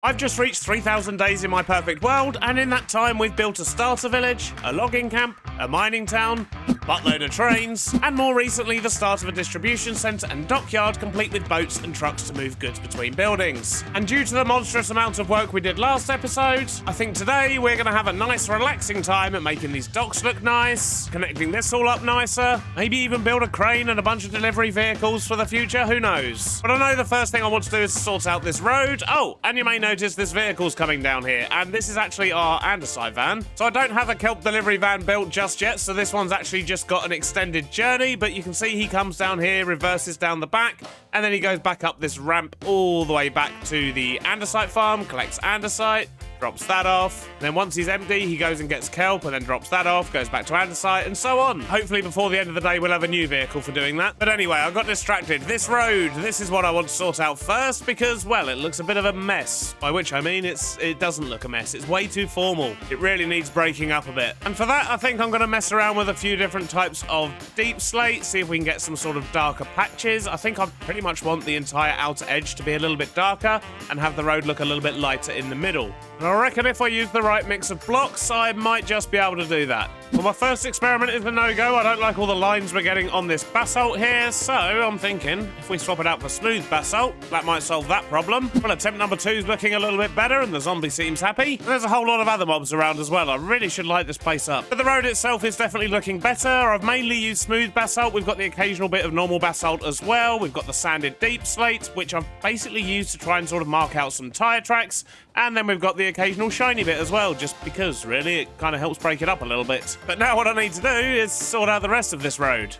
I've just reached 3,000 days in my perfect world, and in that time we've built a starter village, a logging camp, a mining town, a buttload of trains, and more recently the start of a distribution centre and dockyard complete with boats and trucks to move goods between buildings. And due to the monstrous amount of work we did last episode, I think today we're going to have a nice relaxing time at making these docks look nice, connecting this all up nicer, maybe even build a crane and a bunch of delivery vehicles for the future, who knows. But I know the first thing I want to do is sort out this road. Oh, and you may notice this vehicle's coming down here, and this is actually our Andesite van. So I don't have a kelp delivery van built just yet, so this one's actually just got an extended journey, but you can see he comes down here, reverses down the back, and then he goes back up this ramp all the way back to the Andesite farm, collects andesite, drops that off. And then once he's empty, he goes and gets kelp and then drops that off, goes back to andesite, and so on. Hopefully before the end of the day, we'll have a new vehicle for doing that. But anyway, I got distracted. This road, this is what I want to sort out first because, well, it looks a bit of a mess. By which I mean it doesn't look a mess. It's way too formal. It really needs breaking up a bit. And for that, I think I'm going to mess around with a few different types of deep slate, see if we can get some sort of darker patches. I think I pretty much want the entire outer edge to be a little bit darker and have the road look a little bit lighter in the middle. And I reckon if I use the right mix of blocks, I might just be able to do that. Well, my first experiment is a no-go. I don't like all the lines we're getting on this basalt here, so I'm thinking if we swap it out for smooth basalt, that might solve that problem. Well, attempt number 2 is looking a little bit better, and the zombie seems happy. And there's a whole lot of other mobs around as well. I really should light this place up. But the road itself is definitely looking better. I've mainly used smooth basalt. We've got the occasional bit of normal basalt as well. We've got the sanded deep slate, which I've basically used to try and sort of mark out some tyre tracks. And then we've got the occasional shiny bit as well, just because, really, it kind of helps break it up a little bit. But now what I need to do is sort out the rest of this road.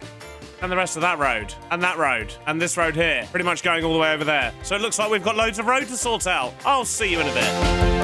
And the rest of that road. And that road. And this road here. Pretty much going all the way over there. So it looks like we've got loads of road to sort out. I'll see you in a bit.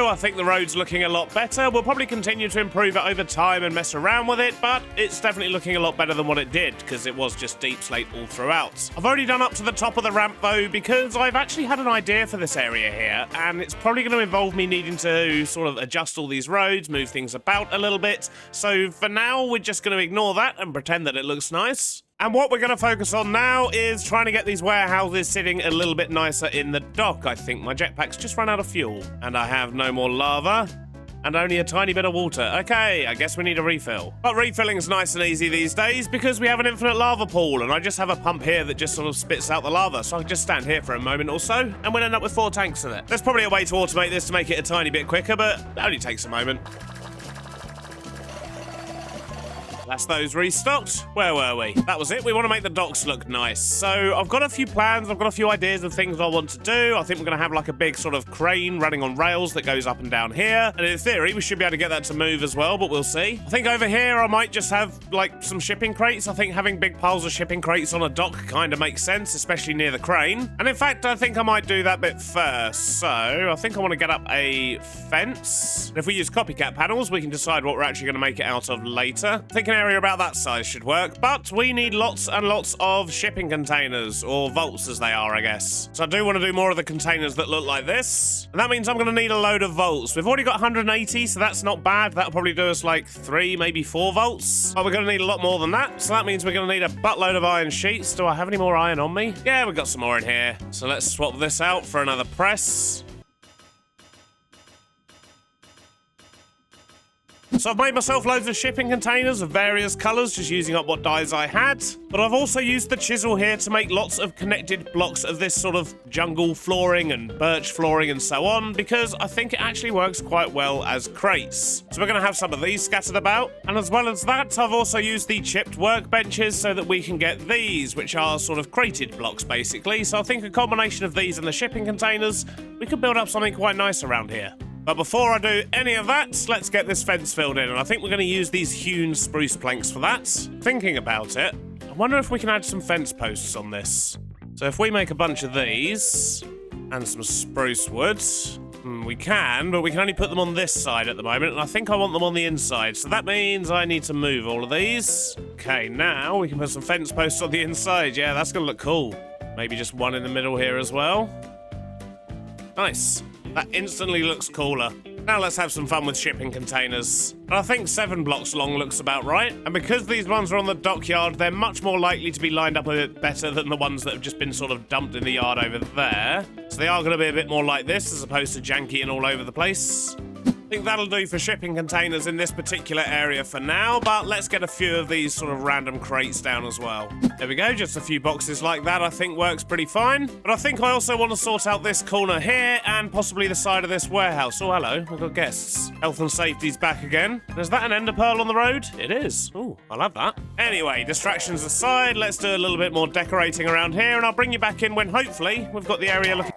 I think the road's looking a lot better. We'll probably continue to improve it over time and mess around with it, but it's definitely looking a lot better than what it did, because it was just deep slate all throughout. I've already done up to the top of the ramp, though, because I've actually had an idea for this area here, and it's probably going to involve me needing to sort of adjust all these roads, move things about a little bit. So for now, we're just going to ignore that and pretend that it looks nice. And what we're going to focus on now is trying to get these warehouses sitting a little bit nicer in the dock. I think my jetpack's just run out of fuel. And I have no more lava. And only a tiny bit of water. Okay, I guess we need a refill. But refilling's nice and easy these days because we have an infinite lava pool. And I just have a pump here that just sort of spits out the lava. So I can just stand here for a moment or so. And we'll end up with 4 tanks in it. There's probably a way to automate this to make it a tiny bit quicker. But it only takes a moment. That's those restocked. Where were we? That was it. We want to make the docks look nice. So I've got a few plans. I've got a few ideas of things I want to do. I think we're going to have like a big sort of crane running on rails that goes up and down here. And in theory, we should be able to get that to move as well, but we'll see. I think over here, I might just have like some shipping crates. I think having big piles of shipping crates on a dock kind of makes sense, especially near the crane. And in fact, I think I might do that bit first. So I think I want to get up a fence. And if we use copycat panels, we can decide what we're actually going to make it out of later. I think an area about that size should work, but we need lots and lots of shipping containers, or vaults as they are, I guess. So I do want to do more of the containers that look like this, and that means I'm going to need a load of vaults. We've already got 180, so that's not bad. That'll probably do us like 3, maybe 4 vaults, but we're going to need a lot more than that, so that means we're going to need a buttload of iron sheets. Do I have any more iron on me? Yeah, we've got some more in here. So let's swap this out for another press. So I've made myself loads of shipping containers of various colours, just using up what dyes I had. But I've also used the chisel here to make lots of connected blocks of this sort of jungle flooring and birch flooring and so on, because I think it actually works quite well as crates. So we're going to have some of these scattered about. And as well as that, I've also used the chipped workbenches so that we can get these, which are sort of crated blocks, basically. So I think a combination of these and the shipping containers, we could build up something quite nice around here. But before I do any of that, let's get this fence filled in, and I think we're going to use these hewn spruce planks for that. Thinking about it, I wonder if we can add some fence posts on this. So if we make a bunch of these, and some spruce wood, we can, but we can only put them on this side at the moment, and I think I want them on the inside, so that means I need to move all of these. Okay, now we can put some fence posts on the inside. Yeah, that's going to look cool. Maybe just one in the middle here as well. Nice. That instantly looks cooler. Now let's have some fun with shipping containers. I think 7 blocks long looks about right. And because these ones are on the dockyard, they're much more likely to be lined up a bit better than the ones that have just been sort of dumped in the yard over there. So they are going to be a bit more like this as opposed to janky and all over the place. I think that'll do for shipping containers in this particular area for now, but let's get a few of these sort of random crates down as well. There we go, just a few boxes like that I think works pretty fine. But I think I also want to sort out this corner here and possibly the side of this warehouse. Oh, hello, we've got guests. Health and safety's back again. Is that an ender pearl on the road? It is. Oh, I love that. Anyway, distractions aside, let's do a little bit more decorating around here and I'll bring you back in when hopefully we've got the area looking...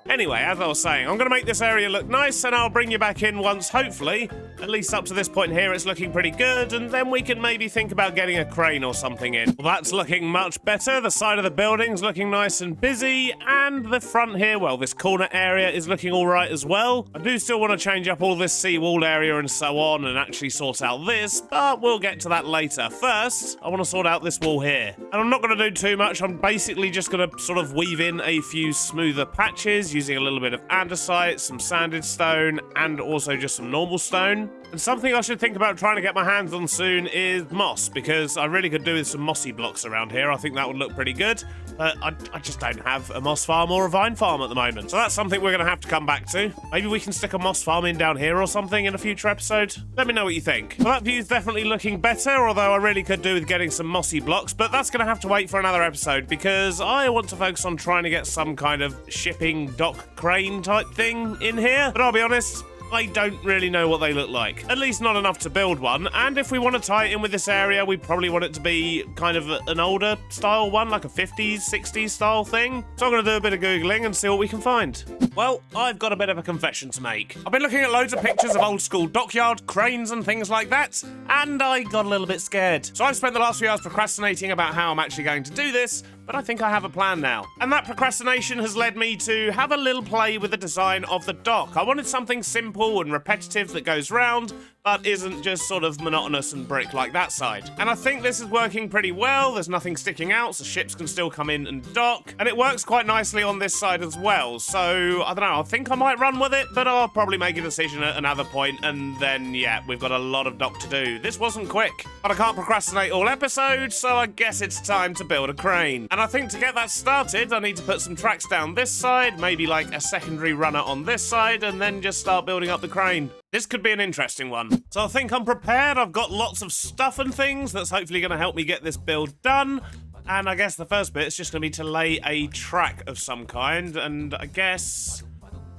Anyway, as I was saying, I'm going to make this area look nice and I'll bring you back in once, hopefully, at least up to this point here, it's looking pretty good, and then we can maybe think about getting a crane or something in. Well, that's looking much better. The side of the building's looking nice and busy, and the front here, well, this corner area is looking all right as well. I do still want to change up all this seawall area and so on and actually sort out this, but we'll get to that later. First, I want to sort out this wall here. And I'm not going to do too much. I'm basically just going to sort of weave in a few smoother patches using a little bit of andesite, some sanded stone, and also just some normal stone. And something I should think about trying to get my hands on soon is moss, because I really could do with some mossy blocks around here. I think that would look pretty good, but I just don't have a moss farm or a vine farm at the moment. So that's something we're going to have to come back to. Maybe we can stick a moss farm in down here or something in a future episode. Let me know what you think. Well, that view's definitely looking better, although I really could do with getting some mossy blocks, but that's going to have to wait for another episode because I want to focus on trying to get some kind of shipping dock crane type thing in here. But I'll be honest, I don't really know what they look like. At least not enough to build one. And if we want to tie it in with this area, we probably want it to be kind of an older style one, like a 50s, 60s style thing. So I'm going to do a bit of Googling and see what we can find. Well, I've got a bit of a confession to make. I've been looking at loads of pictures of old school dockyard cranes and things like that, and I got a little bit scared. So I've spent the last few hours procrastinating about how I'm actually going to do this, but I think I have a plan now. And that procrastination has led me to have a little play with the design of the dock. I wanted something simple and repetitive that goes round, but isn't just sort of monotonous and brick like that side. And I think this is working pretty well. There's nothing sticking out, so ships can still come in and dock. And it works quite nicely on this side as well. So, I don't know, I think I might run with it, but I'll probably make a decision at another point, and then, yeah, we've got a lot of dock to do. This wasn't quick, but I can't procrastinate all episodes, so I guess it's time to build a crane. And I think to get that started, I need to put some tracks down this side, maybe like a secondary runner on this side, and then just start building up the crane. This could be an interesting one. So I think I'm prepared. I've got lots of stuff and things that's hopefully going to help me get this build done. And I guess the first bit is just going to be to lay a track of some kind. And I guess...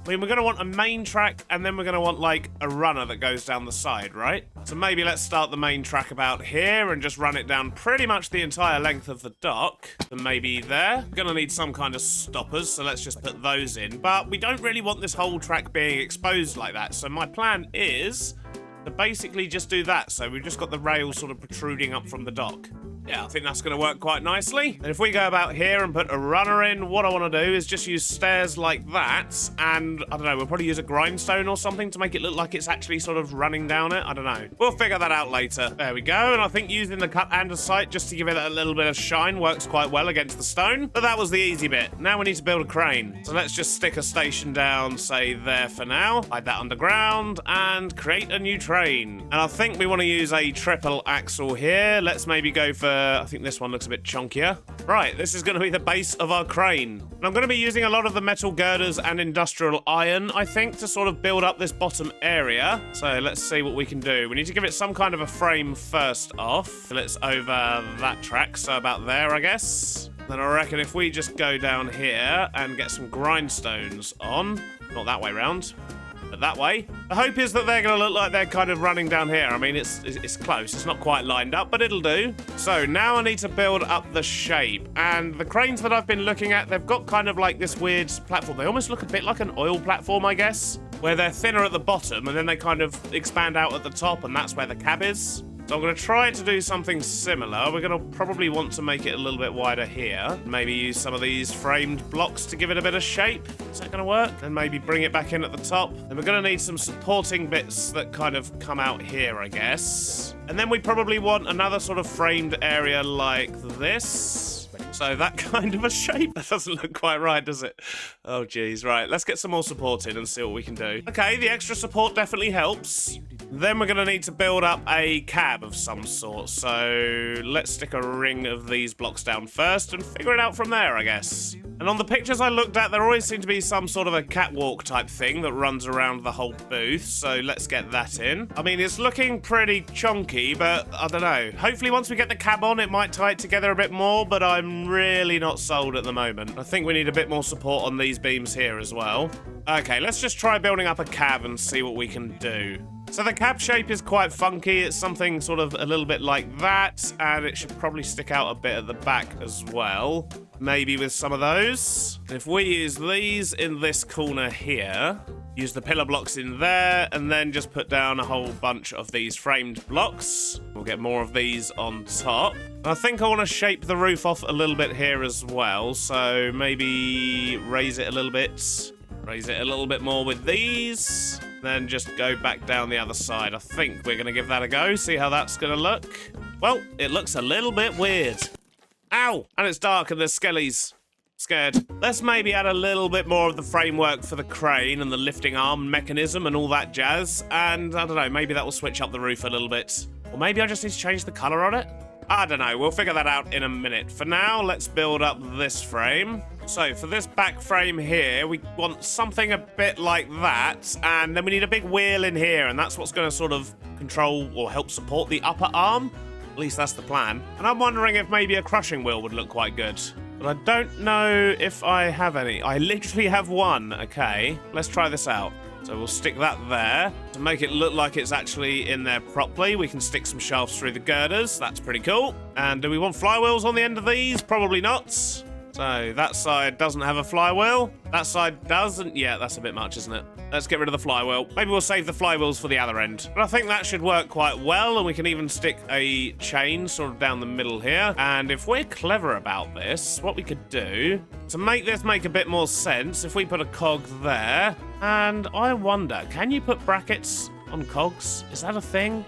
I mean, we're going to want a main track, and then we're going to want, like, a runner that goes down the side, right? So maybe let's start the main track about here and just run it down pretty much the entire length of the dock. And maybe there. We're going to need some kind of stoppers, so let's just put those in. But we don't really want this whole track being exposed like that. So my plan is to basically just do that. So we've just got the rail sort of protruding up from the dock. Yeah, I think that's going to work quite nicely. And if we go about here and put a runner in, what I want to do is just use stairs like that. And, I don't know, we'll probably use a grindstone or something to make it look like it's actually sort of running down it. I don't know. We'll figure that out later. There we go. And I think using the cut andesite just to give it a little bit of shine works quite well against the stone. But that was the easy bit. Now we need to build a crane. So let's just stick a station down, say, there for now. Hide that underground and create a new train. And I think we want to use a triple axle here. Let's maybe go for... I think this one looks a bit chunkier. Right, this is going to be the base of our crane. And I'm going to be using a lot of the metal girders and industrial iron, I think, to sort of build up this bottom area. So let's see what we can do. We need to give it some kind of a frame first off. So let's over that track, so about there, I guess. Then I reckon if we just go down here and get some grindstones on, not that way round, but that way. The hope is that they're going to look like they're kind of running down here. I mean, it's close. It's not quite lined up, but it'll do. So now I need to build up the shape. And the cranes that I've been looking at, they've got kind of like this weird platform. They almost look a bit like an oil platform, I guess, where they're thinner at the bottom and then they kind of expand out at the top, and that's where the cab is. So I'm going to try to do something similar. We're going to probably want to make it a little bit wider here. Maybe use some of these framed blocks to give it a bit of shape. Is that going to work? And maybe bring it back in at the top. Then we're going to need some supporting bits that kind of come out here, I guess. And then we probably want another sort of framed area like this. So that kind of a shape. That doesn't look quite right, does it? Oh, geez. Right, let's get some more support in and see what we can do. Okay, the extra support definitely helps. Then we're going to need to build up a cab of some sort. So let's stick a ring of these blocks down first and figure it out from there, I guess. And on the pictures I looked at, there always seemed to be some sort of a catwalk type thing that runs around the whole booth. So let's get that in. I mean, it's looking pretty chonky, but I don't know. Hopefully once we get the cab on, it might tie it together a bit more, but I'm really not sold at the moment. I think we need a bit more support on these beams here as well. Okay, let's just try building up a cab and see what we can do. So the cab shape is quite funky. It's something sort of a little bit like that, and it should probably stick out a bit at the back as well. Maybe with some of those. If we use these in this corner here, use the pillar blocks in there, and then just put down a whole bunch of these framed blocks. We'll get more of these on top. I think I want to shape the roof off a little bit here as well, so maybe raise it a little bit. Raise it a little bit more with these. Then just go back down the other side. I think we're going to give that a go, see how that's going to look. Well, it looks a little bit weird. Ow! And it's dark and there's skellies. Scared. Let's maybe add a little bit more of the framework for the crane and the lifting arm mechanism and all that jazz. And I don't know, maybe that will switch up the roof a little bit. Or maybe I just need to change the colour on it. I don't know, we'll figure that out in a minute. For now, let's build up this frame. So for this back frame here, we want something a bit like that, and then we need a big wheel in here, and that's what's going to sort of control or help support the upper arm. At least that's the plan. And I'm wondering if maybe a crushing wheel would look quite good. But I don't know if I have any. I literally have one. Okay, let's try this out. So we'll stick that there. To make it look like it's actually in there properly, we can stick some shafts through the girders. That's pretty cool. And do we want flywheels on the end of these? Probably not. So that side doesn't have a flywheel. That side doesn't. Yeah, that's a bit much, isn't it? Let's get rid of the flywheel. Maybe we'll save the flywheels for the other end. But I think that should work quite well, and we can even stick a chain sort of down the middle here. And if we're clever about this, what we could do to make this make a bit more sense, if we put a cog there, and I wonder, can you put brackets on cogs? Is that a thing?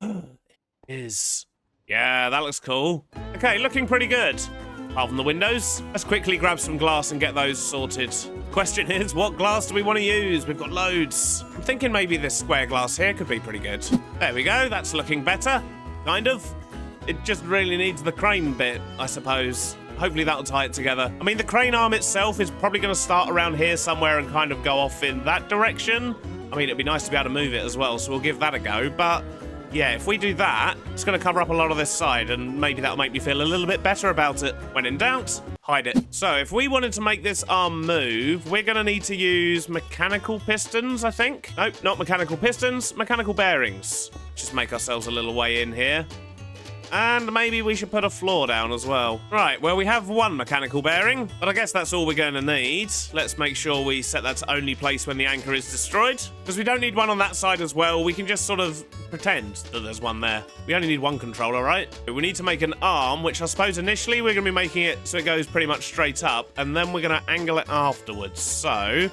It is. Yeah, that looks cool. Okay, looking pretty good. Apart from the windows. Let's quickly grab some glass and get those sorted. Question is, what glass do we want to use? We've got loads. I'm thinking maybe this square glass here could be pretty good. There we go, that's looking better. Kind of. It just really needs the crane bit, I suppose. Hopefully that'll tie it together. I mean, the crane arm itself is probably going to start around here somewhere and kind of go off in that direction. I mean, it'd be nice to be able to move it as well, so we'll give that a go. But yeah, if we do that, it's going to cover up a lot of this side, and maybe that'll make me feel a little bit better about it. When in doubt, hide it. So if we wanted to make this arm move, we're going to need to use mechanical pistons, I think. Nope, not mechanical pistons, mechanical bearings. Just make ourselves a little way in here. And maybe we should put a floor down as well. Right, well, we have one mechanical bearing, but I guess that's all we're going to need. Let's make sure we set that to only place when the anchor is destroyed, because we don't need one on that side as well. We can just sort of pretend that there's one there. We only need one controller, right? We need to make an arm, which I suppose initially we're going to be making it so it goes pretty much straight up, and then we're going to angle it afterwards. So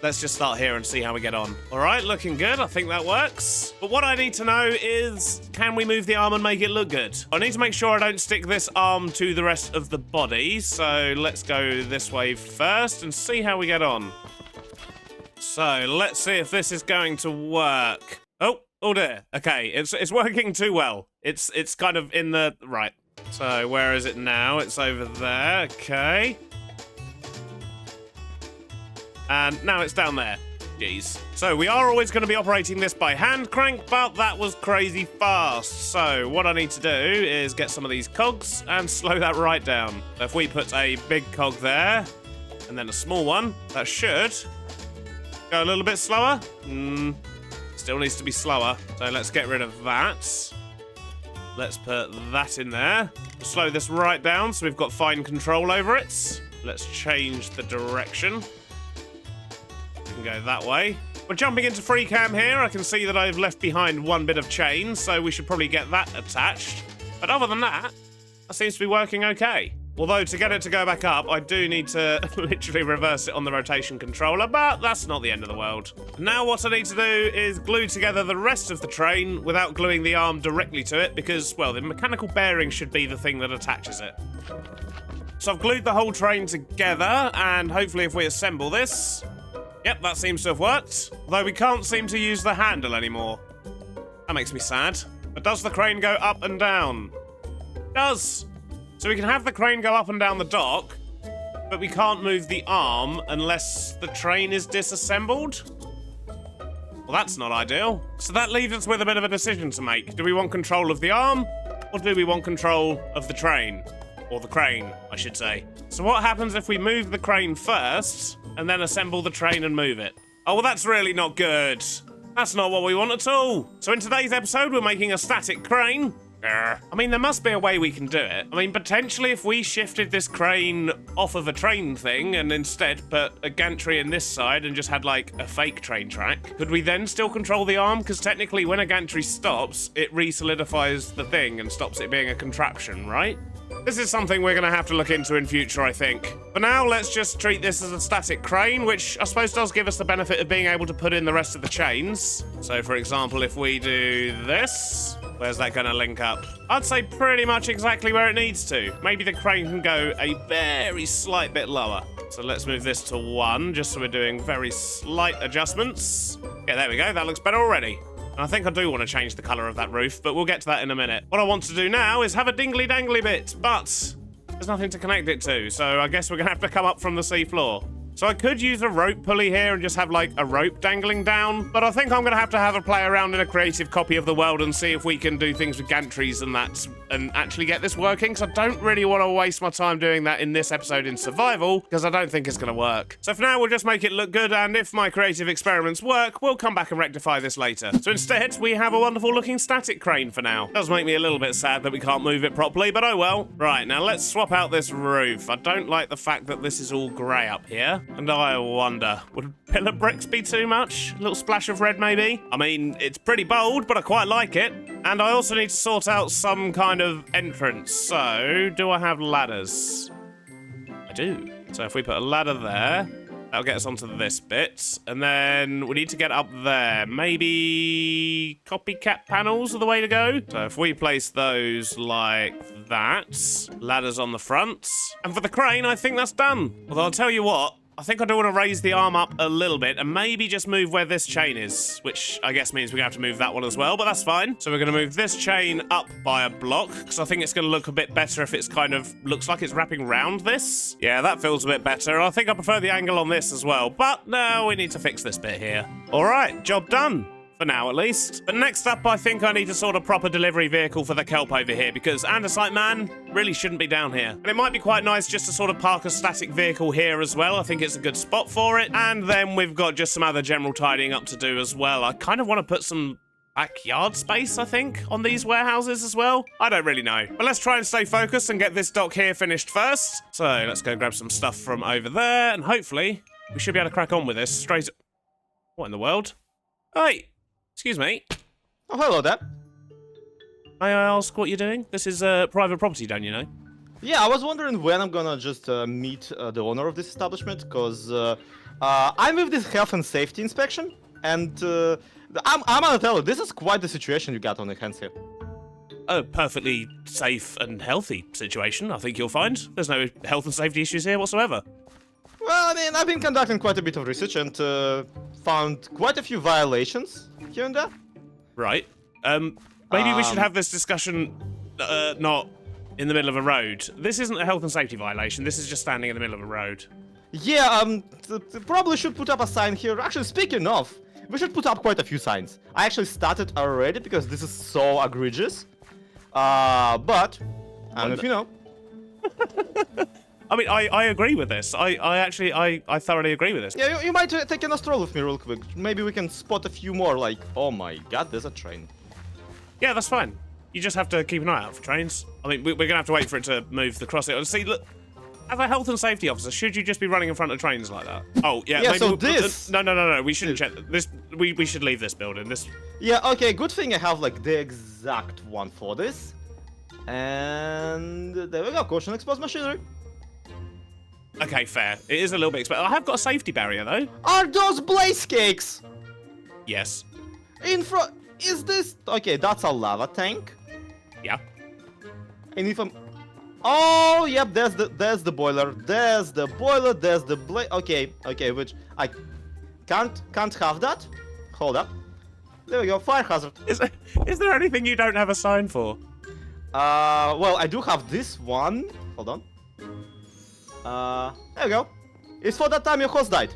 let's just start here and see how we get on. All right, looking good. I think that works. But what I need to know is, can we move the arm and make it look good? I need to make sure I don't stick this arm to the rest of the body. So let's go this way first and see how we get on. So let's see if this is going to work. Oh dear. Okay, it's working too well. It's kind of in the right. So where is it now? It's over there. Okay. And now it's down there. Jeez. So we are always going to be operating this by hand crank, but that was crazy fast. So what I need to do is get some of these cogs and slow that right down. So if we put a big cog there and then a small one, that should go a little bit slower. Still needs to be slower. So let's get rid of that. Let's put that in there. Slow this right down so we've got fine control over it. Let's change the direction. Go that way. We're jumping into free cam here. I can see that I've left behind one bit of chain, so we should probably get that attached. But other than that, that seems to be working okay. Although, to get it to go back up, I do need to literally reverse it on the rotation controller, but that's not the end of the world. Now what I need to do is glue together the rest of the train without gluing the arm directly to it, because, well, the mechanical bearing should be the thing that attaches it. So I've glued the whole train together, and hopefully if we assemble this... Yep, that seems to have worked. Although we can't seem to use the handle anymore. That makes me sad. But does the crane go up and down? It does! So we can have the crane go up and down the dock, but we can't move the arm unless the train is disassembled? Well, that's not ideal. So that leaves us with a bit of a decision to make. Do we want control of the arm, or do we want control of the train? Or the crane, I should say. So what happens if we move the crane first, and then assemble the train and move it? Oh, well, that's really not good. That's not what we want at all. So in today's episode, we're making a static crane. I mean, there must be a way we can do it. I mean, potentially if we shifted this crane off of a train thing and instead put a gantry in this side and just had, like, a fake train track, could we then still control the arm? Because technically when a gantry stops, it re-solidifies the thing and stops it being a contraption, right? This is something we're going to have to look into in future, I think. For now, let's just treat this as a static crane, which I suppose does give us the benefit of being able to put in the rest of the chains. So, for example, if we do this, where's that going to link up? I'd say pretty much exactly where it needs to. Maybe the crane can go a very slight bit lower. So let's move this to 1, just so we're doing very slight adjustments. Yeah, there we go. That looks better already. And I think I do want to change the colour of that roof, but we'll get to that in a minute. What I want to do now is have a dingly-dangly bit, but there's nothing to connect it to, so I guess we're going to have to come up from the seafloor. So I could use a rope pulley here and just have, like, a rope dangling down, but I think I'm going to have a play around in a creative copy of the world and see if we can do things with gantries and that, and actually get this working, because I don't really want to waste my time doing that in this episode in survival, because I don't think it's going to work. So for now, we'll just make it look good, and if my creative experiments work, we'll come back and rectify this later. So instead, we have a wonderful-looking static crane for now. It does make me a little bit sad that we can't move it properly, but oh well. Right, now let's swap out this roof. I don't like the fact that this is all grey up here. And I wonder, would pillar bricks be too much? A little splash of red, maybe? I mean, it's pretty bold, but I quite like it. And I also need to sort out some kind of entrance. So, do I have ladders? I do. So if we put a ladder there, that'll get us onto this bit. And then we need to get up there. Maybe copycat panels are the way to go. So if we place those like that, ladders on the front. And for the crane, I think that's done. Although I'll tell you what, I think I do want to raise the arm up a little bit and maybe just move where this chain is, which I guess means we're going to have to move that one as well, but that's fine. So we're going to move this chain up by a block, because I think it's going to look a bit better if it's kind of looks like it's wrapping round this. Yeah, that feels a bit better. I think I prefer the angle on this as well, but no, we need to fix this bit here. All right, job done. For now, at least. But next up, I think I need a sort of proper delivery vehicle for the kelp over here, because Andesite Man really shouldn't be down here. And it might be quite nice just to sort of park a static vehicle here as well. I think it's a good spot for it. And then we've got just some other general tidying up to do as well. I kind of want to put some backyard space, I think, on these warehouses as well. I don't really know. But let's try and stay focused and get this dock here finished first. So let's go grab some stuff from over there, and hopefully we should be able to crack on with this straight... What in the world? Hey! Excuse me. Oh, hello there. May I ask what you're doing? This is private property, don't you know? Yeah, I was wondering when I'm gonna just meet the owner of this establishment, because I'm with this health and safety inspection, and I'm gonna tell you, this is quite the situation you got on your hands here. A perfectly safe and healthy situation, I think you'll find. There's no health and safety issues here whatsoever. Well, I mean, I've been conducting quite a bit of research and found quite a few violations here and there. Right. Maybe we should have this discussion not in the middle of a road. This isn't a health and safety violation. This is just standing in the middle of a road. Yeah, probably should put up a sign here. Actually, speaking of, we should put up quite a few signs. I actually started already because this is so egregious. But, I don't know if you know. I mean, I agree with this. I thoroughly agree with this. Yeah, you might take a stroll with me real quick. Maybe we can spot a few more, like, oh my god, there's a train. Yeah, that's fine. You just have to keep an eye out for trains. I mean, we're going to have to wait for it to move the crossing. See, look, as a health and safety officer, should you just be running in front of trains like that? Oh, yeah. Yeah, maybe so this... No, we shouldn't check this. We should leave this building. This... Yeah, okay, good thing I have, like, the exact one for this. And there we go, caution exposed machinery. Okay, fair. It is a little bit expensive. I have got a safety barrier, though. Are those blaze cakes? Yes. In front, is this? Okay, that's a lava tank. Yeah. And if I'm, oh, yep, there's the boiler, there's the boiler, there's the blaze. Okay, which I can't have that. Hold up. There we go, fire hazard. Is there anything you don't have a sign for? Well, I do have this one. Hold on. There we go. It's for that time your horse died.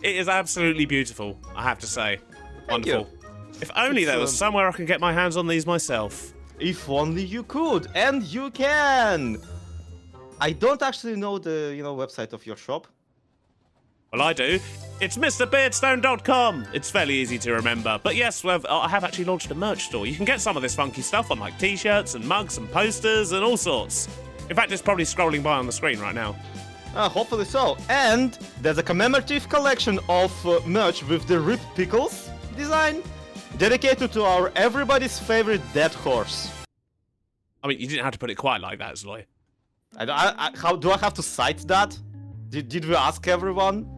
It is absolutely beautiful, I have to say. Thank Wonderful. you. If only there was somewhere I could get my hands on these myself. If only you could, and you can. I don't actually know the website of your shop. Well, I do. It's MrBeardstone.com. It's fairly easy to remember. But yes, I have actually launched a merch store. You can get some of this funky stuff on like t-shirts and mugs and posters and all sorts. In fact, it's probably scrolling by on the screen right now. Hopefully so. And there's a commemorative collection of merch with the Rip Pickles design, dedicated to our everybody's favorite dead horse. I mean, you didn't have to put it quite like that, Zloy. How do I have to cite that? Did we ask everyone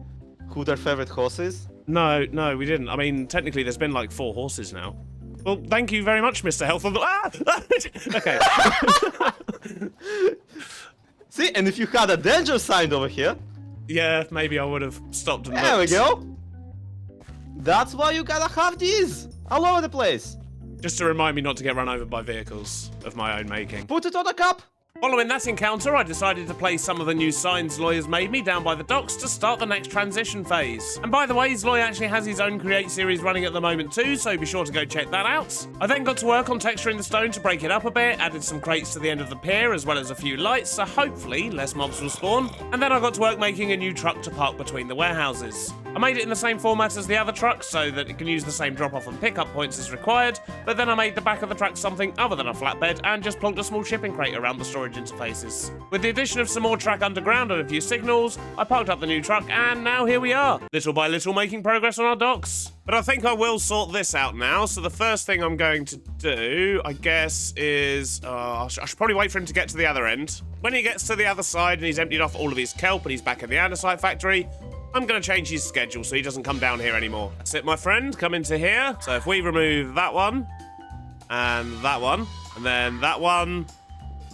who their favorite horse is? No, we didn't. I mean, technically, there's been like 4 horses now. Well, thank you very much, Mr. Health. Okay. See, and if you had a danger sign over here... Yeah, maybe I would have stopped and There we looked. go. That's why you gotta have these all over the place. Just to remind me not to get run over by vehicles of my own making. Put it on a cup. Following that encounter, I decided to place some of the new signs Zloy made me down by the docks to start the next transition phase. And by the way, Zloy actually has his own Create series running at the moment too, so be sure to go check that out. I then got to work on texturing the stone to break it up a bit, added some crates to the end of the pier as well as a few lights, so hopefully less mobs will spawn. And then I got to work making a new truck to park between the warehouses. I made it in the same format as the other trucks so that it can use the same drop-off and pick-up points as required, but then I made the back of the truck something other than a flatbed and just plonked a small shipping crate around the storage interfaces. With the addition of some more track underground and a few signals, I parked up the new truck and now here we are, little by little making progress on our docks. But I think I will sort this out now, so the first thing I'm going to do, I guess, is... I should probably wait for him to get to the other end. When he gets to the other side and he's emptied off all of his kelp and he's back in the Andesite factory, I'm going to change his schedule so he doesn't come down here anymore. That's it, my friend. Come into here. So if we remove that one, and that one, and then that one,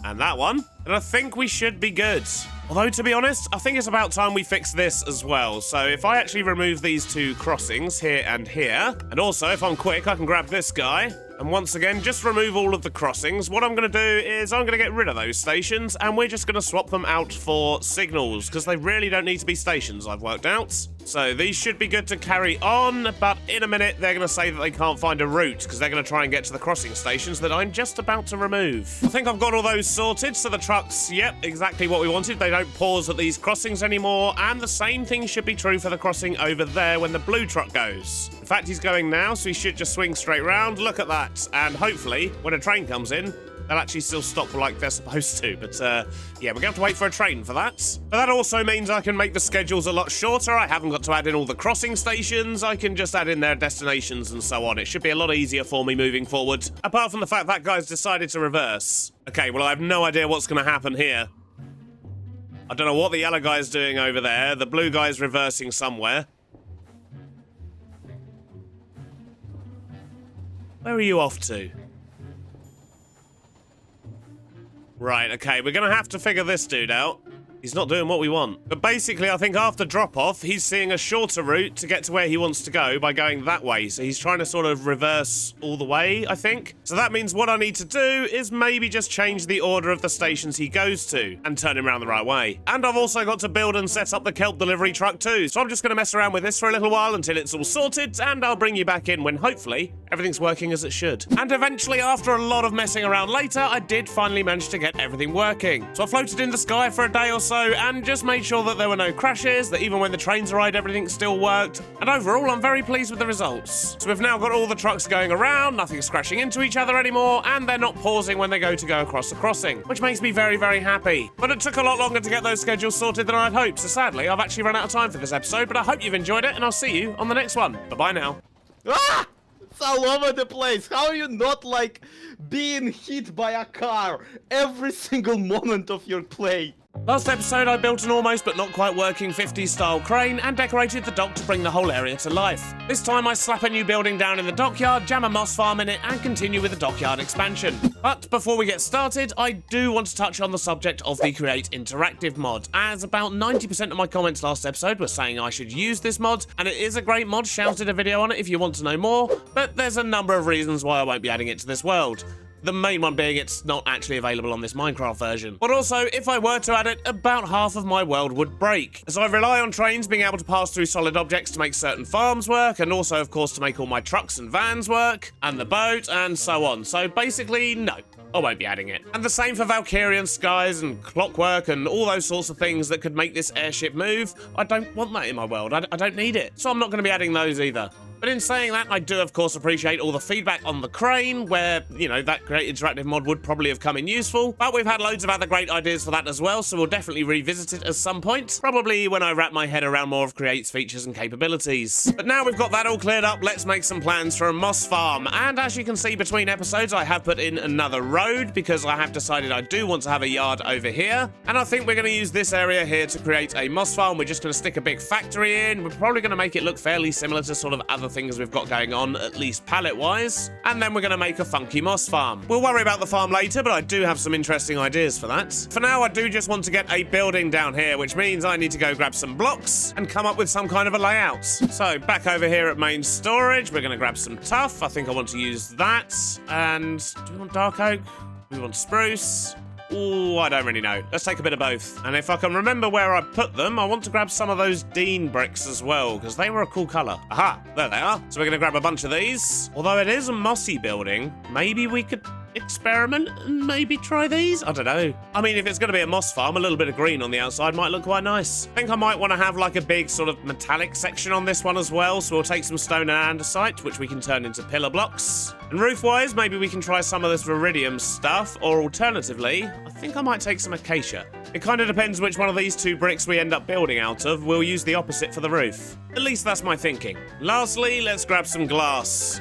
and that one, then I think we should be good. Although, to be honest, I think it's about time we fix this as well. So if I actually remove these 2 crossings here, and also, if I'm quick, I can grab this guy. And once again, just remove all of the crossings. What I'm going to do is I'm going to get rid of those stations, and we're just going to swap them out for signals, because they really don't need to be stations, I've worked out. So these should be good to carry on, but in a minute, they're going to say that they can't find a route, because they're going to try and get to the crossing stations that I'm just about to remove. I think I've got all those sorted, so the trucks, yep, exactly what we wanted. They don't pause at these crossings anymore, and the same thing should be true for the crossing over there when the blue truck goes. In fact, he's going now, so he should just swing straight round. Look at that. And hopefully, when a train comes in, they'll actually still stop like they're supposed to. But, yeah, we're going to have to wait for a train for that. But that also means I can make the schedules a lot shorter. I haven't got to add in all the crossing stations. I can just add in their destinations and so on. It should be a lot easier for me moving forward. Apart from the fact that guy's decided to reverse. Okay, well, I have no idea what's going to happen here. I don't know what the yellow guy's doing over there. The blue guy's reversing somewhere. Where are you off to? Right, okay, we're gonna have to figure this dude out. He's not doing what we want. But basically, I think after drop-off, he's seeing a shorter route to get to where he wants to go by going that way. So he's trying to sort of reverse all the way, I think. So that means what I need to do is maybe just change the order of the stations he goes to and turn him around the right way. And I've also got to build and set up the kelp delivery truck too. So I'm just going to mess around with this for a little while until it's all sorted, and I'll bring you back in when hopefully everything's working as it should. And eventually, after a lot of messing around later, I did finally manage to get everything working. So I floated in the sky for a day or so and just made sure that there were no crashes, that even when the trains arrived, everything still worked. And overall, I'm very pleased with the results. So we've now got all the trucks going around, nothing's crashing into each other anymore, and they're not pausing when they go across the crossing, which makes me very, very happy. But it took a lot longer to get those schedules sorted than I'd hoped, so sadly, I've actually run out of time for this episode, but I hope you've enjoyed it, and I'll see you on the next one. Bye-bye now. Ah! It's all over the place. How are you not like being hit by a car every single moment of your play? Last episode, I built an almost but not quite working 50s style crane and decorated the dock to bring the whole area to life. This time I slap a new building down in the dockyard, jam a moss farm in it, and continue with the dockyard expansion. But before we get started, I do want to touch on the subject of the Create Interactive mod, as about 90% of my comments last episode were saying I should use this mod, and it is a great mod. Shouted a video on it if you want to know more, but there's a number of reasons why I won't be adding it to this world. The main one being it's not actually available on this Minecraft version. But also, if I were to add it, about half of my world would break, as I rely on trains being able to pass through solid objects to make certain farms work, and also, of course, to make all my trucks and vans work, and the boat, and so on. So basically, no. I won't be adding it. And the same for Valkyrian skies and clockwork and all those sorts of things that could make this airship move. I don't want that in my world. I don't need it. So I'm not going to be adding those either. But in saying that, I do, of course, appreciate all the feedback on the crane, where, you know, that Create Interactive mod would probably have come in useful. But we've had loads of other great ideas for that as well, so we'll definitely revisit it at some point. Probably when I wrap my head around more of Create's features and capabilities. But now we've got that all cleared up, let's make some plans for a moss farm. And as you can see between episodes, I have put in another road, because I have decided I do want to have a yard over here. And I think we're going to use this area here to create a moss farm. We're just going to stick a big factory in. We're probably going to make it look fairly similar to sort of other things we've got going on, at least palette-wise. And then we're going to make a funky moss farm. We'll worry about the farm later, but I do have some interesting ideas for that. For now, I do just want to get a building down here, which means I need to go grab some blocks and come up with some kind of a layout. So back over here at main storage, we're going to grab some tuff. I think I want to use that. And do we want dark oak? Do we want spruce? Ooh, I don't really know. Let's take a bit of both. And if I can remember where I put them, I want to grab some of those Dean bricks as well, because they were a cool colour. Aha, there they are. So we're going to grab a bunch of these. Although it is a mossy building, maybe we could experiment and maybe try these? I don't know. I mean, if it's going to be a moss farm, a little bit of green on the outside might look quite nice. I think I might want to have like a big sort of metallic section on this one as well, so we'll take some stone and andesite, which we can turn into pillar blocks. And roof-wise, maybe we can try some of this Viridium stuff, or alternatively, I think I might take some acacia. It kind of depends which one of these two bricks we end up building out of. We'll use the opposite for the roof. At least that's my thinking. Lastly, let's grab some glass.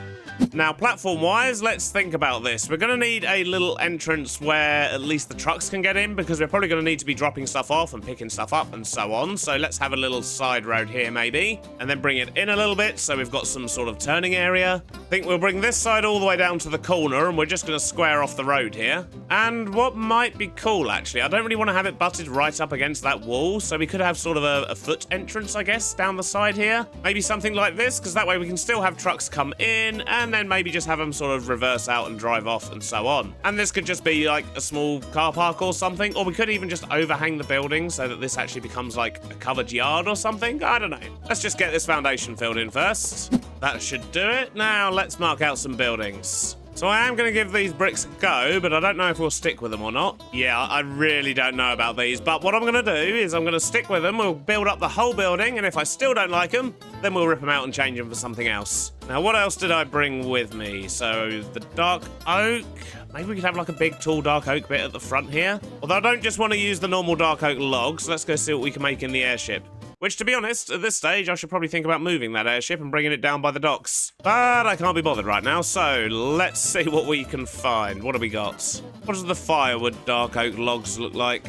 Now, platform-wise, let's think about this. We're going to need a little entrance where at least the trucks can get in, because we're probably going to need to be dropping stuff off and picking stuff up and so on. So let's have a little side road here, maybe, and then bring it in a little bit so we've got some sort of turning area. I think we'll bring this side all the way down to the corner, and we're just going to square off the road here. And what might be cool, actually, I don't really want to have it butted right up against that wall, so we could have sort of a foot entrance, I guess, down the side here. Maybe something like this, because that way we can still have trucks come in, and then maybe just have them sort of reverse out and drive off and so on. And this could just be like a small car park or something, or we could even just overhang the building so that this actually becomes like a covered yard or something. I don't know. Let's just get this foundation filled in first. That should do it. Now let's mark out some buildings. So I am going to give these bricks a go, but I don't know if we'll stick with them or not. Yeah, I really don't know about these, but what I'm going to do is I'm going to stick with them, we'll build up the whole building, and if I still don't like them, then we'll rip them out and change them for something else. Now, what else did I bring with me? So, the dark oak. Maybe we could have like a big, tall dark oak bit at the front here. Although I don't just want to use the normal dark oak logs, let's go see what we can make in the airship. Which, to be honest, at this stage, I should probably think about moving that airship and bringing it down by the docks. But I can't be bothered right now, so let's see what we can find. What have we got? What does the firewood dark oak logs look like?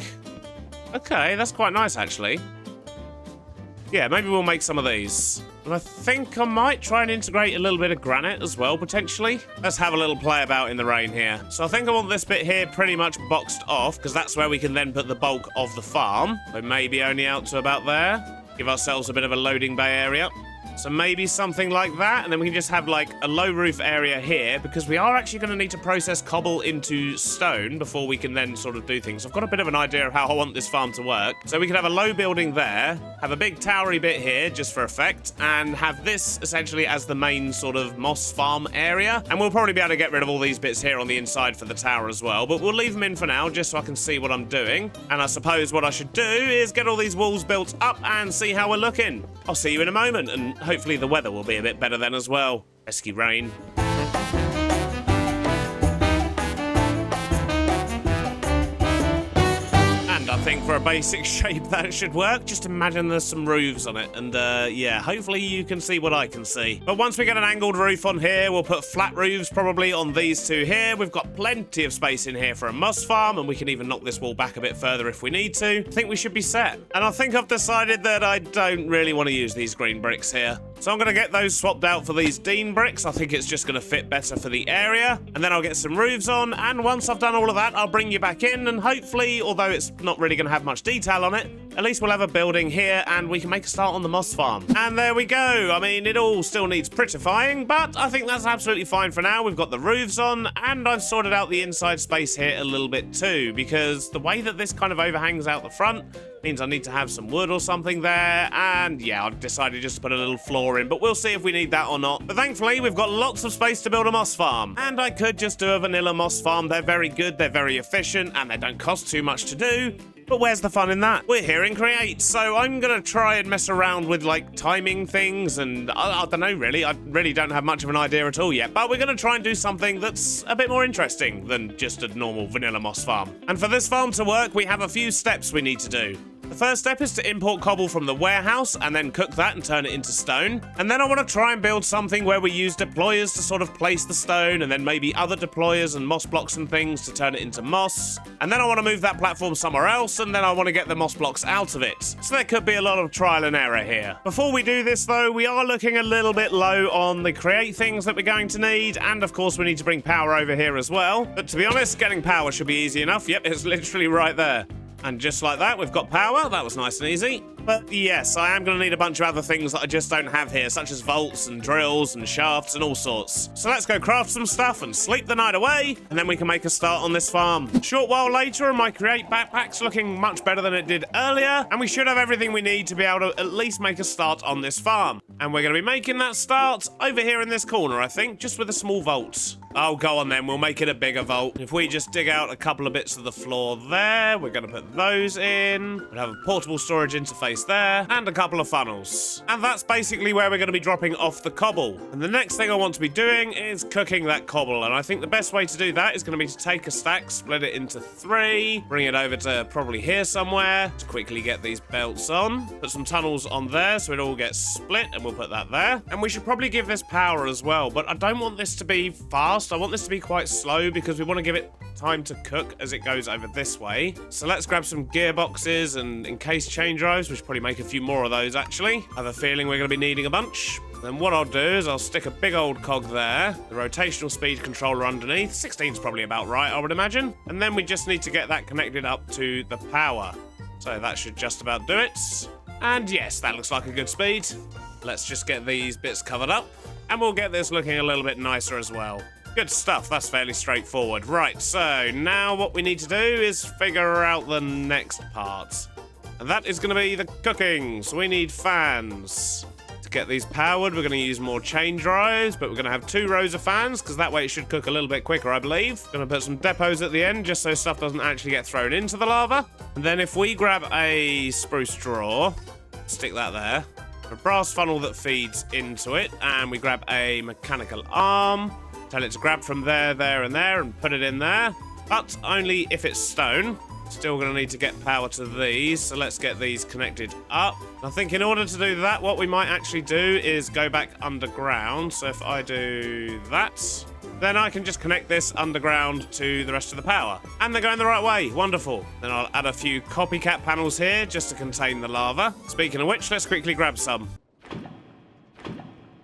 Okay, that's quite nice, actually. Yeah, maybe we'll make some of these. And I think I might try and integrate a little bit of granite as well, potentially. Let's have a little play about in the rain here. So I think I want this bit here pretty much boxed off, because that's where we can then put the bulk of the farm. So maybe only out to about there. Give ourselves a bit of a loading bay area. So maybe something like that, and then we can just have like a low roof area here, because we are actually going to need to process cobble into stone before we can then sort of do things. I've got a bit of an idea of how I want this farm to work. So we could have a low building there, have a big towery bit here just for effect, and have this essentially as the main sort of moss farm area. And we'll probably be able to get rid of all these bits here on the inside for the tower as well, but we'll leave them in for now just so I can see what I'm doing. And I suppose what I should do is get all these walls built up and see how we're looking. I'll see you in a moment, and hopefully the weather will be a bit better then as well. Pesky rain. And I'm think for a basic shape that should work. Just imagine there's some roofs on it, and yeah, hopefully you can see what I can see. But once we get an angled roof on here, we'll put flat roofs probably on these two here. We've got plenty of space in here for a moss farm, and we can even knock this wall back a bit further if we need to. I think we should be set. And I think I've decided that I don't really want to use these green bricks here. So I'm going to get those swapped out for these Dean bricks. I think it's just going to fit better for the area. And then I'll get some roofs on, and once I've done all of that, I'll bring you back in, and hopefully, although it's not really going to have much detail on it, at least we'll have a building here, and we can make a start on the moss farm. And there we go. I mean, it all still needs prettifying, but I think that's absolutely fine for now. We've got the roofs on, and I've sorted out the inside space here a little bit too, because the way that this kind of overhangs out the front means I need to have some wood or something there, and yeah, I've decided just to put a little floor in, but we'll see if we need that or not. But thankfully, we've got lots of space to build a moss farm, and I could just do a vanilla moss farm. They're very good, they're very efficient, and they don't cost too much to do. But where's the fun in that? We're here in Create, so I'm gonna try and mess around with like timing things, and I don't know really. I really don't have much of an idea at all yet, but we're gonna try and do something that's a bit more interesting than just a normal vanilla moss farm. And for this farm to work, we have a few steps we need to do. The first step is to import cobble from the warehouse and then cook that and turn it into stone. And then I want to try and build something where we use deployers to sort of place the stone, and then maybe other deployers and moss blocks and things to turn it into moss. And then I want to move that platform somewhere else, and then I want to get the moss blocks out of it. So there could be a lot of trial and error here. Before we do this though, we are looking a little bit low on the create things that we're going to need, and of course we need to bring power over here as well. But to be honest, getting power should be easy enough. Yep, it's literally right there. And just like that, we've got power. That was nice and easy. But yes, I am going to need a bunch of other things that I just don't have here, such as bolts and drills and shafts and all sorts. So let's go craft some stuff and sleep the night away, and then we can make a start on this farm. A short while later, and my Create backpack's looking much better than it did earlier, and we should have everything we need to be able to at least make a start on this farm. And we're going to be making that start over here in this corner, I think, just with a small vault. Oh, go on then, we'll make it a bigger vault. If we just dig out a couple of bits of the floor there, we're going to put those in. We'll have a portable storage interface there, and a couple of funnels. And that's basically where we're going to be dropping off the cobble. And the next thing I want to be doing is cooking that cobble, and I think the best way to do that is going to be to take a stack, split it into 3, bring it over to probably here somewhere to quickly get these belts on, put some tunnels on there so it all gets split, and we'll put that there. And we should probably give this power as well, but I don't want this to be fast. I want this to be quite slow because we want to give it time to cook as it goes over this way. So let's grab some gearboxes and encased chain drives. We should probably make a few more of those actually. I have a feeling we're going to be needing a bunch. Then what I'll do is I'll stick a big old cog there, the rotational speed controller underneath. 16's probably about right, I would imagine. And then we just need to get that connected up to the power. So that should just about do it. And yes, that looks like a good speed. Let's just get these bits covered up, and we'll get this looking a little bit nicer as well. Good stuff, that's fairly straightforward. Right, so now what we need to do is figure out the next part. And that is going to be the cooking. So we need fans. To get these powered, we're going to use more chain drives, but we're going to have 2 rows of fans, because that way it should cook a little bit quicker, I believe. Going to put some depots at the end, just so stuff doesn't actually get thrown into the lava. And then if we grab a spruce straw, stick that there, a brass funnel that feeds into it, and we grab a mechanical arm, tell it to grab from there, there, and there, and put it in there, but only if it's stone. Still going to need to get power to these, so let's get these connected up. I think in order to do that, what we might actually do is go back underground. So if I do that, then I can just connect this underground to the rest of the power. And they're going the right way. Wonderful. Then I'll add a few copycat panels here just to contain the lava. Speaking of which, let's quickly grab some.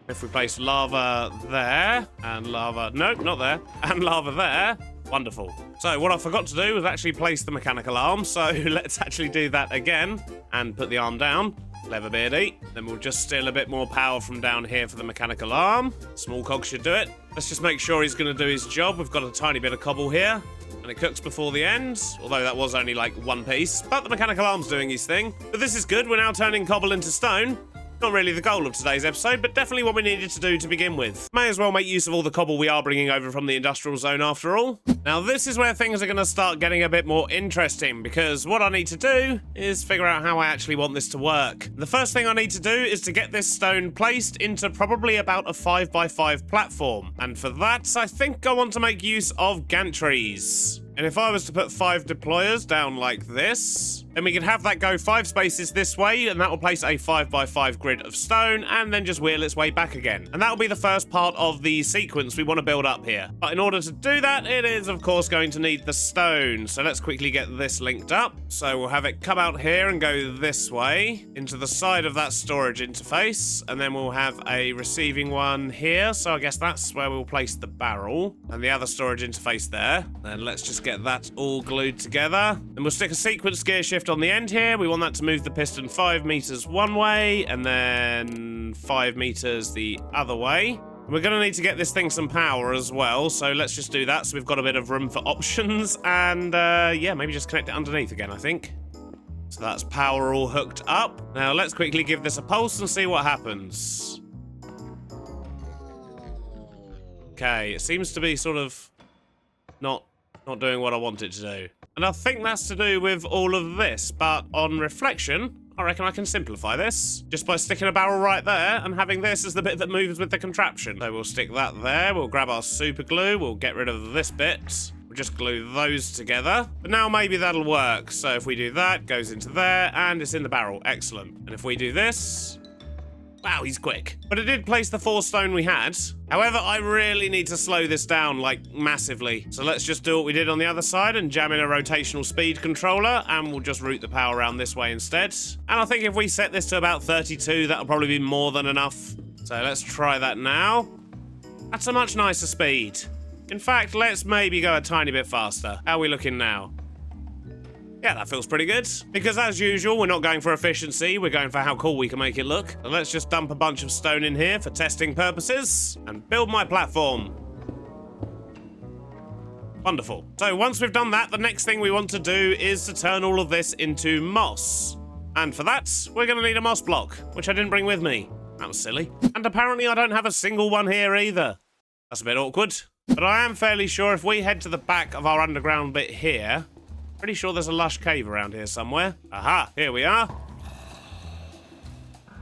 If we place lava there, and lava... No, not there. And lava there. Wonderful. So what I forgot to do was actually place the mechanical arm, so let's actually do that again and put the arm down. Clever beardy. Then we'll just steal a bit more power from down here for the mechanical arm. Small cog should do it. Let's just make sure he's going to do his job. We've got a tiny bit of cobble here, and it cooks before the end, although that was only like 1 piece. But the mechanical arm's doing his thing. But this is good. We're now turning cobble into stone. Not really the goal of today's episode, but definitely what we needed to do to begin with. May as well make use of all the cobble we are bringing over from the industrial zone after all. Now this is where things are going to start getting a bit more interesting, because what I need to do is figure out how I actually want this to work. The first thing I need to do is to get this stone placed into probably about a 5x5 platform, and for that I think I want to make use of gantries. And if I was to put 5 deployers down like this, then we could have that go 5 spaces this way, and that will place a 5x5 grid of stone, and then just wheel its way back again. And that will be the first part of the sequence we want to build up here. But in order to do that, it is, of course, going to need the stone. So let's quickly get this linked up. So we'll have it come out here and go this way into the side of that storage interface, and then we'll have a receiving one here. So I guess that's where we'll place the barrel, and the other storage interface there. And let's just get that all glued together. Then we'll stick a sequence gear shift on the end here. We want that to move the piston 5 meters one way and then 5 meters the other way. We're going to need to get this thing some power as well, so let's just do that so we've got a bit of room for options, and yeah, maybe just connect it underneath again, I think. So that's power all hooked up. Now let's quickly give this a pulse and see what happens. Okay, it seems to be sort of not doing what I want it to do. And I think that's to do with all of this, but on reflection, I reckon I can simplify this just by sticking a barrel right there and having this as the bit that moves with the contraption. So we'll stick that there, we'll grab our super glue, we'll get rid of this bit, we'll just glue those together. But now maybe that'll work. So if we do that, goes into there, and it's in the barrel. Excellent. And if we do this, wow, he's quick. But it did place the 4 stone we had. However, I really need to slow this down, like, massively. So let's just do what we did on the other side and jam in a rotational speed controller, and we'll just route the power around this way instead. And I think if we set this to about 32, that'll probably be more than enough. So let's try that now. That's a much nicer speed. In fact, let's maybe go a tiny bit faster. How are we looking now? Yeah, that feels pretty good. Because as usual, we're not going for efficiency, we're going for how cool we can make it look. So let's just dump a bunch of stone in here for testing purposes and build my platform. Wonderful. So once we've done that, the next thing we want to do is to turn all of this into moss. And for that, we're going to need a moss block, which I didn't bring with me. That was silly. And apparently I don't have a single one here either. That's a bit awkward. But I am fairly sure if we head to the back of our underground bit here, pretty sure there's a lush cave around here somewhere. Aha, here we are.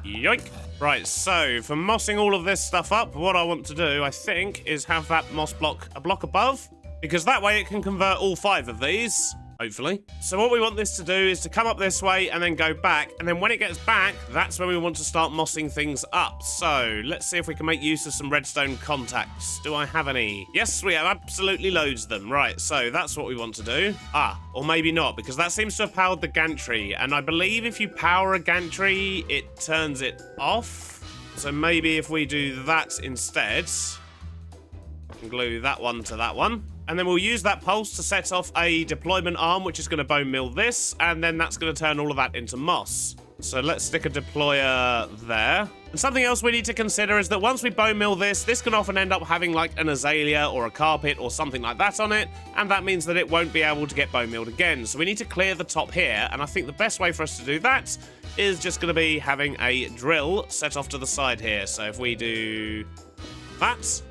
Yoink. Right, so for mossing all of this stuff up, what I want to do, I think, is have that moss block a block above, because that way it can convert all 5 of these, hopefully. So what we want this to do is to come up this way and then go back, and then when it gets back, that's when we want to start mossing things up. So let's see if we can make use of some redstone contacts. Do I have any? Yes, we have absolutely loads of them. Right, so that's what we want to do. Ah, or maybe not, because that seems to have powered the gantry, and I believe if you power a gantry, it turns it off. So maybe if we do that instead, and glue that one to that one. And then we'll use that pulse to set off a deployment arm, which is going to bone mill this, and then that's going to turn all of that into moss. So let's stick a deployer there. And something else we need to consider is that once we bone mill this can often end up having like an azalea or a carpet or something like that on it, and that means that it won't be able to get bone milled again. So we need to clear the top here, and I think the best way for us to do that is just going to be having a drill set off to the side here. So if we do that,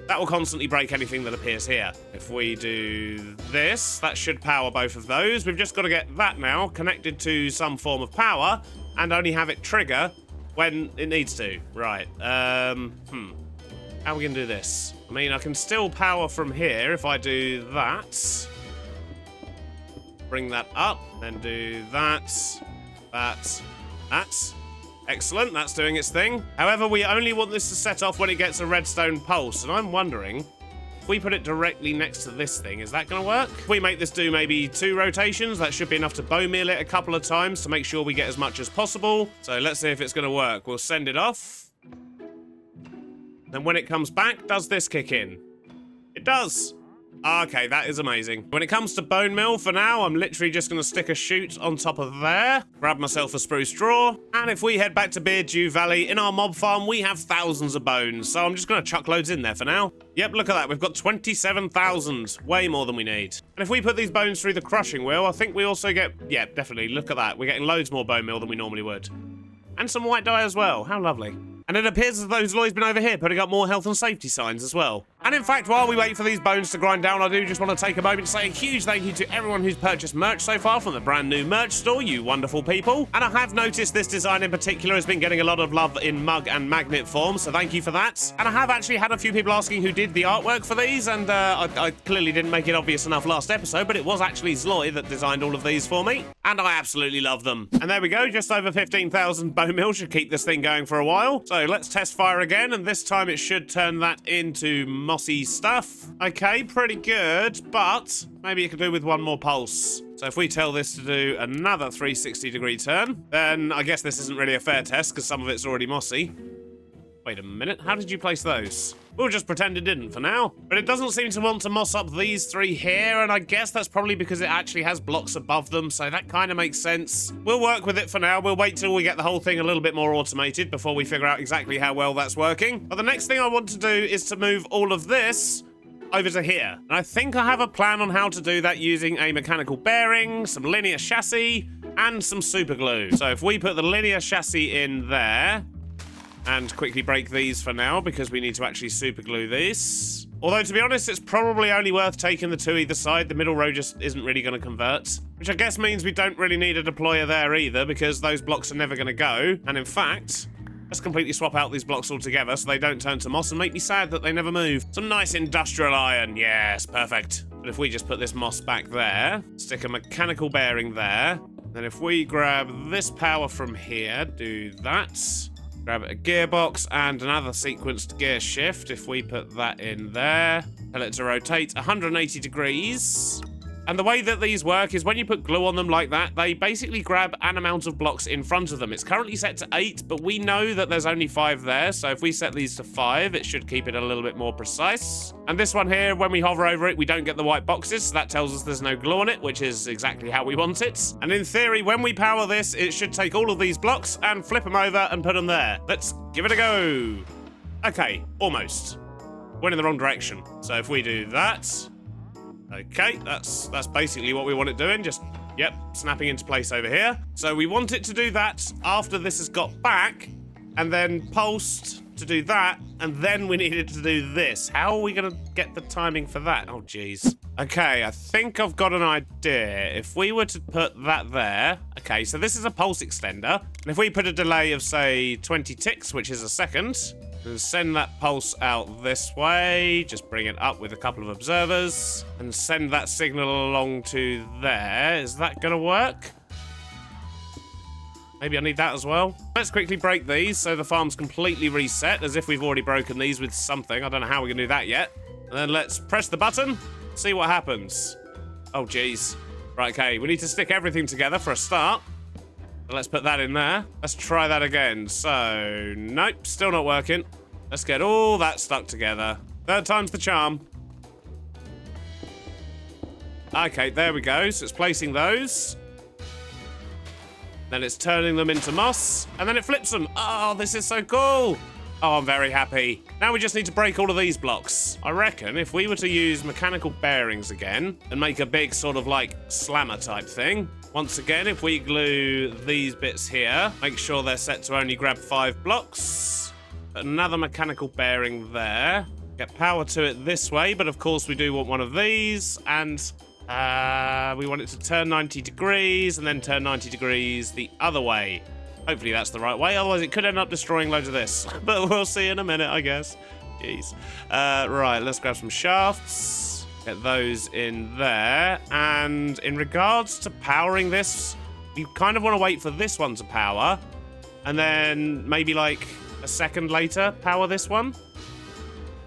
that will constantly break anything that appears here. If we do this, that should power both of those. We've just got to get that now connected to some form of power and only have it trigger when it needs to. Right. How are we going to do this? I mean, I can still power from here if I do that. Bring that up, then do that, that. Excellent, that's doing its thing. However, we only want this to set off when it gets a redstone pulse, and I'm wondering, if we put it directly next to this thing, is that going to work? If we make this do maybe 2 rotations, that should be enough to bone meal it a couple of times to make sure we get as much as possible. So let's see if it's going to work. We'll send it off. Then when it comes back, does this kick in? It does. Okay, that is amazing. When it comes to bone mill, for now, I'm literally just going to stick a chute on top of there, grab myself a spruce straw, and if we head back to Beardstone Valley, in our mob farm, we have thousands of bones, so I'm just going to chuck loads in there for now. Yep, look at that. We've got 27,000. Way more than we need. And if we put these bones through the crushing wheel, I think we also get... Yeah, definitely. Look at that. We're getting loads more bone meal than we normally would. And some white dye as well. How lovely. And it appears as though Zoi's been over here putting up more health and safety signs as well. And in fact, while we wait for these bones to grind down, I do just want to take a moment to say a huge thank you to everyone who's purchased merch so far from the brand new merch store, you wonderful people. And I have noticed this design in particular has been getting a lot of love in mug and magnet form, so thank you for that. And I have actually had a few people asking who did the artwork for these, and I clearly didn't make it obvious enough last episode, but it was actually Zloy that designed all of these for me, and I absolutely love them. And there we go, just over 15,000 bone meal should keep this thing going for a while. So let's test fire again, and this time it should turn that into mossy stuff. Okay, pretty good, but maybe it could do with one more pulse. So if we tell this to do another 360-degree turn, then I guess this isn't really a fair test because some of it's already mossy. Wait a minute, how did you place those? We'll just pretend it didn't for now. But it doesn't seem to want to moss up these three here, and I guess that's probably because it actually has blocks above them, so that kind of makes sense. We'll work with it for now. We'll wait till we get the whole thing a little bit more automated before we figure out exactly how well that's working. But the next thing I want to do is to move all of this over to here. And I think I have a plan on how to do that using a mechanical bearing, some linear chassis, and some super glue. So if we put the linear chassis in there, and quickly break these for now because we need to actually super glue these. Although, to be honest, it's probably only worth taking the two either side. The middle row just isn't really going to convert. Which I guess means we don't really need a deployer there either because those blocks are never going to go. And in fact, let's completely swap out these blocks altogether so they don't turn to moss and make me sad that they never move. Some nice industrial iron. Yes, perfect. But if we just put this moss back there, stick a mechanical bearing there, then if we grab this power from here, do that. Grab a gearbox and another sequenced gear shift. If we put that in there, tell it to rotate 180 degrees. And the way that these work is when you put glue on them like that, they basically grab an amount of blocks in front of them. It's currently set to 8, but we know that there's only 5 there. So if we set these to 5, it should keep it a little bit more precise. And this one here, when we hover over it, we don't get the white boxes. So that tells us there's no glue on it, which is exactly how we want it. And in theory, when we power this, it should take all of these blocks and flip them over and put them there. Let's give it a go. Okay, almost. Went in the wrong direction. So if we do that... Okay, that's basically what we want it doing, just, yep, snapping into place over here. So we want it to do that after this has got back, and then pulsed to do that, and then we need it to do this. How are we going to get the timing for that? Oh, jeez. Okay, I think I've got an idea. If we were to put that there... Okay, so this is a pulse extender, and if we put a delay of, say, 20 ticks, which is a second... and send that pulse out this way, just bring it up with a couple of observers, and send that signal along to there. Is that going to work? Maybe I need that as well. Let's quickly break these so the farm's completely reset, as if we've already broken these with something. I don't know how we're going to do that yet. And then let's press the button, see what happens. Oh, jeez. Right, okay, we need to stick everything together for a start. Let's put that in there. Let's try that again. So, nope, still not working. Let's get all that stuck together. Third time's the charm. Okay, there we go. So it's placing those. Then it's turning them into moss. And then it flips them. Oh, this is so cool. Oh, I'm very happy. Now we just need to break all of these blocks. I reckon if we were to use mechanical bearings again and make a big sort of like slammer type thing, once again, if we glue these bits here, make sure they're set to only grab 5 blocks. Put another mechanical bearing there. Get power to it this way, but of course we do want one of these. And we want it to turn 90 degrees and then turn 90 degrees the other way. Hopefully that's the right way, otherwise it could end up destroying loads of this. But we'll see in a minute, I guess. Jeez. Right, let's grab some shafts. Get those in there. And in regards to powering this, you kind of want to wait for this one to power. And then maybe like a second later, power this one.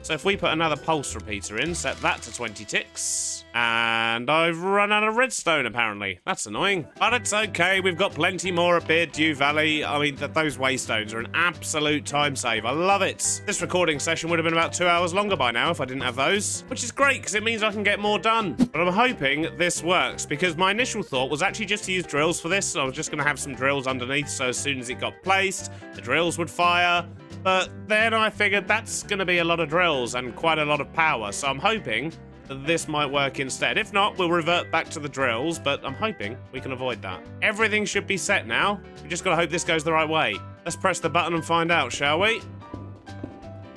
So if we put another pulse repeater in, set that to 20 ticks. And I've run out of redstone, apparently. That's annoying. But it's okay. We've got plenty more at Beardstone Valley. I mean, those waystones are an absolute time save. I love it. This recording session would have been about 2 hours longer by now if I didn't have those. Which is great, because it means I can get more done. But I'm hoping this works, because my initial thought was actually just to use drills for this. So I was just going to have some drills underneath, so as soon as it got placed, the drills would fire. But then I figured that's going to be a lot of drills and quite a lot of power. So I'm hoping that this might work instead. If not, we'll revert back to the drills, but I'm hoping we can avoid that. Everything should be set now. We just gotta hope this goes the right way. Let's press the button and find out, shall we?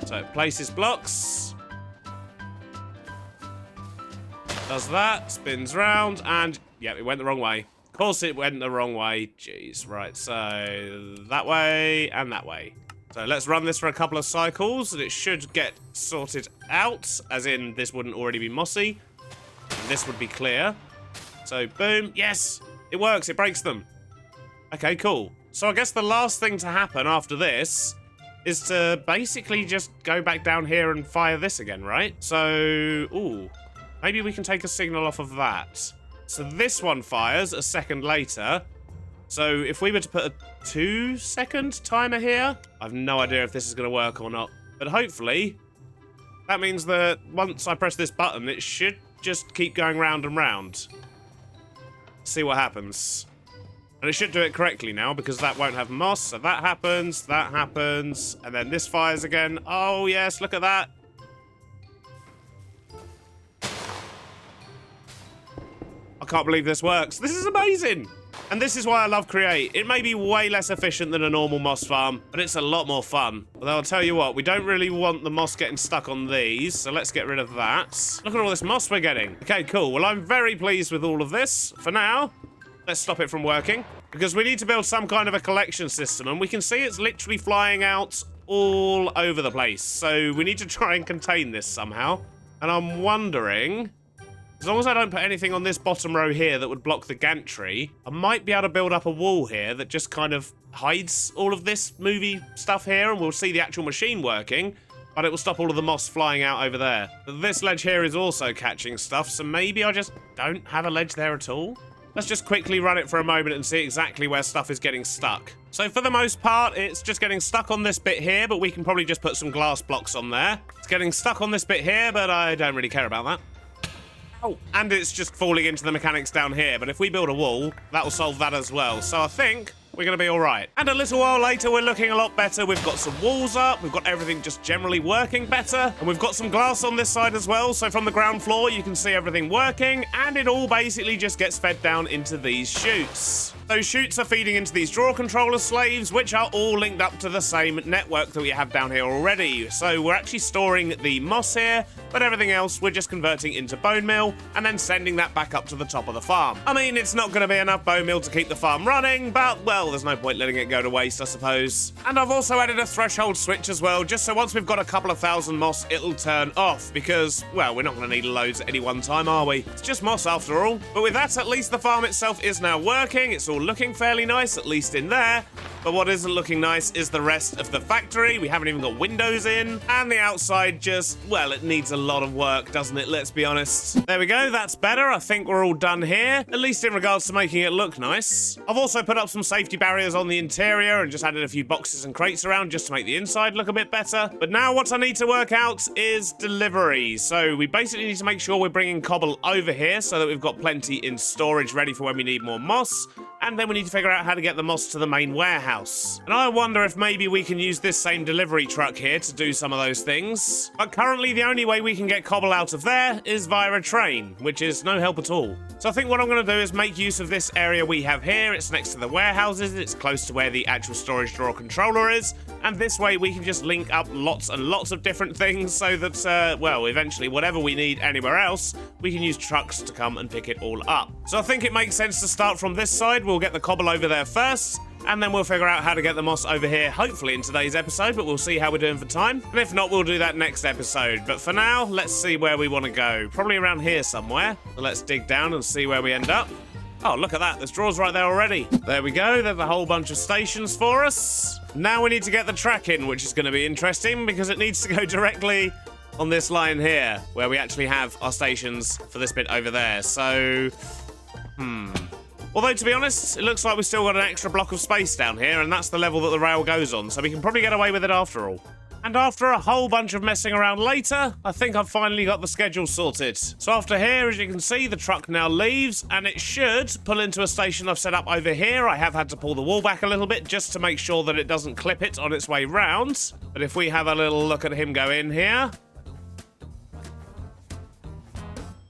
So it places blocks. Does that, spins round, and yeah, it went the wrong way. Of course it went the wrong way. Jeez, right, so that way and that way. So let's run this for a couple of cycles, and it should get sorted out, as in this wouldn't already be mossy. And this would be clear. So boom, yes, it works, it breaks them. Okay, cool. So I guess the last thing to happen after this is to basically just go back down here and fire this again, right? So, ooh, maybe we can take a signal off of that. So this one fires a second later. So if we were to put a 2-second timer here, I've no idea if this is going to work or not. But hopefully, that means that once I press this button, it should just keep going round and round. See what happens. And it should do it correctly now, because that won't have moss. So that happens, and then this fires again. Oh, yes, look at that. I can't believe this works. This is amazing. And this is why I love Create. It may be way less efficient than a normal moss farm, but it's a lot more fun. Although I'll tell you what, we don't really want the moss getting stuck on these, so let's get rid of that. Look at all this moss we're getting. Okay, cool. Well, I'm very pleased with all of this. For now, let's stop it from working, because we need to build some kind of a collection system, and we can see it's literally flying out all over the place. So we need to try and contain this somehow. And I'm wondering, as long as I don't put anything on this bottom row here that would block the gantry, I might be able to build up a wall here that just kind of hides all of this movie stuff here, and we'll see the actual machine working, but it will stop all of the moss flying out over there. But this ledge here is also catching stuff, so maybe I just don't have a ledge there at all? Let's just quickly run it for a moment and see exactly where stuff is getting stuck. So for the most part, it's just getting stuck on this bit here, but we can probably just put some glass blocks on there. It's getting stuck on this bit here, but I don't really care about that. Oh, and it's just falling into the mechanics down here, but if we build a wall, that will solve that as well. So I think we're going to be all right. And a little while later, we're looking a lot better. We've got some walls up, we've got everything just generally working better, and we've got some glass on this side as well. So from the ground floor, you can see everything working, and it all basically just gets fed down into these chutes. Those chutes are feeding into these drawer controller slaves, which are all linked up to the same network that we have down here already. So we're actually storing the moss here, but everything else we're just converting into bone meal and then sending that back up to the top of the farm. I mean, it's not going to be enough bone meal to keep the farm running, but, well, there's no point letting it go to waste, I suppose. And I've also added a threshold switch as well, just so once we've got a couple of thousand moss, it'll turn off, because, well, we're not going to need loads at any one time, are we? It's just moss after all. But with that, at least the farm itself is now working. It's all looking fairly nice, at least in there. But what isn't looking nice is the rest of the factory. We haven't even got windows in. And the outside just, well, it needs a lot of work, doesn't it? Let's be honest. There we go. That's better. I think we're all done here, at least in regards to making it look nice. I've also put up some safety barriers on the interior and just added a few boxes and crates around just to make the inside look a bit better. But now what I need to work out is delivery. So we basically need to make sure we're bringing cobble over here so that we've got plenty in storage ready for when we need more moss. And then we need to figure out how to get the moss to the main warehouse. And I wonder if maybe we can use this same delivery truck here to do some of those things. But currently the only way we can get cobble out of there is via a train, which is no help at all. So I think what I'm going to do is make use of this area we have here. It's next to the warehouses, it's close to where the actual storage drawer controller is, and this way we can just link up lots and lots of different things so that, well, eventually whatever we need anywhere else, we can use trucks to come and pick it all up. So I think it makes sense to start from this side. We'll get the cobble over there first, and then we'll figure out how to get the moss over here, hopefully in today's episode, but we'll see how we're doing for time. And if not, we'll do that next episode. But for now, let's see where we want to go. Probably around here somewhere. So let's dig down and see where we end up. Oh, look at that. There's drawers right there already. There we go. There's a whole bunch of stations for us. Now we need to get the track in, which is going to be interesting because it needs to go directly on this line here, where we actually have our stations for this bit over there. So, although, to be honest, it looks like we've still got an extra block of space down here, and that's the level that the rail goes on, so we can probably get away with it after all. And after a whole bunch of messing around later, I think I've finally got the schedule sorted. So after here, as you can see, the truck now leaves, and it should pull into a station I've set up over here. I have had to pull the wall back a little bit just to make sure that it doesn't clip it on its way round. But if we have a little look at him go in here...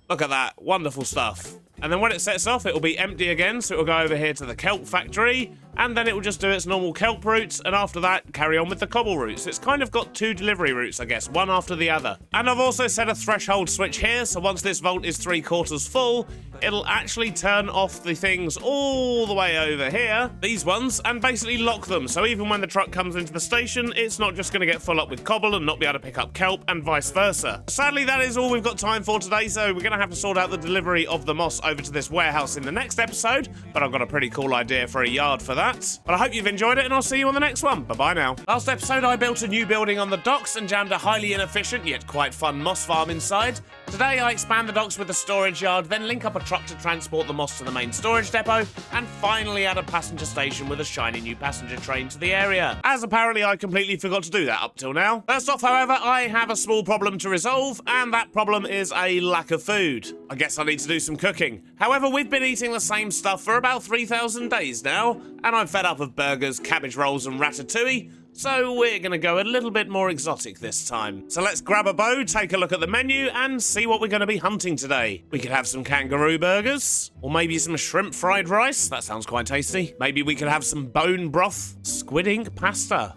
Look at that. Wonderful stuff. And then when it sets off, it will be empty again, so it will go over here to the kelp factory, and then it will just do its normal kelp routes, and after that, carry on with the cobble routes. It's kind of got 2 delivery routes, I guess, one after the other. And I've also set a threshold switch here, so once this vault is 3/4 full, it'll actually turn off the things all the way over here, these ones, and basically lock them. So even when the truck comes into the station, it's not just going to get full up with cobble and not be able to pick up kelp, and vice versa. Sadly, that is all we've got time for today, so we're going to have to sort out the delivery of the moss over to this warehouse in the next episode, but I've got a pretty cool idea for a yard for that. But I hope you've enjoyed it, and I'll see you on the next one. Bye-bye now. Last episode, I built a new building on the docks and jammed a highly inefficient yet quite fun moss farm inside. Today, I expand the docks with a storage yard, then link up a truck to transport the moss to the main storage depot, and finally add a passenger station with a shiny new passenger train to the area, as apparently I completely forgot to do that up till now. First off, however, I have a small problem to resolve, and that problem is a lack of food. I guess I need to do some cooking. However, we've been eating the same stuff for about 3,000 days now, and I'm fed up of burgers, cabbage rolls, and ratatouille, so we're gonna go a little bit more exotic this time. So let's grab a bow, take a look at the menu, and see what we're gonna be hunting today. We could have some kangaroo burgers, or maybe some shrimp fried rice. That sounds quite tasty. Maybe we could have some bone broth, squid ink pasta.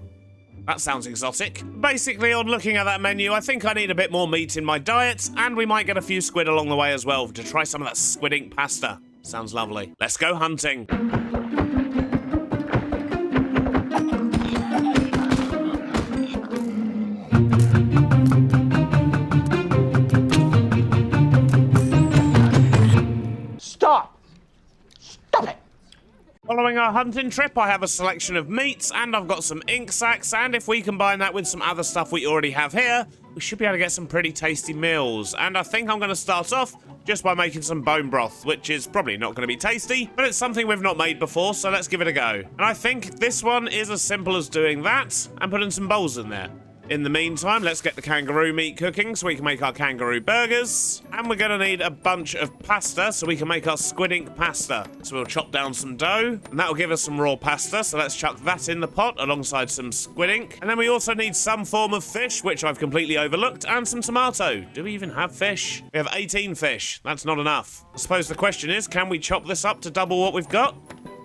That sounds exotic. Basically, on looking at that menu, I think I need a bit more meat in my diet, and we might get a few squid along the way as well to try some of that squid ink pasta. Sounds lovely. Let's go hunting. Stop it! Following our hunting trip, I have a selection of meats, and I've got some ink sacks, and if we combine that with some other stuff we already have here, we should be able to get some pretty tasty meals. And I think I'm going to start off just by making some bone broth, which is probably not going to be tasty, but it's something we've not made before, so let's give it a go. And I think this one is as simple as doing that, and putting some bowls in there. In the meantime, let's get the kangaroo meat cooking so we can make our kangaroo burgers. And we're going to need a bunch of pasta so we can make our squid ink pasta. So we'll chop down some dough, and that'll give us some raw pasta. So let's chuck that in the pot alongside some squid ink. And then we also need some form of fish, which I've completely overlooked, and some tomato. Do we even have fish? We have 18 fish. That's not enough. I suppose the question is, can we chop this up to double what we've got?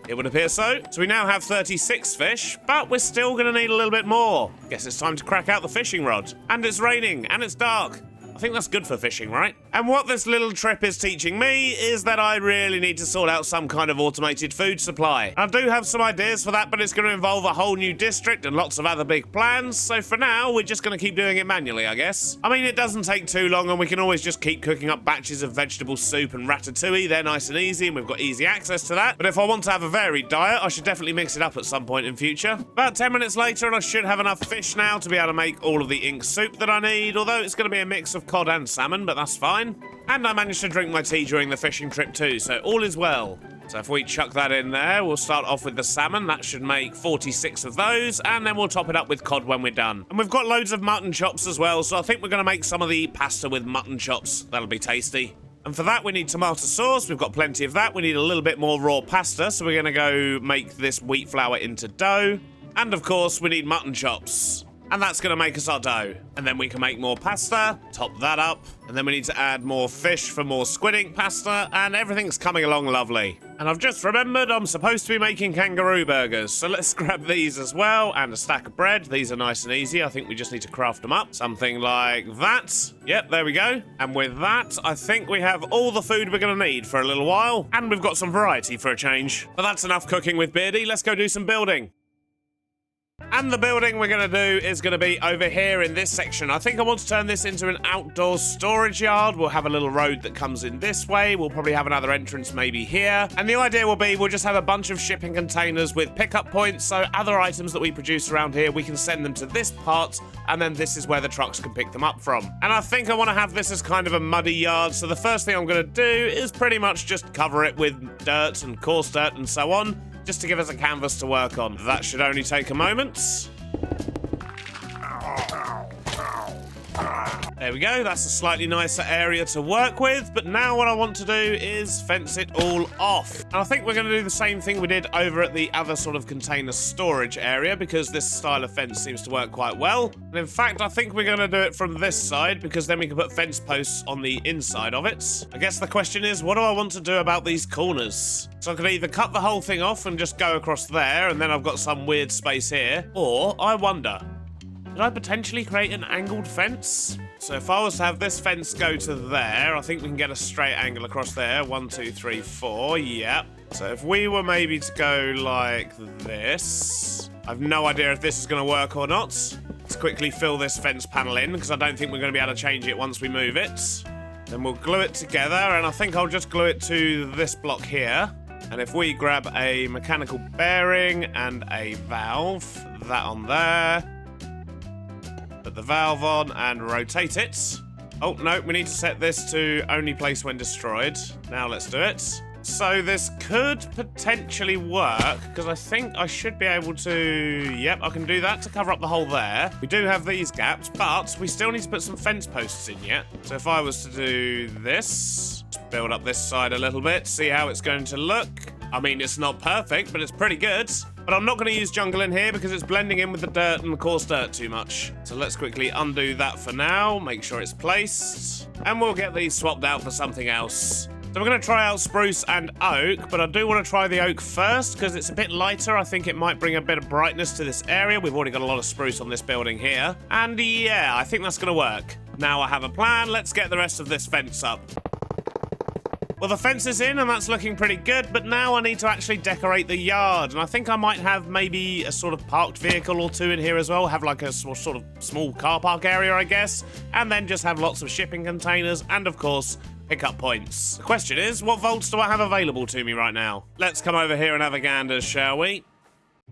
It would appear so. So we now have 36 fish, but we're still going to need a little bit more. Guess it's time to crack out the fishing rod. And it's raining, and it's dark. I think that's good for fishing, right? And what this little trip is teaching me is that I really need to sort out some kind of automated food supply. I do have some ideas for that, but it's going to involve a whole new district and lots of other big plans, so for now, we're just going to keep doing it manually, I guess. I mean, it doesn't take too long, and we can always just keep cooking up batches of vegetable soup and ratatouille. They're nice and easy, and we've got easy access to that. But if I want to have a varied diet, I should definitely mix it up at some point in future. About 10 minutes later, and I should have enough fish now to be able to make all of the ink soup that I need, although it's going to be a mix of cod and salmon, but that's fine. And I managed to drink my tea during the fishing trip too, so all is well. So if we chuck that in there, we'll start off with the salmon. That should make 46 of those, and then we'll top it up with cod when we're done. And we've got loads of mutton chops as well, so I think we're going to make some of the pasta with mutton chops. That'll be tasty. And for that, we need tomato sauce. We've got plenty of that. We need a little bit more raw pasta, so we're going to go make this wheat flour into dough. And of course, we need mutton chops. And that's going to make us our dough. And then we can make more pasta, top that up, and then we need to add more fish for more squid ink pasta, and everything's coming along lovely. And I've just remembered I'm supposed to be making kangaroo burgers, so let's grab these as well, and a stack of bread. These are nice and easy. I think we just need to craft them up. Something like that. Yep, there we go. And with that, I think we have all the food we're going to need for a little while, and we've got some variety for a change. But that's enough cooking with Beardy. Let's go do some building. And the building we're going to do is going to be over here in this section. I think I want to turn this into an outdoor storage yard. We'll have a little road that comes in this way. We'll probably have another entrance maybe here. And the idea will be we'll just have a bunch of shipping containers with pickup points. So other items that we produce around here, we can send them to this part. And then this is where the trucks can pick them up from. And I think I want to have this as kind of a muddy yard. So the first thing I'm going to do is pretty much just cover it with dirt and coarse dirt and so on, just to give us a canvas to work on. That should only take a moment. There we go, that's a slightly nicer area to work with, but now what I want to do is fence it all off. And I think we're going to do the same thing we did over at the other sort of container storage area, because this style of fence seems to work quite well. And in fact, I think we're going to do it from this side, because then we can put fence posts on the inside of it. I guess the question is, what do I want to do about these corners? So I could either cut the whole thing off and just go across there, and then I've got some weird space here, or I wonder, could I potentially create an angled fence? So if I was to have this fence go to there, I think we can get a straight angle across there. 1, 2, 3, 4. Yep. So if we were maybe to go like this, I've no idea if this is going to work or not. Let's quickly fill this fence panel in, because I don't think we're going to be able to change it once we move it. Then we'll glue it together, and I think I'll just glue it to this block here. And if we grab a mechanical bearing and a valve, that on there. Put the valve on and rotate it. Oh, no, we need to set this to only place when destroyed. Now let's do it. So this could potentially work, because I think I should be able to... Yep, I can do that to cover up the hole there. We do have these gaps, but we still need to put some fence posts in yet. So if I was to do this, build up this side a little bit, see how it's going to look. I mean, it's not perfect, but it's pretty good. But I'm not going to use jungle in here because it's blending in with the dirt and the coarse dirt too much. So let's quickly undo that for now, make sure it's placed, and we'll get these swapped out for something else. So we're going to try out spruce and oak, but I do want to try the oak first because it's a bit lighter. I think it might bring a bit of brightness to this area. We've already got a lot of spruce on this building here. And yeah, I think that's going to work. Now I have a plan. Let's get the rest of this fence up. Well, the fence is in and that's looking pretty good, but now I need to actually decorate the yard. And I think I might have maybe a sort of parked vehicle or two in here as well. Have like a sort of small car park area, I guess. And then just have lots of shipping containers and, of course, pickup points. The question is, what vaults do I have available to me right now? Let's come over here and have a gander, shall we?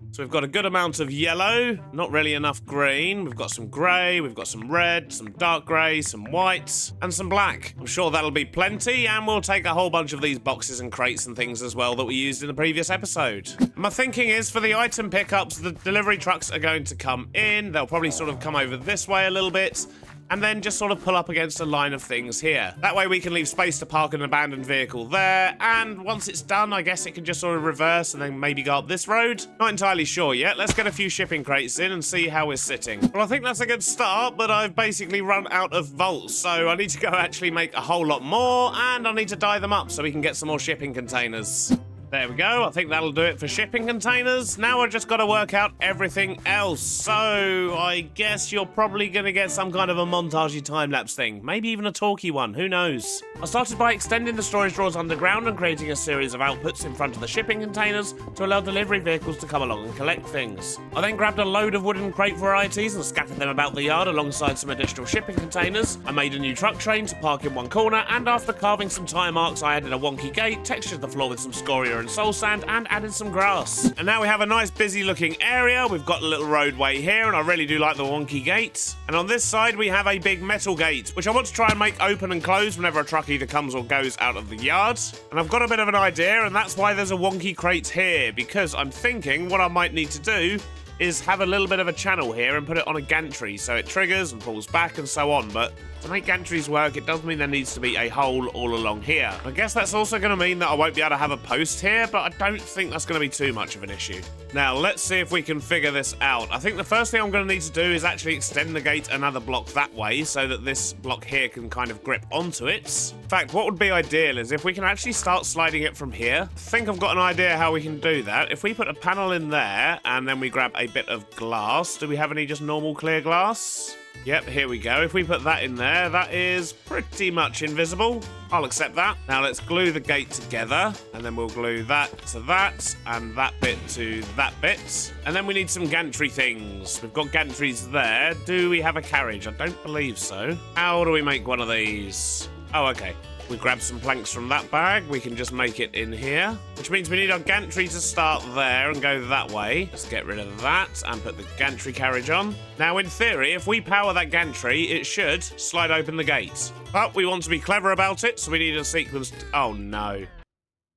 So we've got a good amount of yellow, not really enough green. We've got some grey, we've got some red, some dark grey, some white, and some black. I'm sure that'll be plenty, and we'll take a whole bunch of these boxes and crates and things as well that we used in the previous episode. My thinking is for the item pickups, the delivery trucks are going to come in. They'll probably sort of come over this way a little bit, and then just sort of pull up against a line of things here. That way we can leave space to park an abandoned vehicle there, and once it's done, I guess it can just sort of reverse and then maybe go up this road. Not entirely sure yet. Let's get a few shipping crates in and see how we're sitting. Well, I think that's a good start, but I've basically run out of vaults, so I need to go actually make a whole lot more, and I need to dye them up so we can get some more shipping containers. There we go. I think that'll do it for shipping containers. Now I've just got to work out everything else. So I guess you're probably going to get some kind of a montagey time-lapse thing. Maybe even a talkie one. Who knows? I started by extending the storage drawers underground and creating a series of outputs in front of the shipping containers to allow delivery vehicles to come along and collect things. I then grabbed a load of wooden crate varieties and scattered them about the yard alongside some additional shipping containers. I made a new truck train to park in one corner, and after carving some tire marks, I added a wonky gate, textured the floor with some scoria and soul sand, and added some grass. And now we have a nice busy looking area. We've got a little roadway here, and I really do like the wonky gate. And on this side we have a big metal gate, which I want to try and make open and close whenever a truck either comes or goes out of the yard. And I've got a bit of an idea, and that's why there's a wonky crate here, because I'm thinking what I might need to do is have a little bit of a channel here and put it on a gantry so it triggers and pulls back and so on. But to make gantries work, it does mean there needs to be a hole all along here. I guess that's also going to mean that I won't be able to have a post here, but I don't think that's going to be too much of an issue. Now, let's see if we can figure this out. I think the first thing I'm going to need to do is actually extend the gate another block that way so that this block here can kind of grip onto it. In fact, what would be ideal is if we can actually start sliding it from here. I think I've got an idea how we can do that. If we put a panel in there and then we grab a bit of glass. Do we have any just normal clear glass? Yep, here we go. If we put that in there, that is pretty much invisible. I'll accept that. Now let's glue the gate together, and then we'll glue that to that, and that bit to that bit. And then we need some gantry things. We've got gantries there. Do we have a carriage? I don't believe so. How do we make one of these? Oh, okay. We grab some planks from that bag. We can just make it in here, which means we need our gantry to start there and go that way. Let's get rid of that and put the gantry carriage on. Now, in theory, if we power that gantry, it should slide open the gate. But we want to be clever about it, so we need a sequence... Oh, no.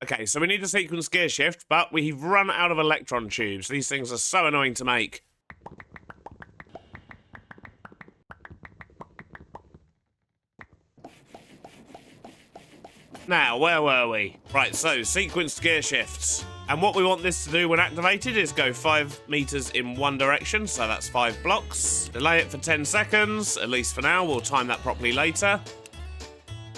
Okay, so we need a sequence gear shift, but we've run out of electron tubes. These things are so annoying to make. Now, where were we? Right, so sequenced gear shifts. And what we want this to do when activated is go 5 meters in one direction, so that's 5 blocks. Delay it for 10 seconds, at least for now. We'll time that properly later.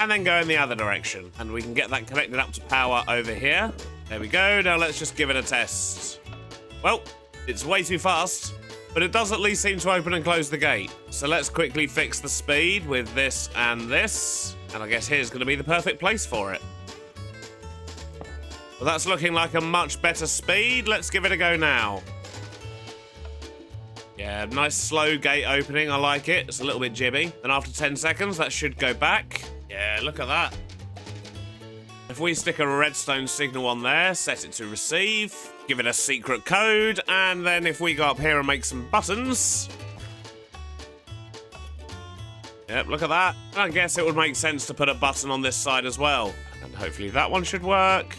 And then go in the other direction. And we can get that connected up to power over here. There we go. Now let's just give it a test. Well, it's way too fast, but it does at least seem to open and close the gate. So let's quickly fix the speed with this and this. And I guess here's going to be the perfect place for it. Well, that's looking like a much better speed. Let's give it a go now. Yeah, nice slow gate opening. I like it. It's a little bit jibby. And after 10 seconds, that should go back. Yeah, look at that. If we stick a redstone signal on there, set it to receive, give it a secret code, and then if we go up here and make some buttons... Yep, look at that. And I guess it would make sense to put a button on this side as well. And hopefully that one should work.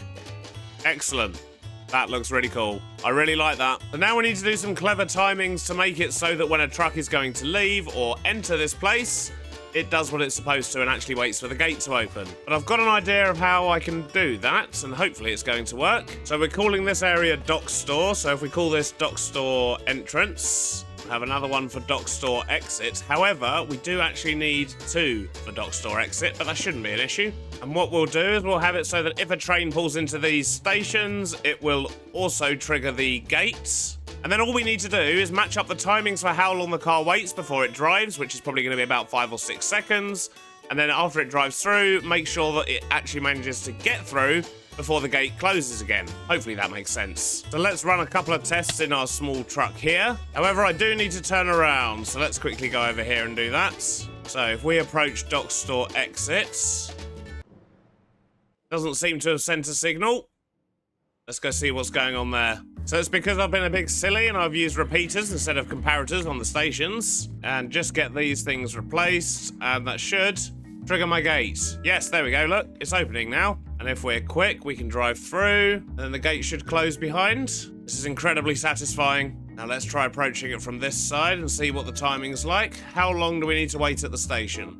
Excellent. That looks really cool. I really like that. So now we need to do some clever timings to make it so that when a truck is going to leave or enter this place, it does what it's supposed to and actually waits for the gate to open. But I've got an idea of how I can do that, and hopefully it's going to work. So we're calling this area Dock Store. So if we call this Dock Store Entrance, we'll have another one for Dock Store Exit. However, we do actually need 2 for Dock Store Exit, but that shouldn't be an issue. And what we'll do is we'll have it so that if a train pulls into these stations, it will also trigger the gates. And then all we need to do is match up the timings for how long the car waits before it drives, which is probably going to be about 5 or 6 seconds. And then after it drives through, make sure that it actually manages to get through before the gate closes again. Hopefully that makes sense. So let's run a couple of tests in our small truck here. However, I do need to turn around, so let's quickly go over here and do that. So if we approach Dock Store Exits, doesn't seem to have sent a signal. Let's go see what's going on there. So it's because I've been a big silly and I've used repeaters instead of comparators on the stations. And just get these things replaced, and that should trigger my gate. Yes, there we go, look, it's opening now. And if we're quick, we can drive through, and then the gate should close behind. This is incredibly satisfying. Now let's try approaching it from this side and see what the timing's like. How long do we need to wait at the station?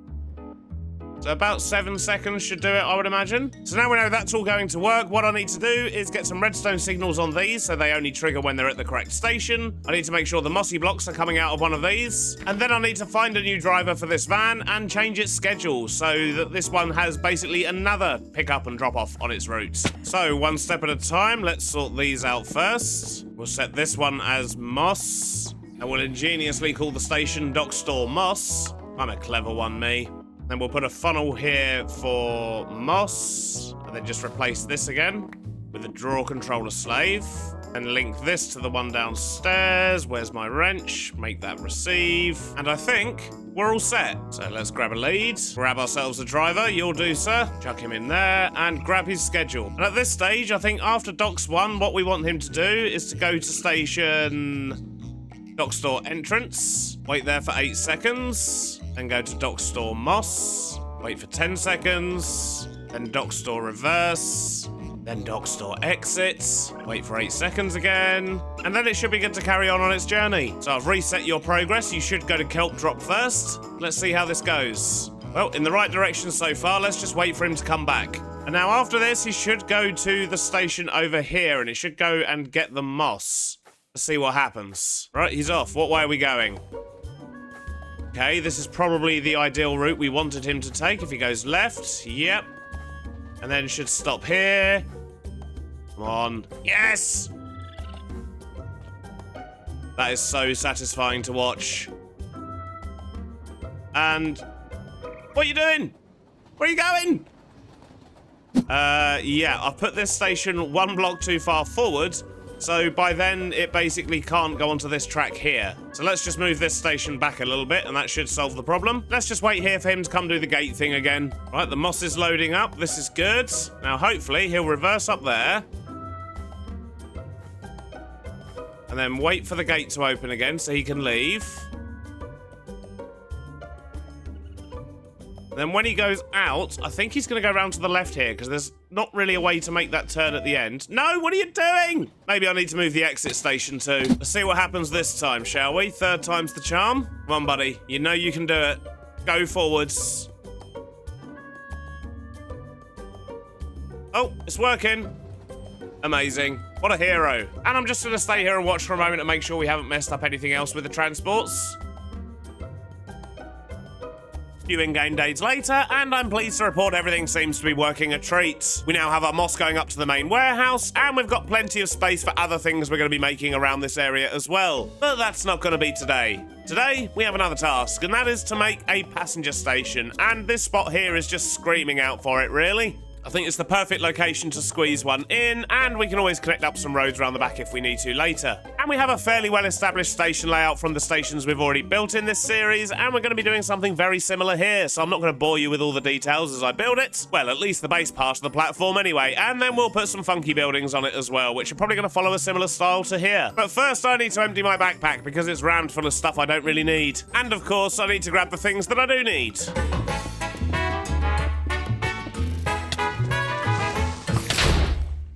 So about 7 seconds should do it, I would imagine. So now we know that's all going to work. What I need to do is get some redstone signals on these so they only trigger when they're at the correct station. I need to make sure the mossy blocks are coming out of one of these. And then I need to find a new driver for this van and change its schedule so that this one has basically another pick up and drop off on its route. So one step at a time, let's sort these out first. We'll set this one as Moss. And we'll ingeniously call the station Dock Store Moss. I'm a clever one, me. Then we'll put a funnel here for Moss, and then just replace this again with a draw controller slave, and link this to the one downstairs. Where's my wrench? Make that receive, and I think we're all set. So let's grab a lead, grab ourselves a driver. You'll do, sir. Chuck him in there, and grab his schedule. And at this stage, I think after Docks 1, what we want him to do is to go to station Dock Store Entrance, wait there for 8 seconds, then go to Dock Store Moss, wait for 10 seconds, then Dock Store Reverse, then Dock Store Exit, wait for 8 seconds again, and then it should be good to carry on its journey. So I've reset your progress. You should go to Kelp Drop first. Let's see how this goes. Well, in the right direction so far. Let's just wait for him to come back. And now after this, he should go to the station over here, and he should go and get the moss. Let's see what happens. Right, he's off. What way are we going? Okay, this is probably the ideal route we wanted him to take. If he goes left, yep. And then should stop here. Come on. Yes! That is so satisfying to watch. And... what are you doing? Where are you going? Yeah, I've put this station 1 block too far forward. So by then, it basically can't go onto this track here. So let's just move this station back a little bit, and that should solve the problem. Let's just wait here for him to come do the gate thing again. Right, the moss is loading up. This is good. Now, hopefully, he'll reverse up there. And then wait for the gate to open again so he can leave. Then when he goes out, I think he's going to go around to the left here, because there's not really a way to make that turn at the end. No, what are you doing? Maybe I need to move the exit station too. Let's see what happens this time, shall we? 3rd time's the charm. Come on, buddy. You know you can do it. Go forwards. Oh, it's working. Amazing. What a hero. And I'm just going to stay here and watch for a moment and make sure we haven't messed up anything else with the transports. Few in-game days later, and I'm pleased to report everything seems to be working a treat. We now have our moss going up to the main warehouse, and we've got plenty of space for other things we're going to be making around this area as well. But that's not going to be today. Today, we have another task, and that is to make a passenger station, and this spot here is just screaming out for it, really. I think it's the perfect location to squeeze one in, and we can always connect up some roads around the back if we need to later. And we have a fairly well-established station layout from the stations we've already built in this series, and we're going to be doing something very similar here, so I'm not going to bore you with all the details as I build it. Well, at least the base part of the platform anyway, and then we'll put some funky buildings on it as well, which are probably going to follow a similar style to here. But first, I need to empty my backpack because it's rammed full of stuff I don't really need. And of course, I need to grab the things that I do need.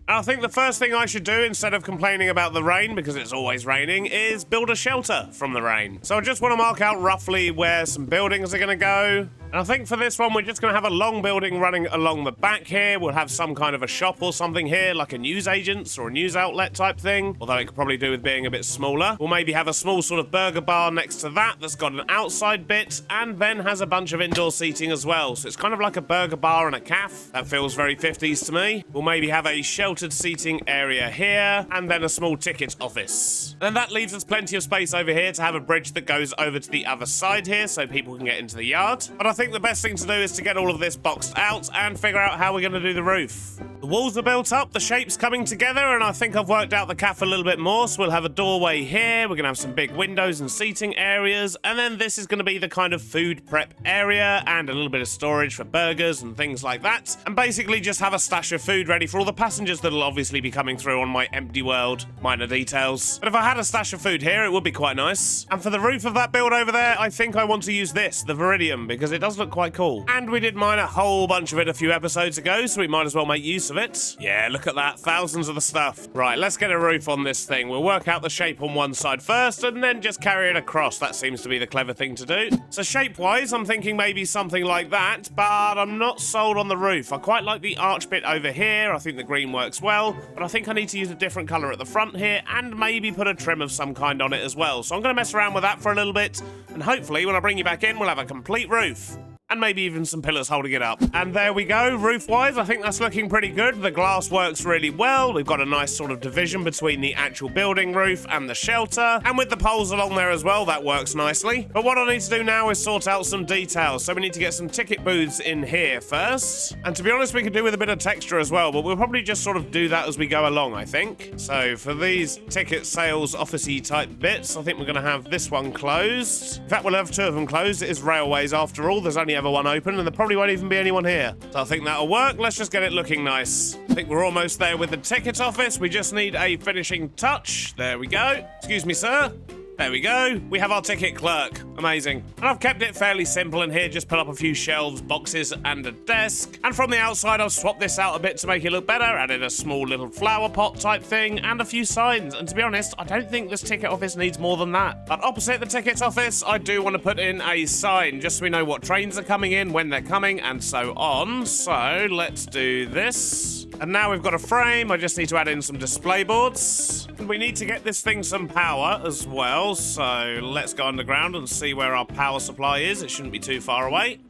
I think the first thing I should do, instead of complaining about the rain, because it's always raining, is build a shelter from the rain. So I just want to mark out roughly where some buildings are going to go. And I think for this one, we're just going to have a long building running along the back here. We'll have some kind of a shop or something here, like a newsagent's or a news outlet type thing, although it could probably do with being a bit smaller. We'll maybe have a small sort of burger bar next to that that's got an outside bit and then has a bunch of indoor seating as well. So it's kind of like a burger bar and a cafe. That feels very 50s to me. We'll maybe have a sheltered seating area here and then a small ticket office. And that leaves us plenty of space over here to have a bridge that goes over to the other side here so people can get into the yard. But I think the best thing to do is to get all of this boxed out and figure out how we're going to do the roof. The walls are built up, the shape's coming together, and I think I've worked out the cafe a little bit more. So we'll have a doorway here, we're going to have some big windows and seating areas, and then this is going to be the kind of food prep area and a little bit of storage for burgers and things like that. And basically just have a stash of food ready for all the passengers that'll obviously be coming through on my empty world. Minor details. But if I had a stash of food here, it would be quite nice. And for the roof of that build over there, I think I want to use this, the Viridium, because it does look quite cool. And we did mine a whole bunch of it a few episodes ago, so we might as well make use of it. Yeah, look at that. Thousands of the stuff. Right, let's get a roof on this thing. We'll work out the shape on one side first, and then just carry it across. That seems to be the clever thing to do. So shape-wise, I'm thinking maybe something like that, but I'm not sold on the roof. I quite like the arch bit over here. I think the green works well, but I think I need to use a different colour at the front here, and maybe put a trim of some kind on it as well. So I'm going to mess around with that for a little bit, and hopefully when I bring you back in, we'll have a complete roof. And maybe even some pillars holding it up. And there we go, roof-wise, I think that's looking pretty good. The glass works really well. We've got a nice sort of division between the actual building roof and the shelter. And with the poles along there as well, that works nicely. But what I need to do now is sort out some details. So we need to get some ticket booths in here first. And to be honest, we could do with a bit of texture as well, but we'll probably just sort of do that as we go along, I think. So for these ticket sales office-y type bits, I think we're going to have this one closed. In fact, we'll have two of them closed. It is railways after all. There's only ever one open, and there probably won't even be anyone here. So I think that'll work. Let's just get it looking nice. I think we're almost there with the ticket office. We just need a finishing touch. There we go. Excuse me, sir. There we go. We have our ticket clerk. Amazing. And I've kept it fairly simple in here. Just put up a few shelves, boxes, and a desk. And from the outside, I've swapped this out a bit to make it look better. Added a small little flower pot type thing and a few signs. And to be honest, I don't think this ticket office needs more than that. But opposite the ticket office, I do want to put in a sign just so we know what trains are coming in, when they're coming, and so on. So let's do this. And now we've got a frame. I just need to add in some display boards. And we need to get this thing some power as well. So let's go underground and see where our power supply is. It shouldn't be too far away.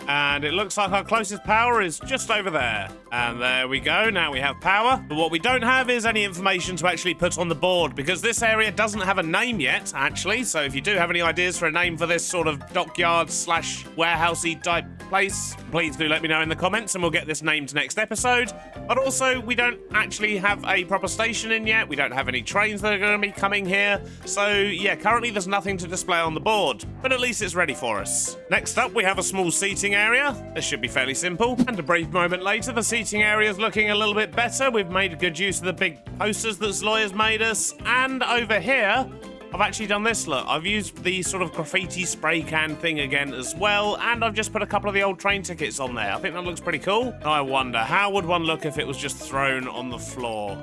And it looks like our closest power is just over there. And there we go, now we have power. But what we don't have is any information to actually put on the board, because this area doesn't have a name yet, actually. So if you do have any ideas for a name for this sort of dockyard slash warehousey type place, please do let me know in the comments and we'll get this named next episode. But also, we don't actually have a proper station in yet. We don't have any trains that are going to be coming here. So yeah, currently there's nothing to display on the board, but at least it's ready for us. Next up, we have a small seating area. This should be fairly simple. And a brief moment later, the seating area is looking a little bit better. We've made good use of the big posters that Zloya's made us. And over here, I've actually done this, look. I've used the sort of graffiti spray can thing again as well, and I've just put a couple of the old train tickets on there. I think that looks pretty cool. I wonder, how would one look if it was just thrown on the floor?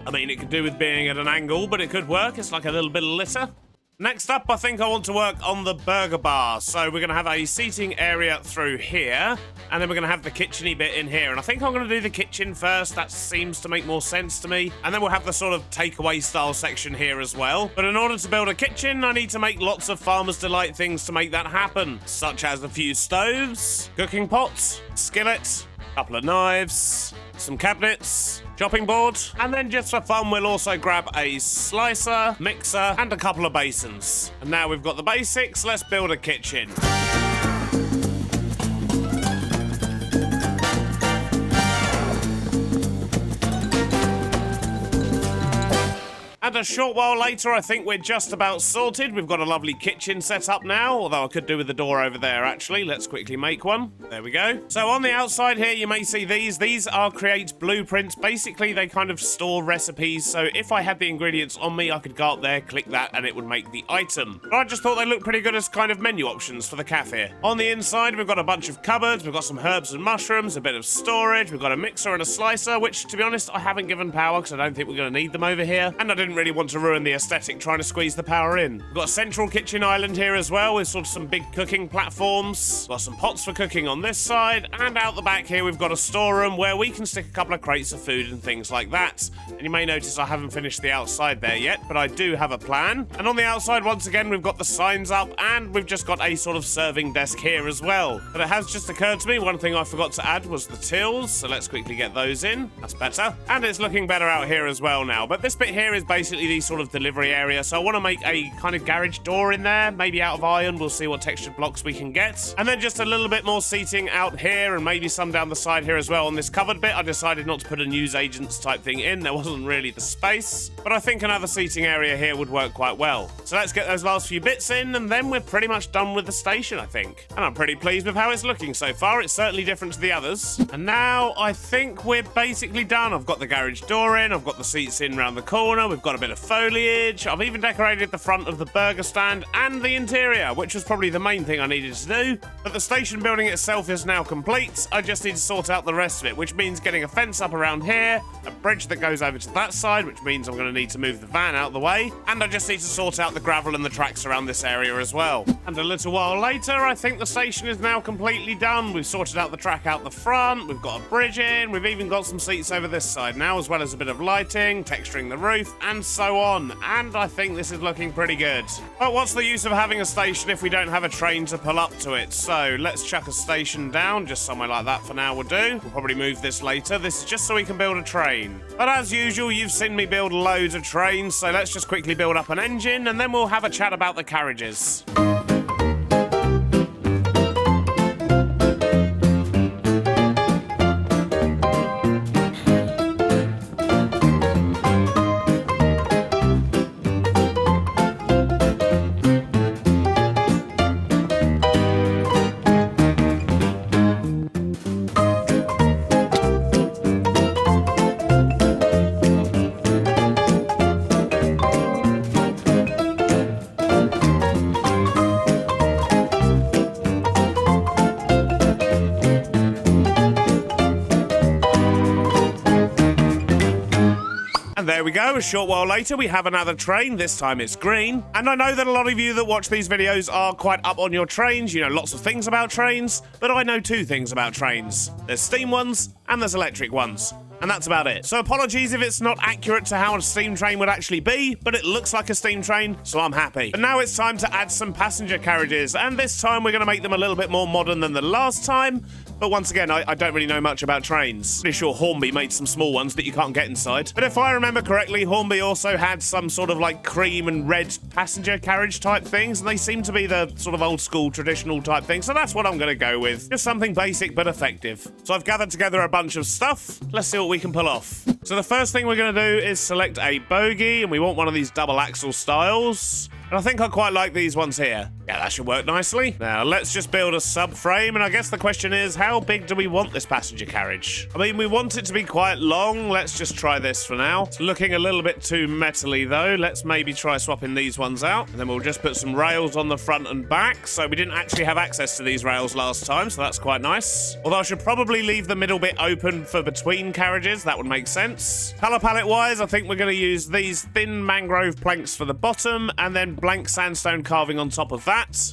I mean, it could do with being at an angle, but it could work. It's like a little bit of litter. Next up, I think I want to work on the burger bar. So we're going to have a seating area through here, and then we're going to have the kitchen-y bit in here. And I think I'm going to do the kitchen first. That seems to make more sense to me. And then we'll have the sort of takeaway style section here as well. But in order to build a kitchen, I need to make lots of Farmer's Delight things to make that happen, such as a few stoves, cooking pots, skillets, a couple of knives, some cabinets, chopping board, and then just for fun we'll also grab a slicer, mixer, and a couple of basins. And now we've got the basics, let's build a kitchen. And a short while later, I think we're just about sorted. We've got a lovely kitchen set up now, although I could do with the door over there, actually. Let's quickly make one. There we go. So on the outside here, you may see these. These are Create blueprints. Basically, they kind of store recipes. So if I had the ingredients on me, I could go up there, click that, and it would make the item. But I just thought they looked pretty good as kind of menu options for the cafe. On the inside, we've got a bunch of cupboards. We've got some herbs and mushrooms, a bit of storage. We've got a mixer and a slicer, which, to be honest, I haven't given power because I don't think we're going to need them over here. And I didn't really want to ruin the aesthetic trying to squeeze the power in. We've got a central kitchen island here as well with sort of some big cooking platforms. Got some pots for cooking on this side, and out the back here we've got a storeroom where we can stick a couple of crates of food and things like that. And you may notice I haven't finished the outside there yet, but I do have a plan. And on the outside, once again, we've got the signs up, and we've just got a sort of serving desk here as well. But it has just occurred to me, one thing I forgot to add was the tills, so let's quickly get those in. That's better. And it's looking better out here as well now. But this bit here is basically the sort of delivery area, so I want to make a kind of garage door in there, maybe out of iron. We'll see what textured blocks we can get. And then just a little bit more seating out here, and maybe some down the side here as well. On this covered bit, I decided not to put a newsagents type thing in. There wasn't really the space, but I think another seating area here would work quite well. So let's get those last few bits in, and then we're pretty much done with the station, I think. And I'm pretty pleased with how it's looking so far. It's certainly different to the others. And now I think we're basically done. I've got the garage door in, I've got the seats in around the corner, we've got a bit of foliage. I've even decorated the front of the burger stand and the interior, which was probably the main thing I needed to do. But the station building itself is now complete. I just need to sort out the rest of it, which means getting a fence up around here, a bridge that goes over to that side, which means I'm going to need to move the van out of the way, and I just need to sort out the gravel and the tracks around this area as well. And a little while later, I think the station is now completely done. We've sorted out the track out the front, we've got a bridge in, we've even got some seats over this side now, as well as a bit of lighting, texturing the roof, and so on. And I think this is looking pretty good. But what's the use of having a station if we don't have a train to pull up to it? So let's chuck a station down, just somewhere like that for now will do. We'll probably move this later. This is just so we can build a train. But as usual, you've seen me build loads of trains, so let's just quickly build up an engine, and then we'll have a chat about the carriages. And there we go, a short while later we have another train, this time it's green. And I know that a lot of you that watch these videos are quite up on your trains, you know lots of things about trains, but I know two things about trains. There's steam ones and there's electric ones. And that's about it. So apologies if it's not accurate to how a steam train would actually be, but it looks like a steam train, so I'm happy. But now it's time to add some passenger carriages, and this time we're going to make them a little bit more modern than the last time. But once again, I don't really know much about trains. Pretty sure Hornby made some small ones that you can't get inside. But if I remember correctly, Hornby also had some sort of like cream and red passenger carriage type things, and they seem to be the sort of old school traditional type thing, so that's what I'm going to go with. Just something basic but effective. So I've gathered together a bunch of stuff. Let's see what we can pull off. So the first thing we're going to do is select a bogie, and we want one of these double axle styles. And I think I quite like these ones here. Yeah, that should work nicely. Now, let's just build a subframe, and I guess the question is, how big do we want this passenger carriage? I mean, we want it to be quite long. Let's just try this for now. It's looking a little bit too metally, though. Let's maybe try swapping these ones out, and then we'll just put some rails on the front and back. So we didn't actually have access to these rails last time, so that's quite nice. Although I should probably leave the middle bit open for between carriages. That would make sense. Color palette-wise, I think we're going to use these thin mangrove planks for the bottom, and then blank sandstone carving on top of that.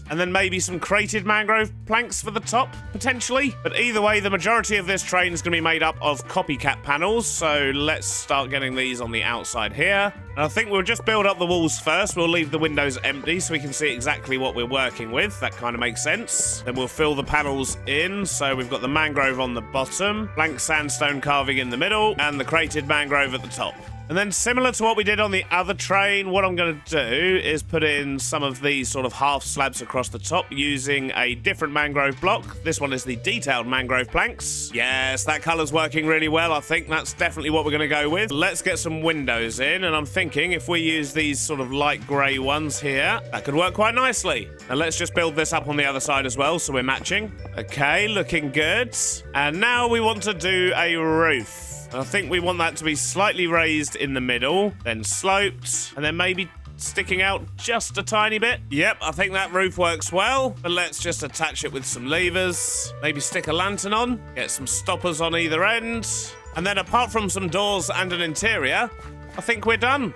And then maybe some crated mangrove planks for the top, potentially. But either way, the majority of this train is going to be made up of copycat panels. So let's start getting these on the outside here. And I think we'll just build up the walls first. We'll leave the windows empty so we can see exactly what we're working with. That kind of makes sense. Then we'll fill the panels in. So we've got the mangrove on the bottom, blank sandstone carving in the middle, and the crated mangrove at the top. And then similar to what we did on the other train, what I'm going to do is put in some of these sort of half slabs across the top using a different mangrove block. This one is the detailed mangrove planks. Yes, that colour's working really well. I think that's definitely what we're going to go with. Let's get some windows in, and I'm thinking if we use these sort of light grey ones here, that could work quite nicely. Now let's just build this up on the other side as well so we're matching. Okay, looking good. And now we want to do a roof. I think we want that to be slightly raised in the middle, then sloped, and then maybe sticking out just a tiny bit. Yep, I think that roof works well, but let's just attach it with some levers, maybe stick a lantern on, get some stoppers on either end, and then apart from some doors and an interior, I think we're done.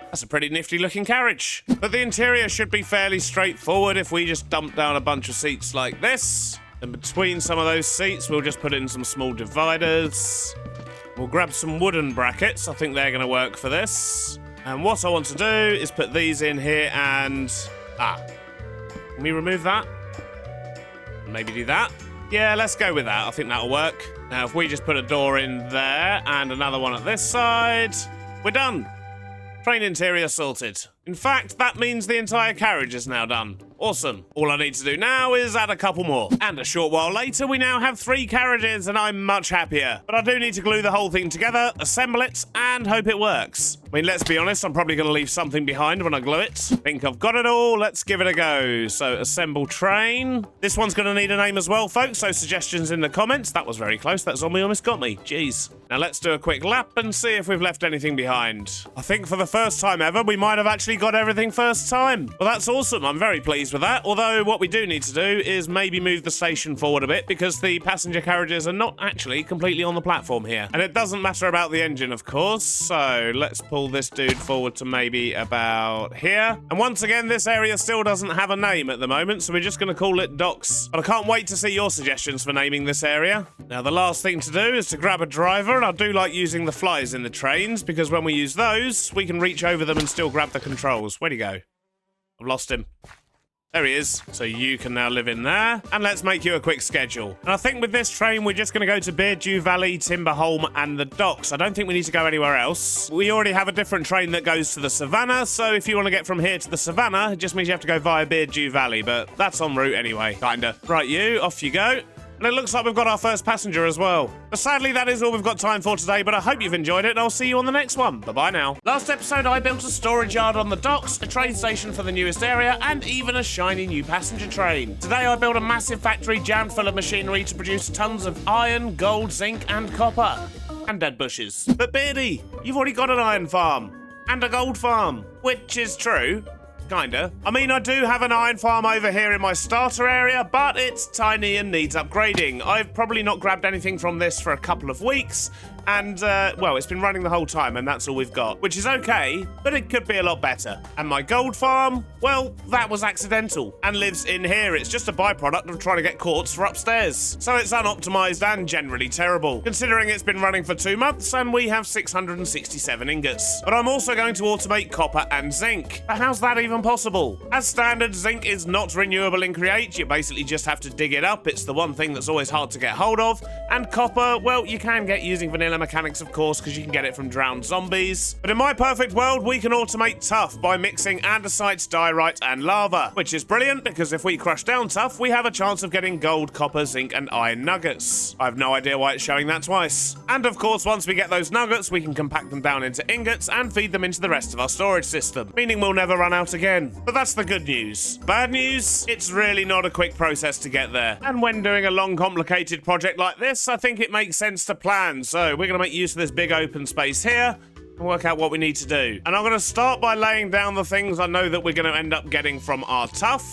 That's a pretty nifty looking carriage. But the interior should be fairly straightforward if we just dump down a bunch of seats like this. And between some of those seats, we'll just put in some small dividers. We'll grab some wooden brackets. I think they're going to work for this. And what I want to do is put these in here and... Can we remove that? Maybe do that? Yeah, let's go with that. I think that'll work. Now, if we just put a door in there and another one at this side, we're done. Train interior sorted. In fact, that means the entire carriage is now done. Awesome. All I need to do now is add a couple more. And a short while later, we now have 3 carriages, and I'm much happier. But I do need to glue the whole thing together, assemble it, and hope it works. I mean, let's be honest, I'm probably going to leave something behind when I glue it. Think I've got it all. Let's give it a go. So, assemble train. This one's going to need a name as well, folks, so suggestions in the comments. That was very close. That zombie almost got me. Jeez. Now, let's do a quick lap and see if we've left anything behind. I think for the first time ever, we might have actually got everything first time. Well, that's awesome. I'm very pleased with that. Although, what we do need to do is maybe move the station forward a bit because the passenger carriages are not actually completely on the platform here. And it doesn't matter about the engine, of course. So, let's pull this dude forward to maybe about here. And once again, this area still doesn't have a name at the moment, so we're just going to call it Docks. But I can't wait to see your suggestions for naming this area. Now, the last thing to do is to grab a driver, and I do like using the flies in the trains because when we use those, we can reach over them and still grab the controls. Where'd he go? I've lost him. There he is. So you can now live in there. And let's make you a quick schedule. And I think with this train, we're just going to go to Beardstone Valley, Timberholm, and the docks. I don't think we need to go anywhere else. We already have a different train that goes to the Savannah. So if you want to get from here to the Savannah, it just means you have to go via Beardstone Valley. But that's en route anyway, kinda. Right, you, off you go. And it looks like we've got our first passenger as well. But sadly, that is all we've got time for today, but I hope you've enjoyed it, and I'll see you on the next one. Bye-bye now. Last episode, I built a storage yard on the docks, a train station for the newest area, and even a shiny new passenger train. Today, I built a massive factory jammed full of machinery to produce tons of iron, gold, zinc, and copper. And dead bushes. But Beardy, you've already got an iron farm. And a gold farm. Which is true. Kinda. I mean, I do have an iron farm over here in my starter area, but it's tiny and needs upgrading. I've probably not grabbed anything from this for a couple of weeks, and, well, it's been running the whole time, and that's all we've got, which is okay, but it could be a lot better. And my gold farm, well, that was accidental, and lives in here. It's just a byproduct of trying to get quartz for upstairs. So it's unoptimized and generally terrible, considering it's been running for 2 months, and we have 667 ingots. But I'm also going to automate copper and zinc. But how's that even possible? As standard, zinc is not renewable in Create. You basically just have to dig it up. It's the one thing that's always hard to get hold of. And copper, well, you can get using vanilla vanilla mechanics, of course, because you can get it from drowned zombies. But in my perfect world, we can automate tough by mixing andesite, diorite, and lava, which is brilliant because if we crush down tough, we have a chance of getting gold, copper, zinc, and iron nuggets. I have no idea why it's showing that twice. And of course, once we get those nuggets, we can compact them down into ingots and feed them into the rest of our storage system, meaning we'll never run out again. But that's the good news. Bad news, it's really not a quick process to get there. And when doing a long, complicated project like this, I think it makes sense to plan. So we're going to make use of this big open space here and work out what we need to do. And I'm going to start by laying down the things I know that we're going to end up getting from our tuff.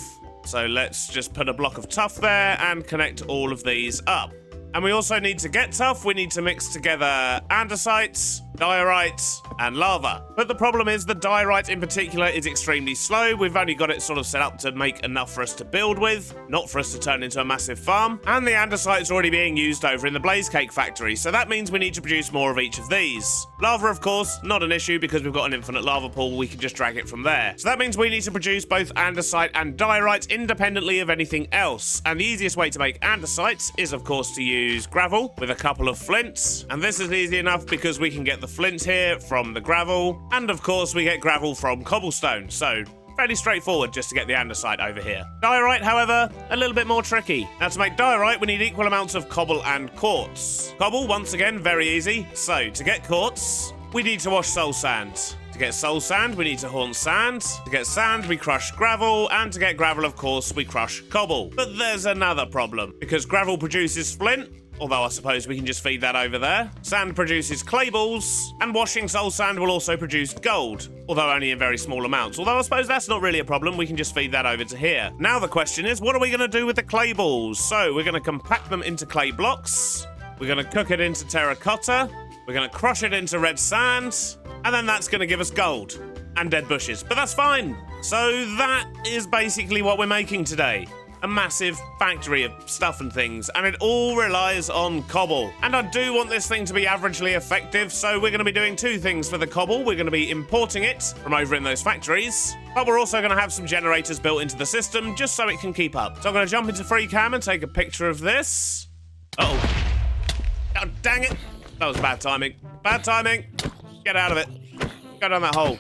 So let's just put a block of tuff there and connect all of these up. And we also need to get tough. We need to mix together andesite, diorite, and lava. But the problem is the diorite in particular is extremely slow. We've only got it sort of set up to make enough for us to build with, not for us to turn into a massive farm. And the andesite's already being used over in the blaze cake factory, so that means we need to produce more of each of these. Lava, of course, not an issue because we've got an infinite lava pool. We can just drag it from there. So that means we need to produce both andesite and diorite independently of anything else. And the easiest way to make andesite is, of course, to use gravel with a couple of flints. And this is easy enough because we can get the flint here from the gravel. And of course, we get gravel from cobblestone. So fairly straightforward just to get the andesite over here. Diorite, however, a little bit more tricky. Now, to make diorite, we need equal amounts of cobble and quartz. Cobble, once again, very easy. So, to get quartz, we need to wash soul sand. To get soul sand, we need to haunt sand. To get sand, we crush gravel. And to get gravel, of course, we crush cobble. But there's another problem. Because gravel produces flint, although I suppose we can just feed that over there. Sand produces clay balls, and washing soul sand will also produce gold, although only in very small amounts. Although I suppose that's not really a problem, we can just feed that over to here. Now the question is, what are we going to do with the clay balls? So we're going to compact them into clay blocks, we're going to cook it into terracotta, we're going to crush it into red sand, and then that's going to give us gold and dead bushes. But that's fine. So that is basically what we're making today. A massive factory of stuff and things, and it all relies on cobble. And I do want this thing to be averagely effective, so we're going to be doing two things for the cobble. We're going to be importing it from over in those factories, but we're also going to have some generators built into the system just so it can keep up. So I'm going to jump into free cam and take a picture of this. Uh-oh. Oh, dang it. That was bad timing. Bad timing. Get out of it. Go down that hole.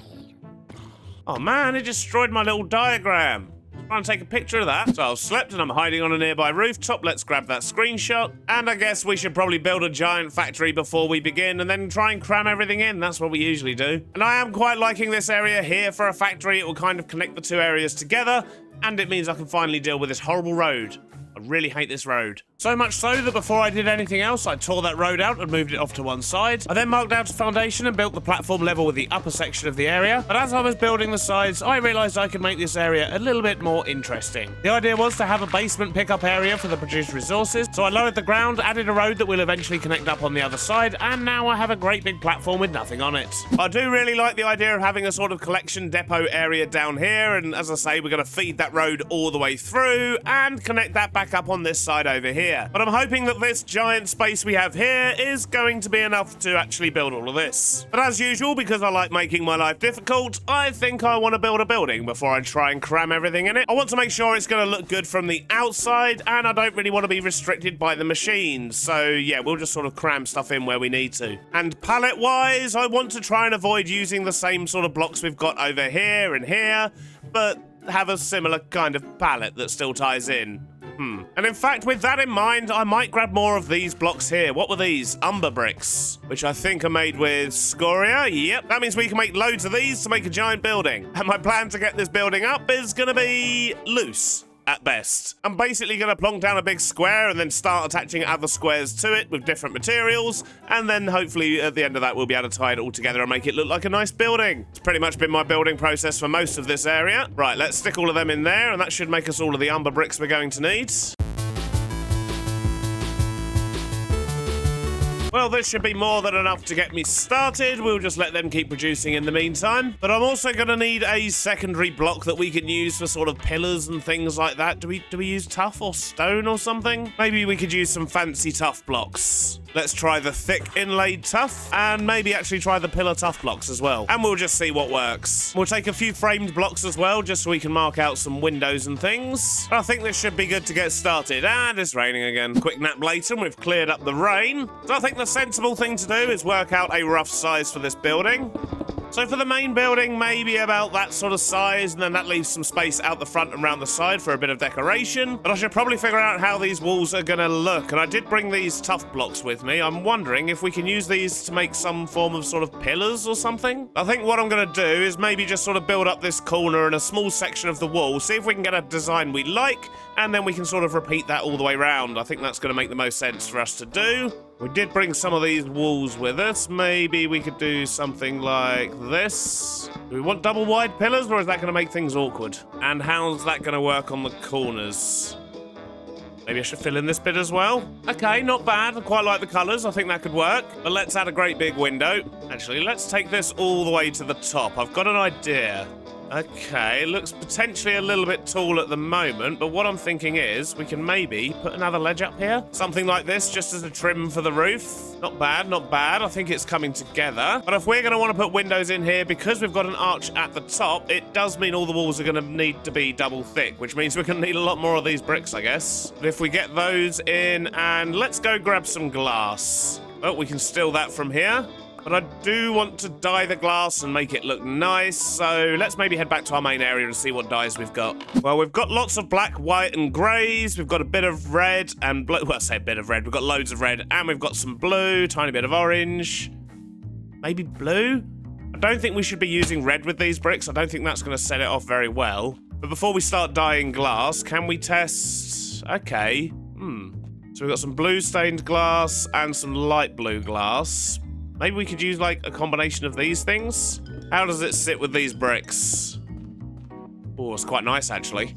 Oh man, it destroyed my little diagram. Trying to take a picture of that. So I've slept and I'm hiding on a nearby rooftop. Let's grab that screenshot. And I guess we should probably build a giant factory before we begin and then try and cram everything in. That's what we usually do. And I am quite liking this area here for a factory. It will kind of connect the two areas together. And it means I can finally deal with this horrible road. I really hate this road. So much so that before I did anything else, I tore that road out and moved it off to one side. I then marked out a foundation and built the platform level with the upper section of the area. But as I was building the sides, I realized I could make this area a little bit more interesting. The idea was to have a basement pickup area for the produced resources. So I lowered the ground, added a road that will eventually connect up on the other side, and now I have a great big platform with nothing on it. I do really like the idea of having a sort of collection depot area down here. And as I say, we're going to feed that road all the way through and connect that back up on this side over here. But I'm hoping that this giant space we have here is going to be enough to actually build all of this. But as usual, because I like making my life difficult, I think I want to build a building before I try and cram everything in it. I want to make sure it's going to look good from the outside, and I don't really want to be restricted by the machines. So yeah, we'll just sort of cram stuff in where we need to. And palette-wise, I want to try and avoid using the same sort of blocks we've got over here and here, but have a similar kind of palette that still ties in. And in fact, with that in mind, I might grab more of these blocks here. What were these? Umber bricks, which I think are made with scoria. Yep, that means we can make loads of these to make a giant building. And my plan to get this building up is going to be loose. At best. I'm basically going to plonk down a big square and then start attaching other squares to it with different materials, and then hopefully at the end of that we'll be able to tie it all together and make it look like a nice building. It's pretty much been my building process for most of this area. Right, let's stick all of them in there, and that should make us all of the umber bricks we're going to need. Well, this should be more than enough to get me started. We'll just let them keep producing in the meantime. But I'm also going to need a secondary block that we can use for sort of pillars and things like that. Do we use tuff or stone or something? Maybe we could use some fancy tuff blocks. Let's try the thick inlaid tuff, and maybe actually try the pillar tuff blocks as well. And we'll just see what works. We'll take a few framed blocks as well, just so we can mark out some windows and things. I think this should be good to get started. And it's raining again. Quick nap later, and we've cleared up the rain. So I think the sensible thing to do is work out a rough size for this building. So for the main building, maybe about that sort of size, and then that leaves some space out the front and around the side for a bit of decoration. But I should probably figure out how these walls are gonna look, and I did bring these tough blocks with me. I'm wondering if we can use these to make some form of sort of pillars or something. I think what I'm gonna do is maybe just sort of build up this corner and a small section of the wall, see if we can get a design we like, and then we can sort of repeat that all the way around. I think that's gonna make the most sense for us to do. We did bring some of these walls with us. Maybe we could do something like this. Do we want double wide pillars, or is that going to make things awkward? And how's that going to work on the corners? Maybe I should fill in this bit as well. Okay, not bad. I quite like the colours. I think that could work. But let's add a great big window. Actually, let's take this all the way to the top. I've got an idea. Okay, it looks potentially a little bit tall at the moment, but what I'm thinking is we can maybe put another ledge up here. Something like this, just as a trim for the roof. Not bad, not bad. I think it's coming together. But if we're going to want to put windows in here, because we've got an arch at the top, it does mean all the walls are going to need to be double thick, which means we're going to need a lot more of these bricks, I guess. But if we get those in, and let's go grab some glass. Oh, we can steal that from here. But I do want to dye the glass and make it look nice, so let's maybe head back to our main area and see what dyes we've got. Well, we've got lots of black, white, and greys. We've got a bit of red and blue. Well, I say a bit of red. We've got loads of red, and we've got some blue, tiny bit of orange. Maybe blue? I don't think we should be using red with these bricks. I don't think that's going to set it off very well. But before we start dyeing glass, can we test... Okay. So we've got some blue stained glass and some light blue glass. Maybe we could use, like, a combination of these things? How does it sit with these bricks? Oh, it's quite nice, actually.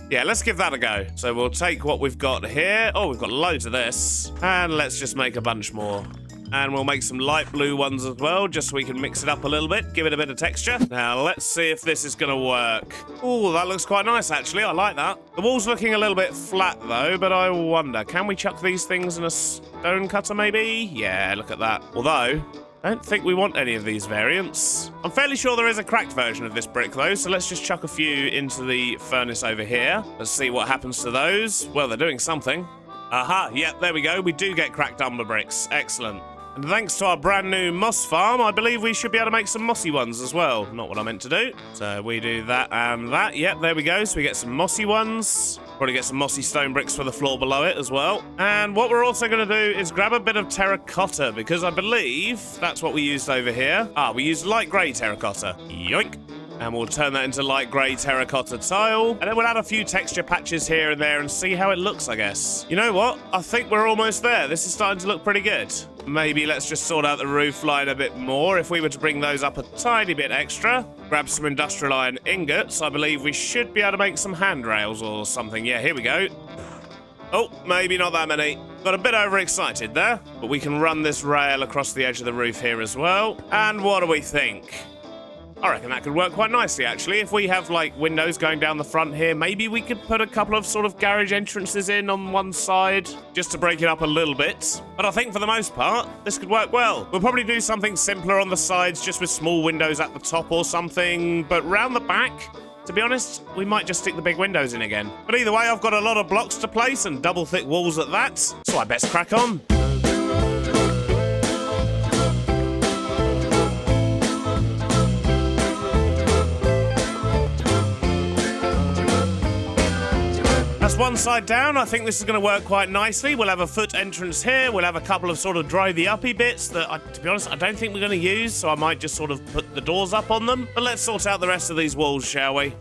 Yeah, let's give that a go. So we'll take what we've got here. Oh, we've got loads of this. And let's just make a bunch more. And we'll make some light blue ones as well, just so we can mix it up a little bit, give it a bit of texture. Now, let's see if this is going to work. Oh, that looks quite nice, actually. I like that. The wall's looking a little bit flat, though, but I wonder, can we chuck these things in a stone cutter, maybe? Yeah, look at that. Although, I don't think we want any of these variants. I'm fairly sure there is a cracked version of this brick, though, so let's just chuck a few into the furnace over here. Let's see what happens to those. Well, they're doing something. Aha, yep, there we go. We do get cracked umber bricks. Excellent. And thanks to our brand new moss farm, I believe we should be able to make some mossy ones as well. Not what I meant to do. So we do that and that. Yep, there we go. So we get some mossy ones. Probably get some mossy stone bricks for the floor below it as well. And what we're also going to do is grab a bit of terracotta, because I believe that's what we used over here. Ah, we used light grey terracotta. Yoink. And we'll turn that into light grey terracotta tile. And then we'll add a few texture patches here and there and see how it looks, I guess. You know what? I think we're almost there. This is starting to look pretty good. Maybe let's just sort out the roof line a bit more. If we were to bring those up a tiny bit extra, grab some industrial iron ingots, I believe we should be able to make some handrails or something. Yeah, here we go. Oh, maybe not that many. Got a bit overexcited there, but we can run this rail across the edge of the roof here as well. And what do we think? I reckon that could work quite nicely, actually. If we have, like, windows going down the front here, maybe we could put a couple of sort of garage entrances in on one side, just to break it up a little bit. But I think for the most part, this could work well. We'll probably do something simpler on the sides, just with small windows at the top or something. But round the back, to be honest, we might just stick the big windows in again. But either way, I've got a lot of blocks to place and double thick walls at that, so I best crack on. That's one side down. I think this is going to work quite nicely. We'll have a foot entrance here. We'll have a couple of sort of dry-the-uppy bits that, to be honest, I don't think we're going to use, so I might just sort of put the doors up on them. But let's sort out the rest of these walls, shall we?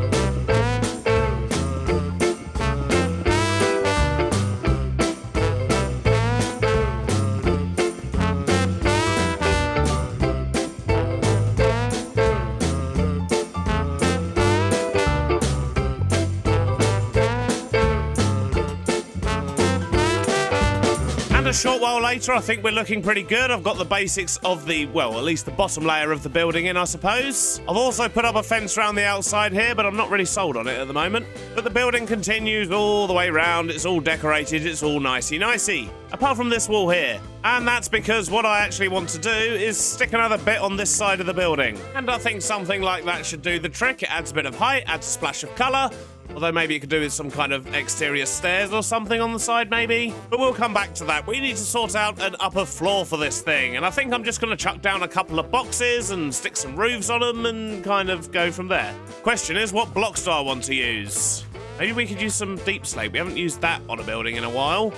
A short while later, I think we're looking pretty good. I've got the basics of the, well, at least the bottom layer of the building in, I suppose. I've also put up a fence around the outside here, but I'm not really sold on it at the moment. But the building continues all the way around. It's all decorated. It's all nicey-nicey. Apart from this wall here. And that's because what I actually want to do is stick another bit on this side of the building. And I think something like that should do the trick. It adds a bit of height, adds a splash of colour. Although maybe it could do with some kind of exterior stairs or something on the side, maybe. But we'll come back to that. We need to sort out an upper floor for this thing. And I think I'm just going to chuck down a couple of boxes and stick some roofs on them and kind of go from there. Question is, what blocks do I want to use? Maybe we could use some deep slate. We haven't used that on a building in a while.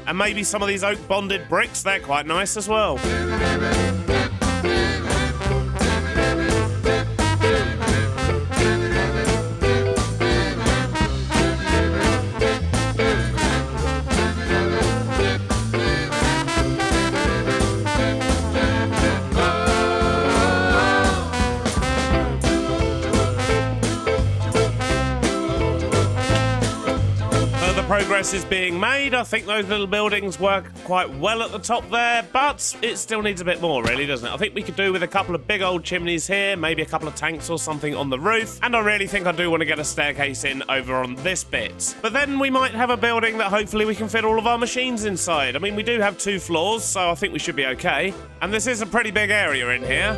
And maybe some of these oak bonded bricks. They're quite nice as well. Progress is being made. I think those little buildings work quite well at the top there, but it still needs a bit more, really, doesn't it? I think we could do with a couple of big old chimneys here, maybe a couple of tanks or something on the roof, and I really think I do want to get a staircase in over on this bit. But then we might have a building that hopefully we can fit all of our machines inside. I mean, we do have 2 floors, so I think we should be okay. And this is a pretty big area in here.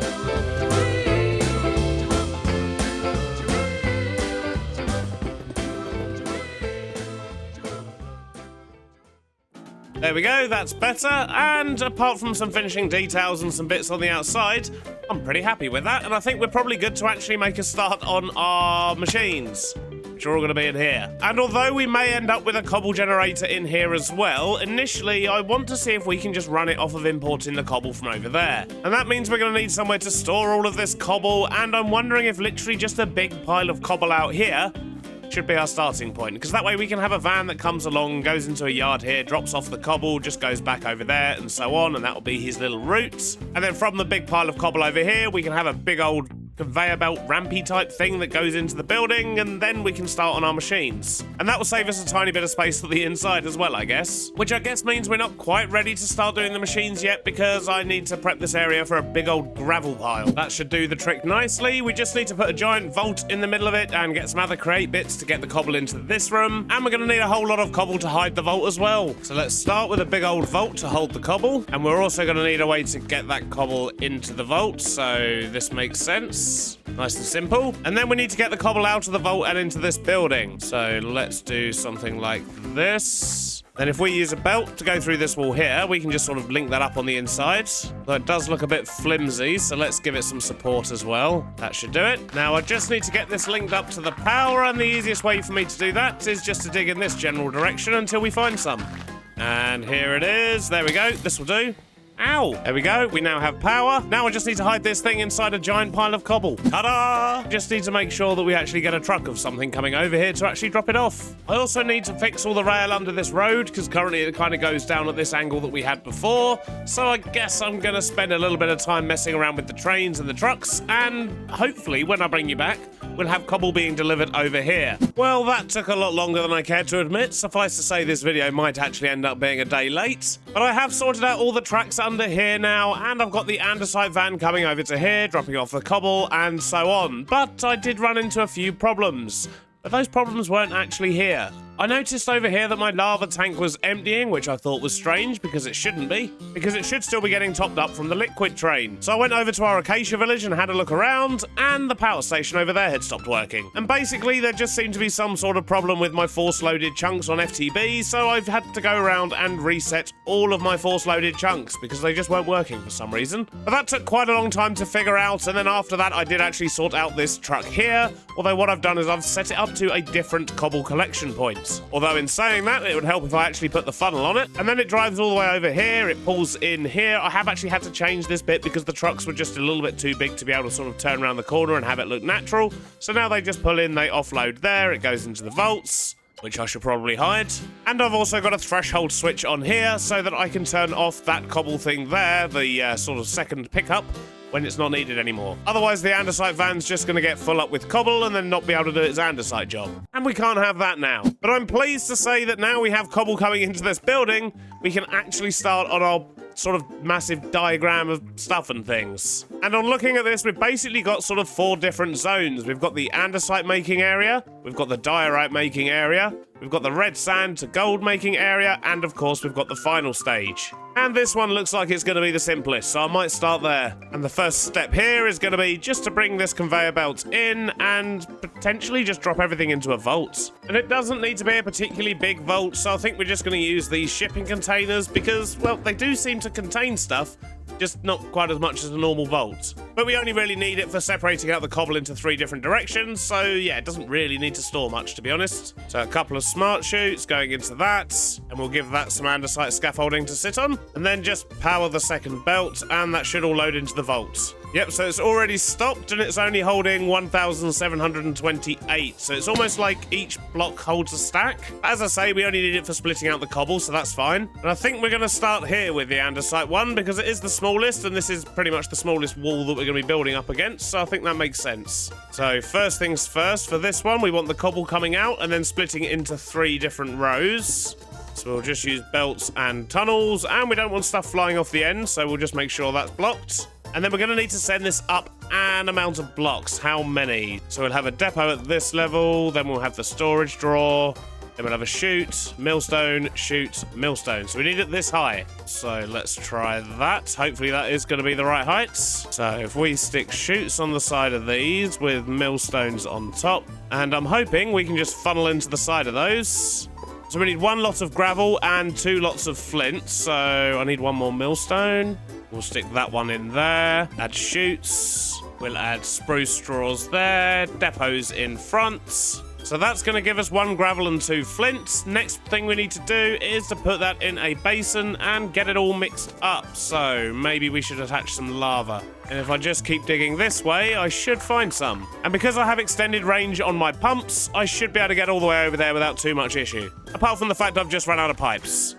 There we go, that's better, and apart from some finishing details and some bits on the outside, I'm pretty happy with that, and I think we're probably good to actually make a start on our machines, which are all going to be in here. And although we may end up with a cobble generator in here as well, initially I want to see if we can just run it off of importing the cobble from over there. And that means we're going to need somewhere to store all of this cobble, and I'm wondering if literally just a big pile of cobble out here should be our starting point, because that way we can have a van that comes along, goes into a yard here, drops off the cobble, just goes back over there and so on, and that'll be his little route. And then from the big pile of cobble over here, we can have a big old conveyor belt rampy type thing that goes into the building, and then we can start on our machines. And that will save us a tiny bit of space for the inside as well, I guess. Which I guess means we're not quite ready to start doing the machines yet, because I need to prep this area for a big old gravel pile. That should do the trick nicely. We just need to put a giant vault in the middle of it and get some other crate bits to get the cobble into this room. And we're going to need a whole lot of cobble to hide the vault as well. So let's start with a big old vault to hold the cobble. And we're also going to need a way to get that cobble into the vault. So this makes sense. Nice and simple. And then we need to get the cobble out of the vault and into this building. So let's do something like this. Then if we use a belt to go through this wall here, we can just sort of link that up on the inside. Though it does look a bit flimsy, so let's give it some support as well. That should do it. Now I just need to get this linked up to the power, and the easiest way for me to do that is just to dig in this general direction until we find some. And here it is. There we go. This will do. Ow! There we go. We now have power. Now I just need to hide this thing inside a giant pile of cobble. Ta-da! Just need to make sure that we actually get a truck of something coming over here to actually drop it off. I also need to fix all the rail under this road, because currently it kind of goes down at this angle that we had before. So I guess I'm going to spend a little bit of time messing around with the trains and the trucks, and hopefully when I bring you back, we'll have cobble being delivered over here. Well, that took a lot longer than I cared to admit. Suffice to say, this video might actually end up being a day late. But I have sorted out all the tracks under here now, and I've got the andesite van coming over to here, dropping off the cobble, and so on. But I did run into a few problems. But those problems weren't actually here. I noticed over here that my lava tank was emptying, which I thought was strange because it shouldn't be, because it should still be getting topped up from the liquid train. So I went over to our acacia village and had a look around, and the power station over there had stopped working. And basically there just seemed to be some sort of problem with my force loaded chunks on FTB, so I've had to go around and reset all of my force loaded chunks because they just weren't working for some reason. But that took quite a long time to figure out, and then after that I did actually sort out this truck here, although what I've done is I've set it up to a different cobble collection point. Although in saying that, it would help if I actually put the funnel on it. And then it drives all the way over here, it pulls in here. I have actually had to change this bit because the trucks were just a little bit too big to be able to sort of turn around the corner and have it look natural. So now they just pull in, they offload there, it goes into the vaults, which I should probably hide. And I've also got a threshold switch on here so that I can turn off that cobble thing there, the sort of second pickup, when it's not needed anymore. Otherwise, the andesite van's just going to get full up with cobble and then not be able to do its andesite job. And we can't have that now. But I'm pleased to say that now we have cobble coming into this building, we can actually start on our sort of massive diagram of stuff and things. And on looking at this, we've basically got sort of 4 different zones. We've got the andesite making area, we've got the diorite making area, We've got the red sand to gold making area, and of course we've got the final stage. And this one looks like it's going to be the simplest, so I might start there. And the first step here is going to be just to bring this conveyor belt in and potentially just drop everything into a vault. And it doesn't need to be a particularly big vault, so I think we're just going to use these shipping containers because, well, they do seem to contain stuff, just not quite as much as a normal vault. But we only really need it for separating out the cobble into 3 different directions, so yeah, it doesn't really need to store much, to be honest. So a couple of smart chutes going into that, and we'll give that some andesite scaffolding to sit on, and then just power the second belt, and that should all load into the vault. Yep, so it's already stopped, and it's only holding 1,728, so it's almost like each block holds a stack. As I say, we only need it for splitting out the cobble, so that's fine. And I think we're going to start here with the andesite one, because it is the smallest, and this is pretty much the smallest wall that we're going to be building up against, so I think that makes sense. So first things first, for this one, we want the cobble coming out, and then splitting it into 3 different rows. So we'll just use belts and tunnels, and we don't want stuff flying off the end, so we'll just make sure that's blocked. And then we're going to need to send this up an amount of blocks. How many? So we'll have a depot at this level, then we'll have the storage drawer, then we'll have a chute, millstone, chute, millstone. So we need it this high. So let's try that. Hopefully that is going to be the right height. So if we stick chutes on the side of these with millstones on top, and I'm hoping we can just funnel into the side of those. So we need 1 lot of gravel and 2 lots of flint. So I need 1 more millstone. We'll stick that one in there. Add chutes. We'll add spruce straws there. Depots in front. So that's going to give us 1 gravel and 2 flint. Next thing we need to do is to put that in a basin and get it all mixed up. So maybe we should attach some lava. And if I just keep digging this way, I should find some. And because I have extended range on my pumps, I should be able to get all the way over there without too much issue. Apart from the fact I've just run out of pipes.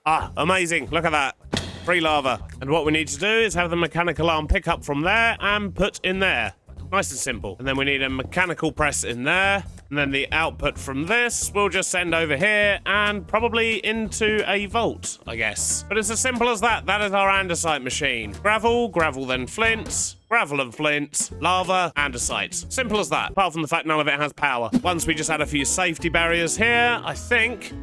Ah, amazing. Look at that. Free lava. And what we need to do is have the mechanical arm pick up from there and put in there. Nice and simple. And then we need a mechanical press in there. And then the output from this we'll just send over here and probably into a vault, I guess. But it's as simple as that. That is our andesite machine. Gravel, gravel then flint, gravel and flint, lava, andesite. Simple as that. Apart from the fact none of it has power. Once we just add a few safety barriers here, I think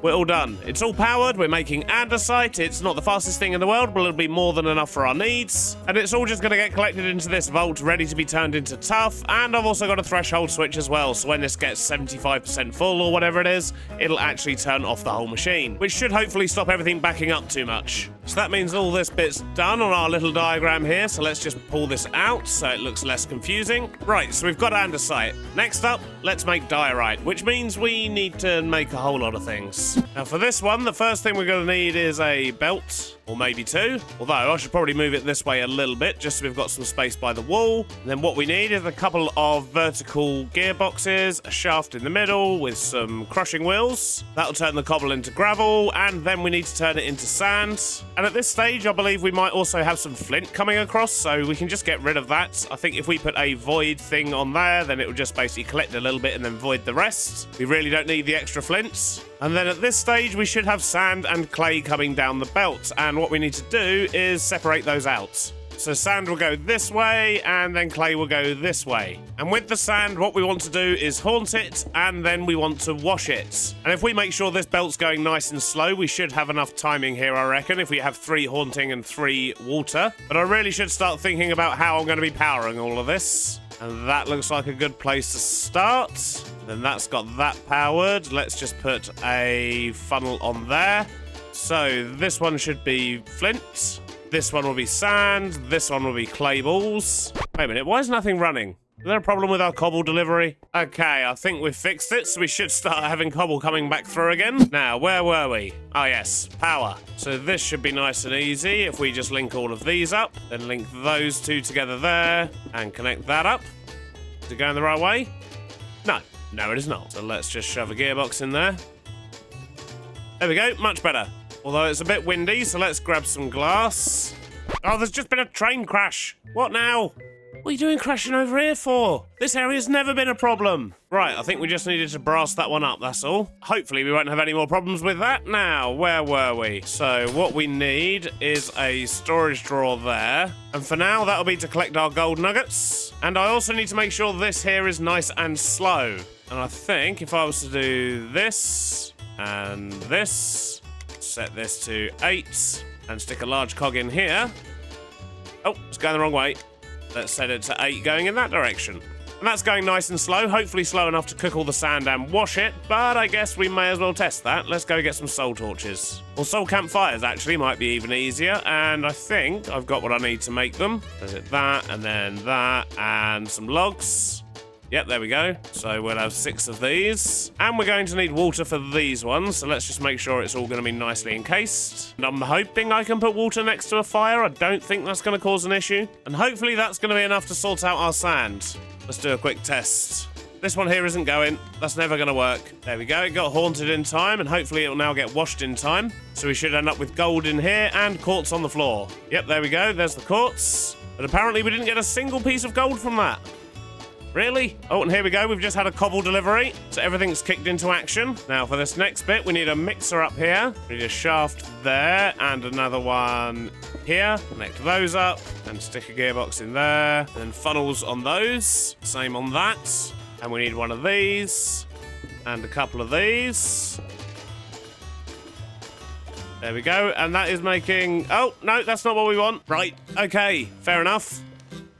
we're all done. It's all powered. We're making andesite. It's not the fastest thing in the world, but it'll be more than enough for our needs. And it's all just going to get collected into this vault, ready to be turned into tuff. And I've also got a threshold switch as well. So when this gets 75% full or whatever it is, it'll actually turn off the whole machine, which should hopefully stop everything backing up too much. So that means all this bit's done on our little diagram here. So let's just pull this out so it looks less confusing. Right, so we've got andesite. Next up, let's make diorite, which means we need to make a whole lot of things. Now for this one, the first thing we're going to need is a belt, or maybe 2. Although I should probably move it this way a little bit, just so we've got some space by the wall. And then what we need is a couple of vertical gearboxes, a shaft in the middle with some crushing wheels. That'll turn the cobble into gravel, and then we need to turn it into sand. And at this stage, I believe we might also have some flint coming across, so we can just get rid of that. I think if we put a void thing on there, then it will just basically collect a little bit and then void the rest. We really don't need the extra flints. And then at this stage, we should have sand and clay coming down the belt. And what we need to do is separate those out. So sand will go this way, and then clay will go this way. And with the sand, what we want to do is haunt it, and then we want to wash it. And if we make sure this belt's going nice and slow, we should have enough timing here, I reckon, if we have 3 haunting and 3 water. But I really should start thinking about how I'm going to be powering all of this. And that looks like a good place to start. Then that's got that powered. Let's just put a funnel on there. So this one should be flint. This one will be sand. This one will be clay balls. Wait a minute, why is nothing running? Is there a problem with our cobble delivery? Okay, I think we've fixed it, so we should start having cobble coming back through again. Now, where were we? Oh yes, power. So this should be nice and easy if we just link all of these up, then link those 2 together there, and connect that up. Is it going the right way? No. No, it is not. So let's just shove a gearbox in there. There we go, much better. Although it's a bit windy, so let's grab some glass. Oh, there's just been a train crash. What now? What are you doing crashing over here for? This area's never been a problem. Right, I think we just needed to brass that one up, that's all. Hopefully we won't have any more problems with that. Now, where were we? So what we need is a storage drawer there. And for now, that'll be to collect our gold nuggets. And I also need to make sure this here is nice and slow. And I think if I was to do this and this, set this to 8 and stick a large cog in here. Oh, it's going the wrong way. Let's set it to 8 going in that direction. And that's going nice and slow, hopefully slow enough to cook all the sand and wash it, but I guess we may as well test that. Let's go get some soul torches. Or soul campfires, actually, might be even easier, and I think I've got what I need to make them. There's it that, and some logs. Yep, there we go. So we'll have 6 of these. And we're going to need water for these ones, so let's just make sure it's all going to be nicely encased. And I'm hoping I can put water next to a fire. I don't think that's going to cause an issue. And hopefully that's going to be enough to sort out our sand. Let's do a quick test. This one here isn't going. That's never going to work. There we go. It got haunted in time, and hopefully it will now get washed in time. So we should end up with gold in here and quartz on the floor. Yep, there we go. There's the quartz. But apparently we didn't get a single piece of gold from that. Really? Oh, and here we go. We've just had a cobble delivery, so everything's kicked into action. Now, for this next bit, we need a mixer up here. We need a shaft there, and another one here. Connect those up, and stick a gearbox in there. And then funnels on those. Same on that. And we need one of these, and a couple of these. There we go, and that is making... Oh, no, that's not what we want. Right, okay, fair enough.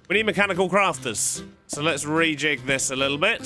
We need mechanical crafters. So let's rejig this a little bit.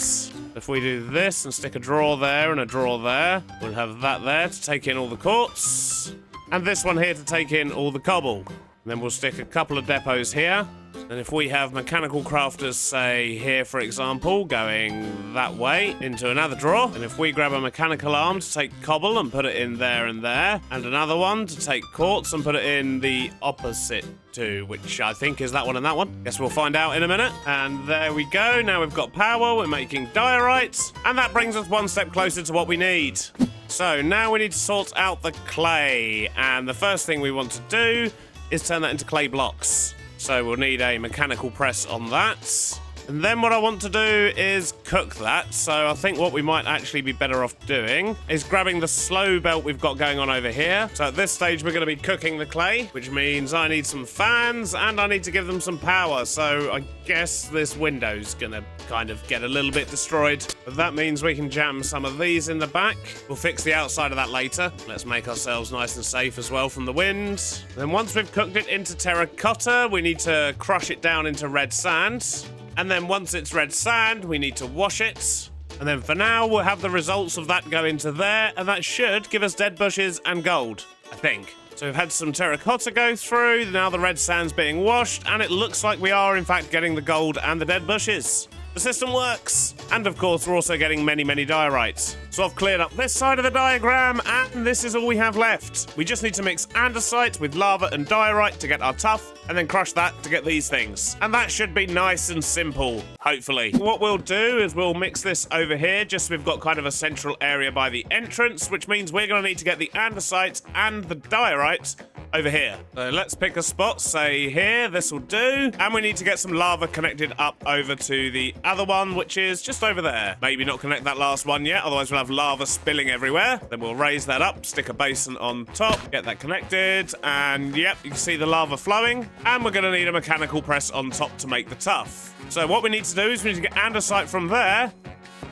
If we do this and stick a drawer there and a drawer there, we'll have that there to take in all the quartz. And this one here to take in all the cobble. And then we'll stick a couple of depots here. And if we have mechanical crafters, say here, for example, going that way into another drawer, and if we grab a mechanical arm to take cobble and put it in there, and another one to take quartz and put it in the opposite to, which I think is that one and that one. Guess we'll find out in a minute. And there we go. Now we've got power. We're making diorite. And that brings us one step closer to what we need. So now we need to sort out the clay. And the first thing we want to do is turn that into clay blocks. So we'll need a mechanical press on that. And then what I want to do is cook that. So I think what we might actually be better off doing is grabbing the slow belt we've got going on over here. So at this stage, we're going to be cooking the clay, which means I need some fans and I need to give them some power. So I guess this window's going to kind of get a little bit destroyed. But that means we can jam some of these in the back. We'll fix the outside of that later. Let's make ourselves nice and safe as well from the wind. Then once we've cooked it into terracotta, we need to crush it down into red sand. And then once it's red sand, we need to wash it. And then for now, we'll have the results of that go into there, and that should give us dead bushes and gold, I think. So we've had some terracotta go through, now the red sand's being washed, and it looks like we are in fact getting the gold and the dead bushes. The system works. And of course, we're also getting many, many diorites. So I've cleared up this side of the diagram, and this is all we have left. We just need to mix andesite with lava and diorite to get our tuff, and then crush that to get these things. And that should be nice and simple, hopefully. What we'll do is we'll mix this over here, just so we've got kind of a central area by the entrance, which means we're going to need to get the andesite and the diorite over here. So let's pick a spot, say here, this will do. And we need to get some lava connected up over to the other one, which is just over there. Maybe not connect that last one yet, otherwise we'll have lava spilling everywhere. Then we'll raise that up, stick a basin on top, get that connected, and yep, you can see the lava flowing. And we're going to need a mechanical press on top to make the tuff. So what we need to do is we need to get andesite from there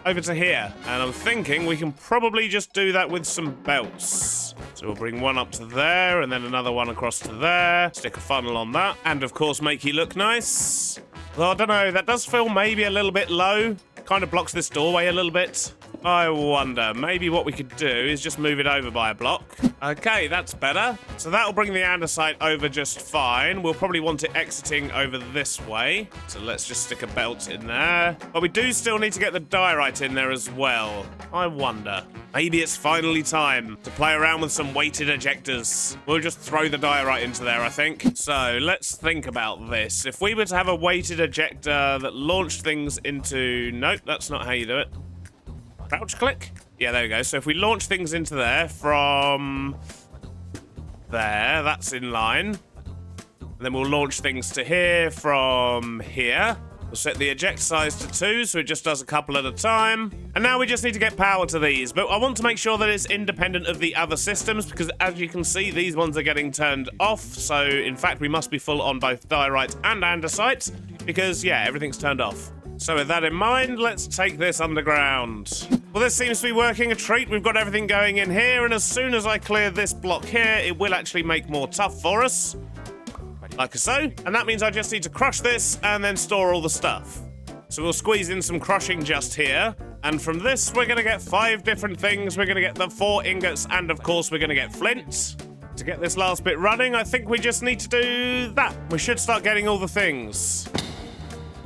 over to here. And I'm thinking we can probably just do that with some belts. So we'll bring one up to there, and then another one across to there. Stick a funnel on that, and of course make you look nice. Well, I don't know, that does feel maybe a little bit low. Kind of blocks this doorway a little bit. I wonder, maybe what we could do is just move it over by a block. Okay, that's better. So that'll bring the andesite over just fine. We'll probably want it exiting over this way. So let's just stick a belt in there. But we do still need to get the diorite in there as well. I wonder. Maybe it's finally time to play around with some weighted ejectors. We'll just throw the diorite into there, I think. So let's think about this. If we were to have a weighted ejector that launched things into... Nope, that's not how you do it. Crouch click? Yeah, there we go. So if we launch things into there from there, that's in line. And then we'll launch things to here from here. We'll set the eject size to 2, so it just does a couple at a time. And now we just need to get power to these, but I want to make sure that it's independent of the other systems, because as you can see, these ones are getting turned off. So in fact, we must be full on both diorite and andesite, because yeah, everything's turned off. So with that in mind, let's take this underground. Well, this seems to be working a treat. We've got everything going in here, and as soon as I clear this block here, it will actually make more tuff for us. Like so, and that means I just need to crush this and then store all the stuff. So we'll squeeze in some crushing just here, and from this we're going to get 5 different things. We're going to get the 4 ingots, and of course we're going to get flint. To get this last bit running, I think we just need to do that. We should start getting all the things.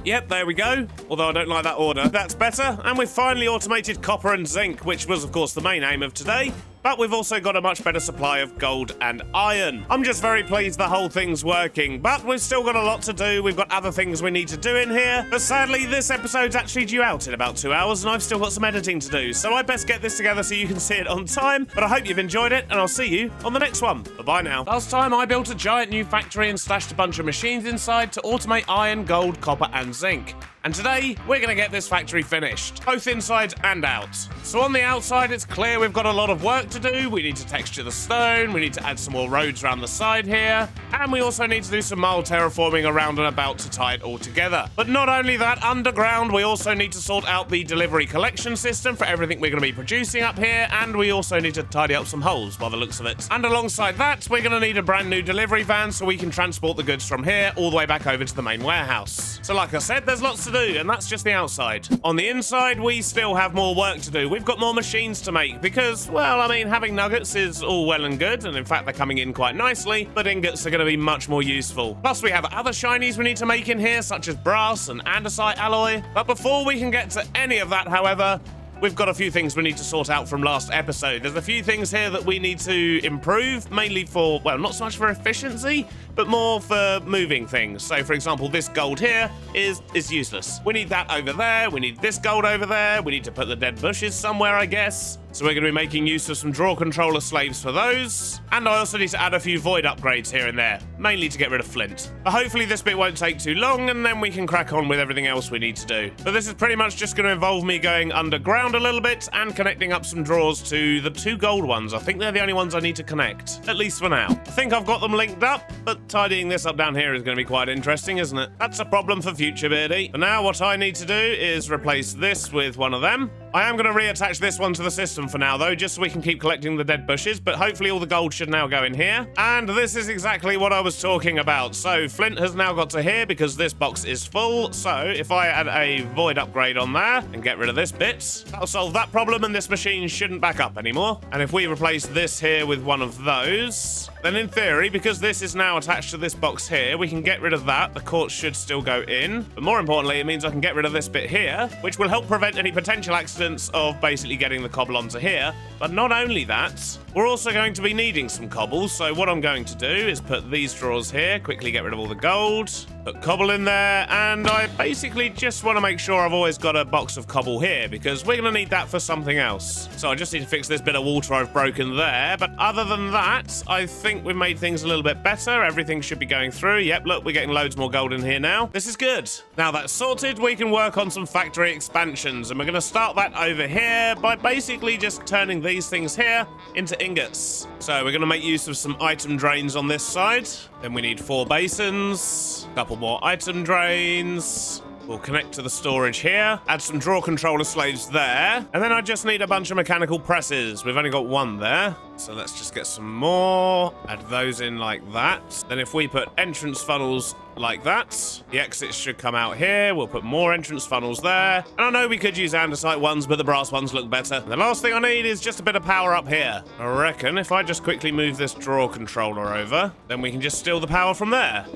Yep, there we go. Although I don't like that order. That's better. And we've finally automated copper and zinc, which was, of course, the main aim of today. But we've also got a much better supply of gold and iron. I'm just very pleased the whole thing's working, but we've still got a lot to do. We've got other things we need to do in here. But sadly, this episode's actually due out in about 2 hours, and I've still got some editing to do. So I best get this together so you can see it on time. But I hope you've enjoyed it, and I'll see you on the next one. Bye-bye now. Last time, I built a giant new factory and stashed a bunch of machines inside to automate iron, gold, copper, and zinc. And today, we're going to get this factory finished, both inside and out. So on the outside, it's clear we've got a lot of work to do. We need to texture the stone, we need to add some more roads around the side here, and we also need to do some mild terraforming around and about to tie it all together. But not only that, underground, we also need to sort out the delivery collection system for everything we're going to be producing up here, and we also need to tidy up some holes by the looks of it. And alongside that, we're going to need a brand new delivery van so we can transport the goods from here all the way back over to the main warehouse. So like I said, there's lots to do, and that's just the outside. On the inside, we still have more work to do. We've got more machines to make because, well, I mean, having nuggets is all well and good, and in fact, they're coming in quite nicely, but ingots are going to be much more useful. Plus, we have other shinies we need to make in here, such as brass and andesite alloy. But before we can get to any of that, however, we've got a few things we need to sort out from last episode. There's a few things here that we need to improve, mainly for, well, not so much for efficiency, but more for moving things. So, for example, this gold here is useless. We need that over there. We need this gold over there. We need to put the dead bushes somewhere, I guess. So we're going to be making use of some draw controller slaves for those. And I also need to add a few void upgrades here and there, mainly to get rid of flint. But hopefully this bit won't take too long, and then we can crack on with everything else we need to do. But this is pretty much just going to involve me going underground a little bit and connecting up some drawers to the 2 gold ones. I think they're the only ones I need to connect, at least for now. I think I've got them linked up, but tidying this up down here is going to be quite interesting, isn't it? That's a problem for future, Beardy. For now, what I need to do is replace this with one of them. I am going to reattach this one to the system for now, though, just so we can keep collecting the dead bushes, but hopefully all the gold should now go in here. And this is exactly what I was talking about. So flint has now got to here because this box is full. So if I add a void upgrade on there and get rid of this bit, that'll solve that problem, and this machine shouldn't back up anymore. And if we replace this here with one of those, then in theory, because this is now attached to this box here, we can get rid of that. The quartz should still go in. But more importantly, it means I can get rid of this bit here, which will help prevent any potential accidents of basically getting the cobble onto here. But not only that, we're also going to be needing some cobble. So what I'm going to do is put these drawers here, quickly get rid of all the gold, put cobble in there, and I basically just want to make sure I've always got a box of cobble here because we're going to need that for something else. So I just need to fix this bit of water I've broken there. But other than that, I think we've made things a little bit better. Everything should be going through. Yep, look, we're getting loads more gold in here now. This is good. Now that's sorted, we can work on some factory expansions, and we're going to start that over here by basically just turning these things here into ingots. So we're going to make use of some item drains on this side. Then we need 4 basins, a couple more item drains. We'll connect to the storage here, add some draw controller slaves there, and then I just need a bunch of mechanical presses. We've only got 1 there, so let's just get some more, add those in like that. Then if we put entrance funnels like that, the exits should come out here. We'll put more entrance funnels there, and I know we could use andesite ones, but the brass ones look better. And the last thing I need is just a bit of power up here. I reckon if I just quickly move this draw controller over, then we can just steal the power from there.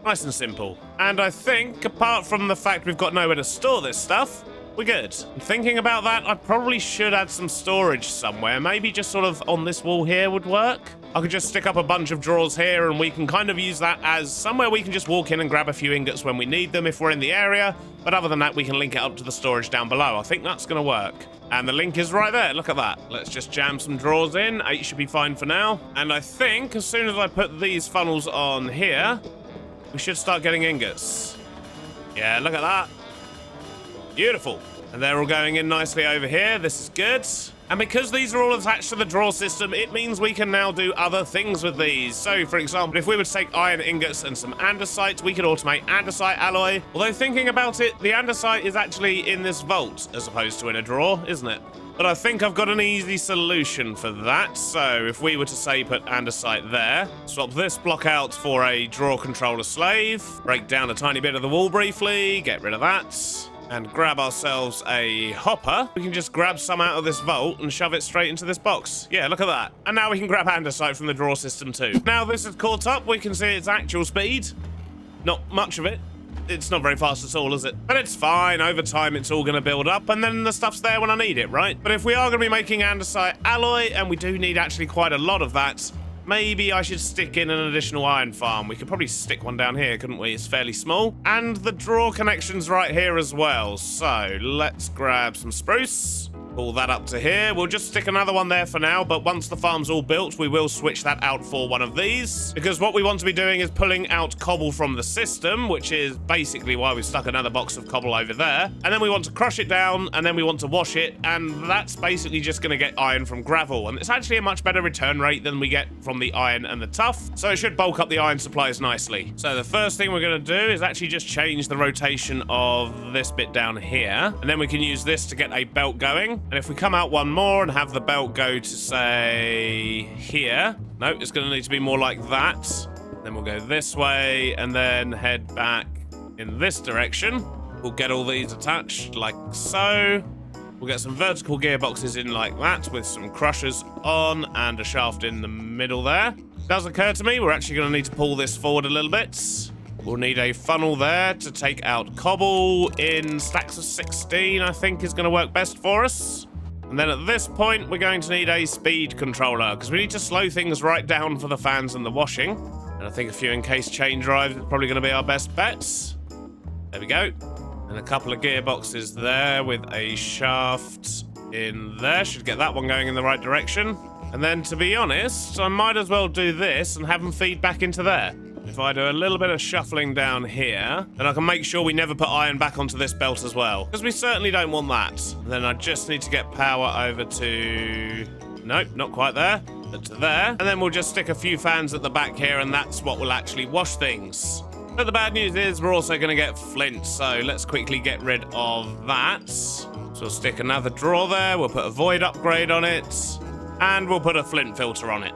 Nice and simple. And I think, apart from the fact we've got nowhere to store this stuff, we're good. And thinking about that, I probably should add some storage somewhere. Maybe just sort of on this wall here would work. I could just stick up a bunch of drawers here, and we can kind of use that as somewhere we can just walk in and grab a few ingots when we need them if we're in the area. But other than that, we can link it up to the storage down below. I think that's going to work. And the link is right there. Look at that. Let's just jam some drawers in. 8 should be fine for now. And I think as soon as I put these funnels on here, we should start getting ingots. Yeah, look at that. Beautiful. And they're all going in nicely over here. This is good. And because these are all attached to the draw system, it means we can now do other things with these. So, for example, if we were to take iron ingots and some andesite, we could automate andesite alloy. Although thinking about it, the andesite is actually in this vault as opposed to in a drawer, isn't it? But I think I've got an easy solution for that. So if we were to say put andesite there, swap this block out for a drawer controller slave, break down a tiny bit of the wall briefly, get rid of that, and grab ourselves a hopper. We can just grab some out of this vault and shove it straight into this box. Yeah, look at that. And now we can grab andesite from the drawer system too. Now this is caught up, we can see its actual speed. Not much of it. It's not very fast at all, is it? But it's fine. Over time, it's all going to build up, and then the stuff's there when I need it, right? But if we are going to be making andesite alloy, and we do need actually quite a lot of that, maybe I should stick in an additional iron farm. We could probably stick one down here, couldn't we? It's fairly small. And the draw connection's right here as well. So let's grab some spruce. Pull that up to here. We'll just stick another one there for now, but once the farm's all built, we will switch that out for one of these. Because what we want to be doing is pulling out cobble from the system, which is basically why we stuck another box of cobble over there. And then we want to crush it down, and then we want to wash it, and that's basically just going to get iron from gravel. And it's actually a much better return rate than we get from the iron and the tuff, so it should bulk up the iron supplies nicely. So the first thing we're going to do is actually just change the rotation of this bit down here, and then we can use this to get a belt going. And if we come out one more and have the belt go to, say, here. No, it's going to need to be more like that. Then we'll go this way and then head back in this direction. We'll get all these attached like so. We'll get some vertical gearboxes in like that with some crushers on and a shaft in the middle there. It does occur to me we're actually going to need to pull this forward a little bit. We'll need a funnel there to take out cobble in stacks of 16, I think is going to work best for us. And then at this point, we're going to need a speed controller because we need to slow things right down for the fans and the washing. And I think a few encased chain drives is probably going to be our best bets. There we go. And a couple of gearboxes there with a shaft in there. Should get that one going in the right direction. And then, to be honest, I might as well do this and have them feed back into there. If I do a little bit of shuffling down here, then I can make sure we never put iron back onto this belt as well. Because we certainly don't want that. Then I just need to get power over to... Nope, not quite there. But to there. And then we'll just stick a few fans at the back here, and that's what will actually wash things. But the bad news is we're also going to get flint, so let's quickly get rid of that. So we'll stick another drawer there, we'll put a void upgrade on it, and we'll put a flint filter on it.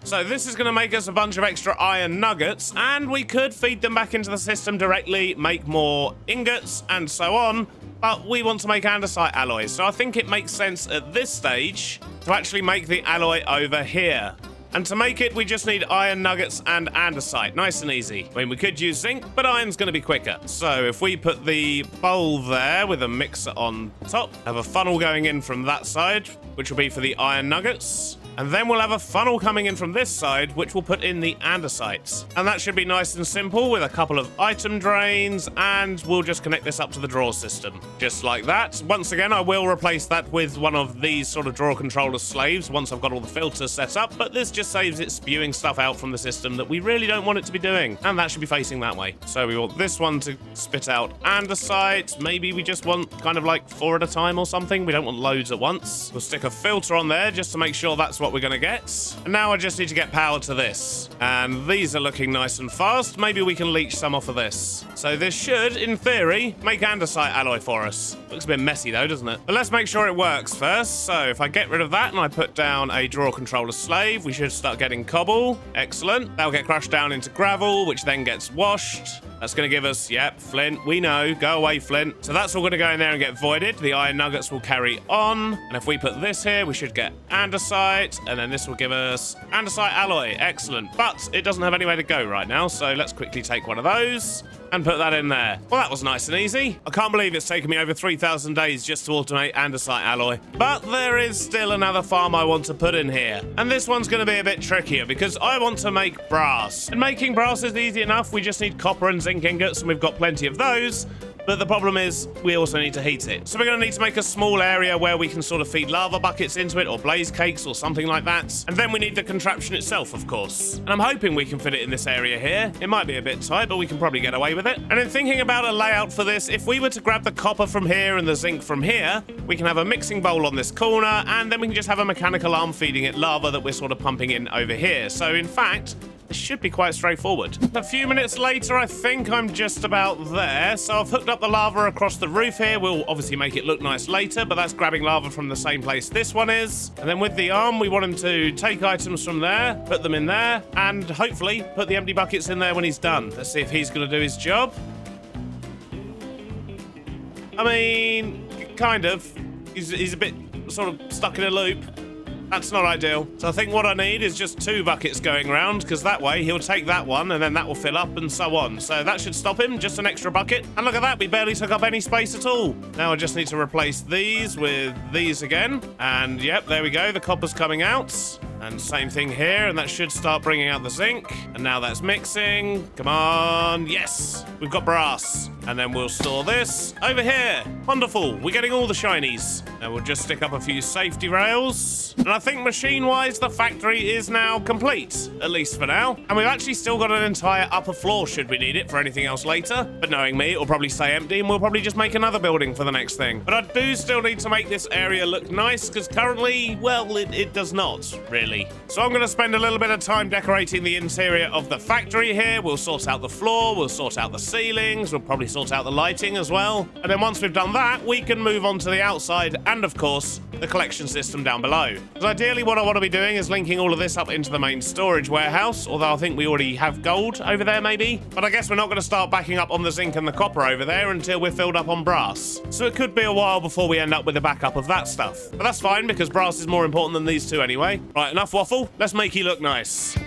So this is going to make us a bunch of extra iron nuggets, and we could feed them back into the system directly, make more ingots, and so on, but we want to make andesite alloys, so I think it makes sense at this stage to actually make the alloy over here. And to make it, we just need iron nuggets and andesite. Nice and easy. I mean, we could use zinc, but iron's going to be quicker. So if we put the bowl there with a mixer on top, have a funnel going in from that side, which will be for the iron nuggets. And then we'll have a funnel coming in from this side, which we'll put in the andesites. And that should be nice and simple with a couple of item drains, and we'll just connect this up to the drawer system. Just like that. Once again, I will replace that with one of these sort of drawer controller slaves once I've got all the filters set up, but this just saves it spewing stuff out from the system that we really don't want it to be doing. And that should be facing that way. So we want this one to spit out andesite. Maybe we just want kind of like 4 at a time or something. We don't want loads at once. We'll stick a filter on there just to make sure that's what we're going to get. And now I just need to get power to this. And these are looking nice and fast. Maybe we can leech some off of this. So this should, in theory, make andesite alloy for us. Looks a bit messy though, doesn't it? But let's make sure it works first. So if I get rid of that and I put down a drawer controller slave, we should start getting cobble. Excellent. That'll get crushed down into gravel, which then gets washed. That's going to give us, yep, flint. We know. Go away, flint. So that's all going to go in there and get voided. The iron nuggets will carry on. And if we put this here, we should get andesite. And then this will give us andesite alloy. Excellent. But it doesn't have anywhere to go right now. So let's quickly take one of those and put that in there. Well, that was nice and easy. I can't believe it's taken me over 3,000 days just to automate andesite alloy. But there is still another farm I want to put in here. And this one's going to be a bit trickier because I want to make brass. And making brass is easy enough. We just need copper and zinc ingots, and we've got plenty of those. but the problem is we also need to heat it. So we're going to need to make a small area where we can sort of feed lava buckets into it, or blaze cakes or something like that. And then we need the contraption itself, of course. And I'm hoping we can fit it in this area here. It might be a bit tight, but we can probably get away with it. And in thinking about a layout for this, if we were to grab the copper from here and the zinc from here, we can have a mixing bowl on this corner, and then we can just have a mechanical arm feeding it lava that we're sort of pumping in over here. So in fact, this should be quite straightforward. A few minutes later, I think I'm just about there. So I've hooked up the lava across the roof here. We'll obviously make it look nice later, but that's grabbing lava from the same place this one is. And then with the arm, we want him to take items from there, put them in there, and hopefully put the empty buckets in there when he's done. Let's see if he's going to do his job. I mean, kind of. He's a bit sort of stuck in a loop. That's not ideal. So I think what I need is just 2 buckets going around, because that way he'll take that one and then that will fill up and so on. So that should stop him, just an extra bucket. And look at that, we barely took up any space at all. Now I just need to replace these with these again. And yep, there we go, the copper's coming out. And same thing here, and that should start bringing out the zinc. And now that's mixing. Come on, yes, we've got brass. And then we'll store this over here. Wonderful, we're getting all the shinies. Now we'll just stick up a few safety rails. And I think machine-wise, the factory is now complete, at least for now. And we've actually still got an entire upper floor should we need it for anything else later. But knowing me, it'll probably stay empty, and we'll probably just make another building for the next thing. But I do still need to make this area look nice, because currently, well, it does not, really. So I'm going to spend a little bit of time decorating the interior of the factory here. We'll sort out the floor, we'll sort out the ceilings, we'll probably sort out the lighting as well. And then once we've done that, we can move on to the outside and, of course, the collection system down below. Because ideally what I want to be doing is linking all of this up into the main storage warehouse, although I think we already have gold over there maybe. But I guess we're not going to start backing up on the zinc and the copper over there until we're filled up on brass. So it could be a while before we end up with a backup of that stuff. But that's fine, because brass is more important than these two anyway. Right, enough waffle. Let's make you look nice.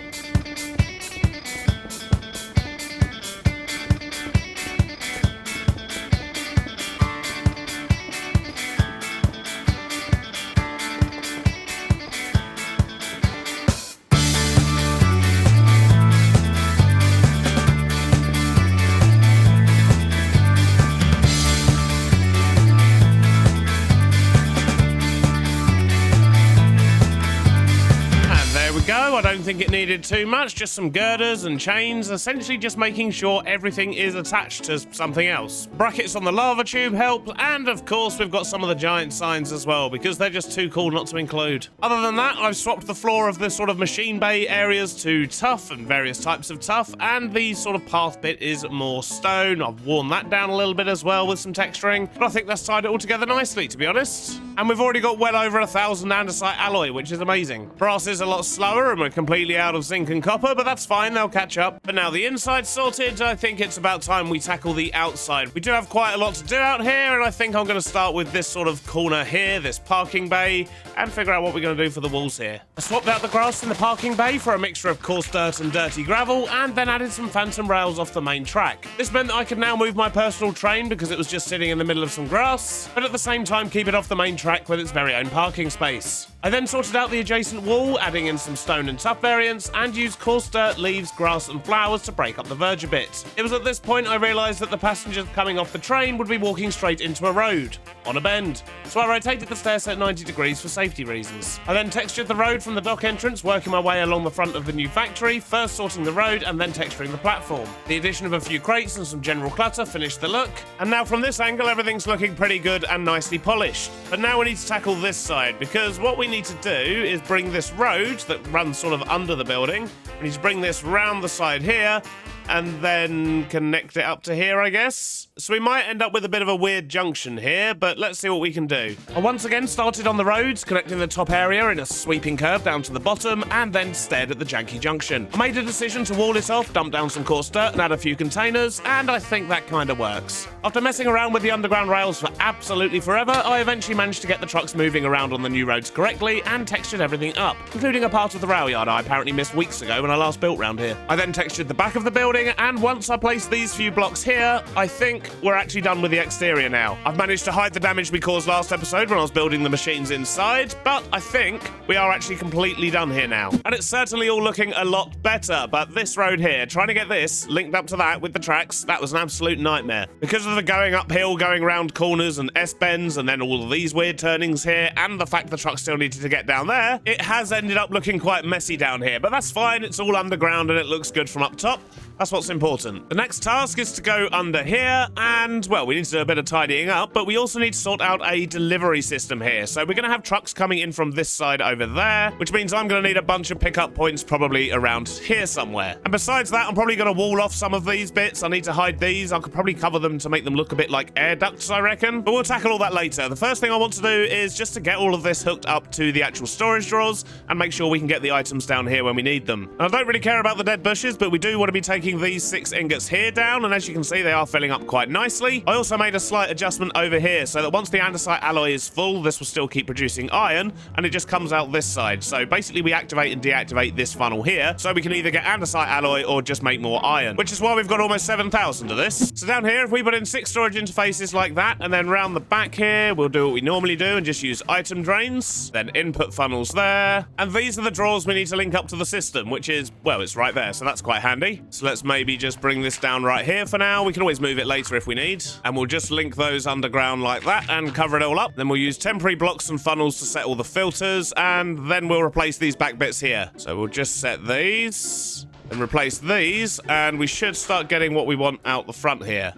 I don't think it needed too much, just some girders and chains, essentially just making sure everything is attached to something else. Brackets on the lava tube help, and of course we've got some of the giant signs as well, because they're just too cool not to include. Other than that, I've swapped the floor of this sort of machine bay areas to tuff and various types of tuff, and the sort of path bit is more stone. I've worn that down a little bit as well with some texturing, but I think that's tied it all together nicely, to be honest. And we've already got well over 1,000 andesite alloy, which is amazing. Brass is a lot slower, and we're completely out of zinc and copper, but that's fine, they'll catch up. But now the inside's sorted, I think it's about time we tackle the outside. We do have quite a lot to do out here, and I think I'm going to start with this sort of corner here, this parking bay, and figure out what we're going to do for the walls here. I swapped out the grass in the parking bay for a mixture of coarse dirt and dirty gravel, and then added some phantom rails off the main track. This meant that I could now move my personal train because it was just sitting in the middle of some grass, but at the same time keep it off the main track with its very own parking space. I then sorted out the adjacent wall, adding in some stone and tuff variants, and used coarse dirt, leaves, grass and flowers to break up the verge a bit. It was at this point I realised that the passengers coming off the train would be walking straight into a road, on a bend. So I rotated the stairs at 90 degrees for safety reasons. I then textured the road from the dock entrance, working my way along the front of the new factory, first sorting the road and then texturing the platform. The addition of a few crates and some general clutter finished the look, and now from this angle everything's looking pretty good and nicely polished. But now we need to tackle this side, because what we need to do is bring this road that runs sort of under the building, we need to bring this round the side here and then connect it up to here, I guess. So we might end up with a bit of a weird junction here, but let's see what we can do. I once again started on the roads, connecting the top area in a sweeping curve down to the bottom, and then stared at the janky junction. I made a decision to wall it off, dump down some coarse dirt, and add a few containers, and I think that kind of works. After messing around with the underground rails for absolutely forever, I eventually managed to get the trucks moving around on the new roads correctly, and textured everything up, including a part of the rail yard I apparently missed weeks ago when I last built round here. I then textured the back of the building, building, and once I place these few blocks here, I think we're actually done with the exterior now. I've managed to hide the damage we caused last episode when I was building the machines inside, but I think we are actually completely done here now. And it's certainly all looking a lot better, but this road here, trying to get this linked up to that with the tracks, that was an absolute nightmare. Because of the going uphill, going around corners and S-bends, and then all of these weird turnings here, and the fact the truck still needed to get down there, it has ended up looking quite messy down here, but that's fine. It's all underground and it looks good from up top. That's what's important. The next task is to go under here and, well, we need to do a bit of tidying up, but we also need to sort out a delivery system here. So we're going to have trucks coming in from this side over there, which means I'm going to need a bunch of pickup points probably around here somewhere. And besides that, I'm probably going to wall off some of these bits. I need to hide these. I could probably cover them to make them look a bit like air ducts, I reckon. But we'll tackle all that later. The first thing I want to do is just to get all of this hooked up to the actual storage drawers and make sure we can get the items down here when we need them. And I don't really care about the dead bushes, but we do want to be taking these 6 ingots here down, and as you can see, they are filling up quite nicely. I also made a slight adjustment over here so that once the andesite alloy is full, this will still keep producing iron, and it just comes out this side. So basically, we activate and deactivate this funnel here, so we can either get andesite alloy or just make more iron, which is why we've got almost 7,000 of this. So down here, if we put in 6 storage interfaces like that, and then round the back here, we'll do what we normally do and just use item drains, then input funnels there, and these are the drawers we need to link up to the system, which is, well, it's right there, so that's quite handy. So let's maybe just bring this down right here for now. We can always move it later if we need, and we'll just link those underground like that and cover it all up. Then we'll use temporary blocks and funnels to set all the filters, and then we'll replace these back bits here. So we'll just set these and replace these, and we should start getting what we want out the front here.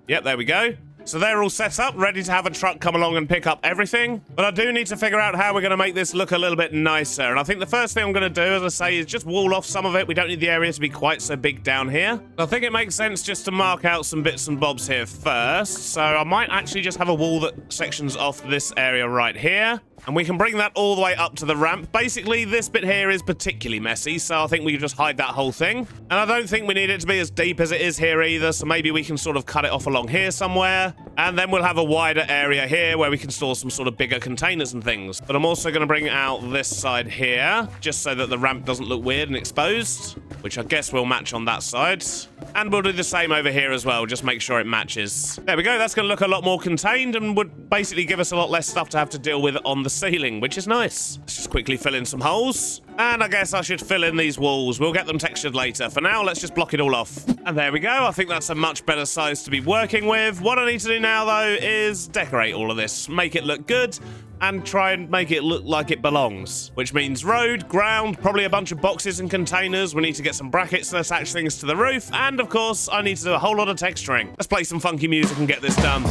Yep, there we go. So they're all set up, ready to have a truck come along and pick up everything. But I do need to figure out how we're going to make this look a little bit nicer. And I think the first thing I'm going to do, as I say, is just wall off some of it. We don't need the area to be quite so big down here. I think it makes sense just to mark out some bits and bobs here first. So I might actually just have a wall that sections off this area right here. And we can bring that all the way up to the ramp. Basically, this bit here is particularly messy, so I think we can just hide that whole thing. And I don't think we need it to be as deep as it is here either, so maybe we can sort of cut it off along here somewhere. And then we'll have a wider area here where we can store some sort of bigger containers and things. But I'm also going to bring out this side here, just so that the ramp doesn't look weird and exposed, which I guess will match on that side. And we'll do the same over here as well, just make sure it matches. There we go, that's going to look a lot more contained and would basically give us a lot less stuff to have to deal with on the ceiling, which is nice. Let's just quickly fill in some holes. And I guess I should fill in these walls. We'll get them textured later. For now, let's just block it all off. And there we go. I think that's a much better size to be working with. What I need to do now, though, is decorate all of this. Make it look good and try and make it look like it belongs. Which means road, ground, probably a bunch of boxes and containers. We need to get some brackets to attach things to the roof. And, of course, I need to do a whole lot of texturing. Let's play some funky music and get this done.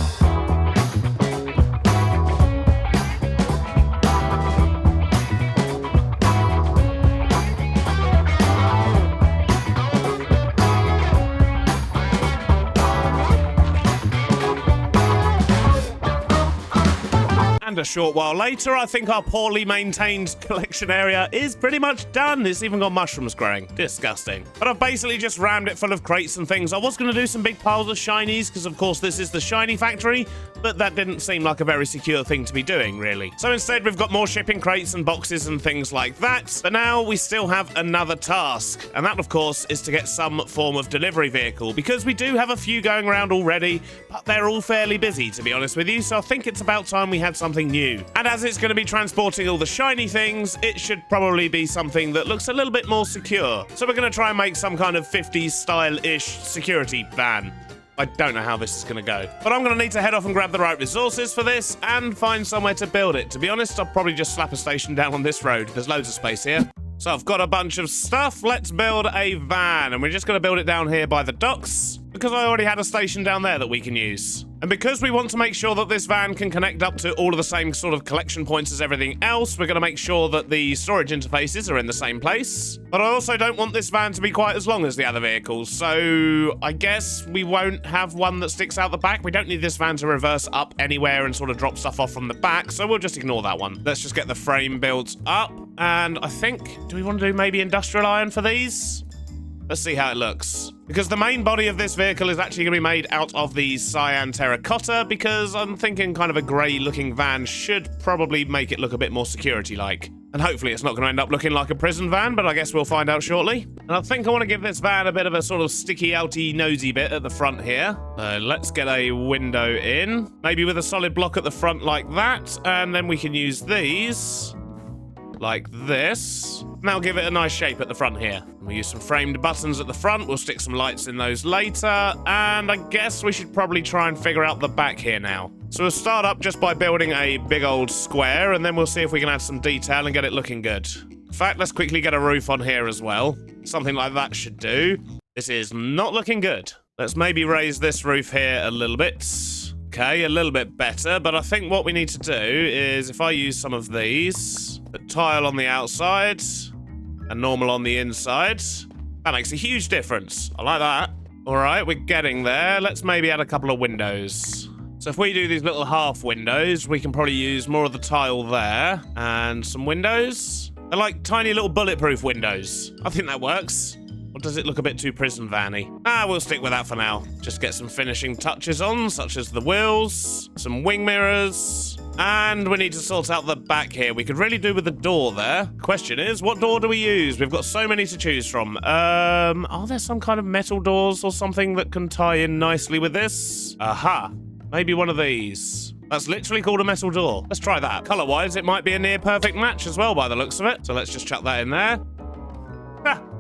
And a short while later, I think our poorly maintained collection area is pretty much done. It's even got mushrooms growing. Disgusting. But I've basically just rammed it full of crates and things. I was going to do some big piles of shinies, because of course this is the shiny factory, but that didn't seem like a very secure thing to be doing, really. So instead, we've got more shipping crates and boxes and things like that. But now we still have another task, and that, of course, is to get some form of delivery vehicle, because we do have a few going around already, but they're all fairly busy, to be honest with you, so I think it's about time we had something new. And as it's going to be transporting all the shiny things, it should probably be something that looks a little bit more secure. So we're going to try and make some kind of 50s style-ish security van. I don't know how this is going to go. But I'm going to need to head off and grab the right resources for this and find somewhere to build it. To be honest, I'll probably just slap a station down on this road. There's loads of space here. So I've got a bunch of stuff. Let's build a van. And we're just going to build it down here by the docks, because I already had a station down there that we can use. And because we want to make sure that this van can connect up to all of the same sort of collection points as everything else, we're going to make sure that the storage interfaces are in the same place. But I also don't want this van to be quite as long as the other vehicles, so I guess we won't have one that sticks out the back. We don't need this van to reverse up anywhere and sort of drop stuff off from the back, so we'll just ignore that one. Let's just get the frame built up, and I think, do we want to do maybe industrial iron for these? Let's see how it looks. Because the main body of this vehicle is actually going to be made out of the cyan terracotta, because I'm thinking kind of a grey-looking van should probably make it look a bit more security-like. And hopefully it's not going to end up looking like a prison van, but I guess we'll find out shortly. And I think I want to give this van a bit of a sort of sticky-outy, nosy bit at the front here. So let's get a window in. Maybe with a solid block at the front like that. And then we can use these like this. Now give it a nice shape at the front here. We'll use some framed buttons at the front. We'll stick some lights in those later. And I guess we should probably try and figure out the back here now. So we'll start up just by building a big old square, and then we'll see if we can add some detail and get it looking good. In fact, let's quickly get a roof on here as well. Something like that should do. This is not looking good. Let's maybe raise this roof here a little bit. Okay, a little bit better, but I think what we need to do is if I use some of these, put tile on the outside and normal on the inside, that makes a huge difference. I like that. All right, we're getting there. Let's maybe add a couple of windows. So if we do these little half windows, we can probably use more of the tile there and some windows. They're like tiny little bulletproof windows. I think that works. Or does it look a bit too prison van-y? We'll stick with that for now. Just get some finishing touches on, such as the wheels, some wing mirrors, and we need to sort out the back here. We could really do with the door there. Question is, what door do we use? We've got so many to choose from. Are there some kind of metal doors or something that can tie in nicely with this? Aha. Maybe one of these. That's literally called a metal door. Let's try that. Color-wise, it might be a near-perfect match as well by the looks of it. So let's just chuck that in there.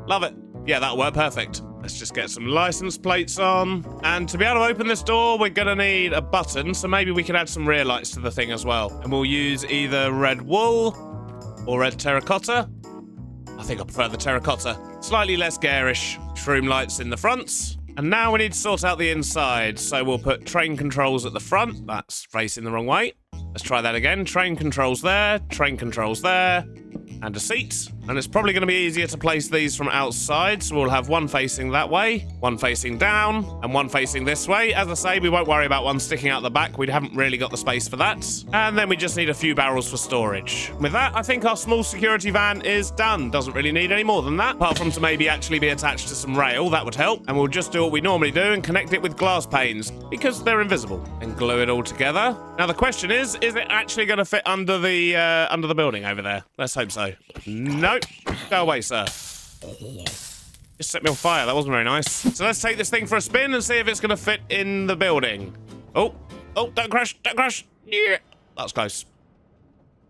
Love it. Yeah, that'll work perfect. Let's just get some license plates on. And to be able to open this door, we're going to need a button. So maybe we can add some rear lights to the thing as well. And we'll use either red wool or red terracotta. I think I prefer the terracotta. Slightly less garish. Shroom lights in the fronts. And now we need to sort out the inside. So we'll put train controls at the front. That's facing the wrong way. Let's try that again. Train controls there, and a seat. And it's probably going to be easier to place these from outside, so we'll have one facing that way, one facing down, and one facing this way. As I say, we won't worry about one sticking out the back. We haven't really got the space for that. And then we just need a few barrels for storage. With that, I think our small security van is done. Doesn't really need any more than that, apart from to maybe actually be attached to some rail. That would help. And we'll just do what we normally do and connect it with glass panes, because they're invisible, and glue it all together. Now the question is it actually going to fit under the building over there? Let's hope so. Nope. Go away, sir. Just set me on fire. That wasn't very nice. So let's take this thing for a spin and see if it's going to fit in the building. Oh, don't crash. Don't crash. Yeah. That's close.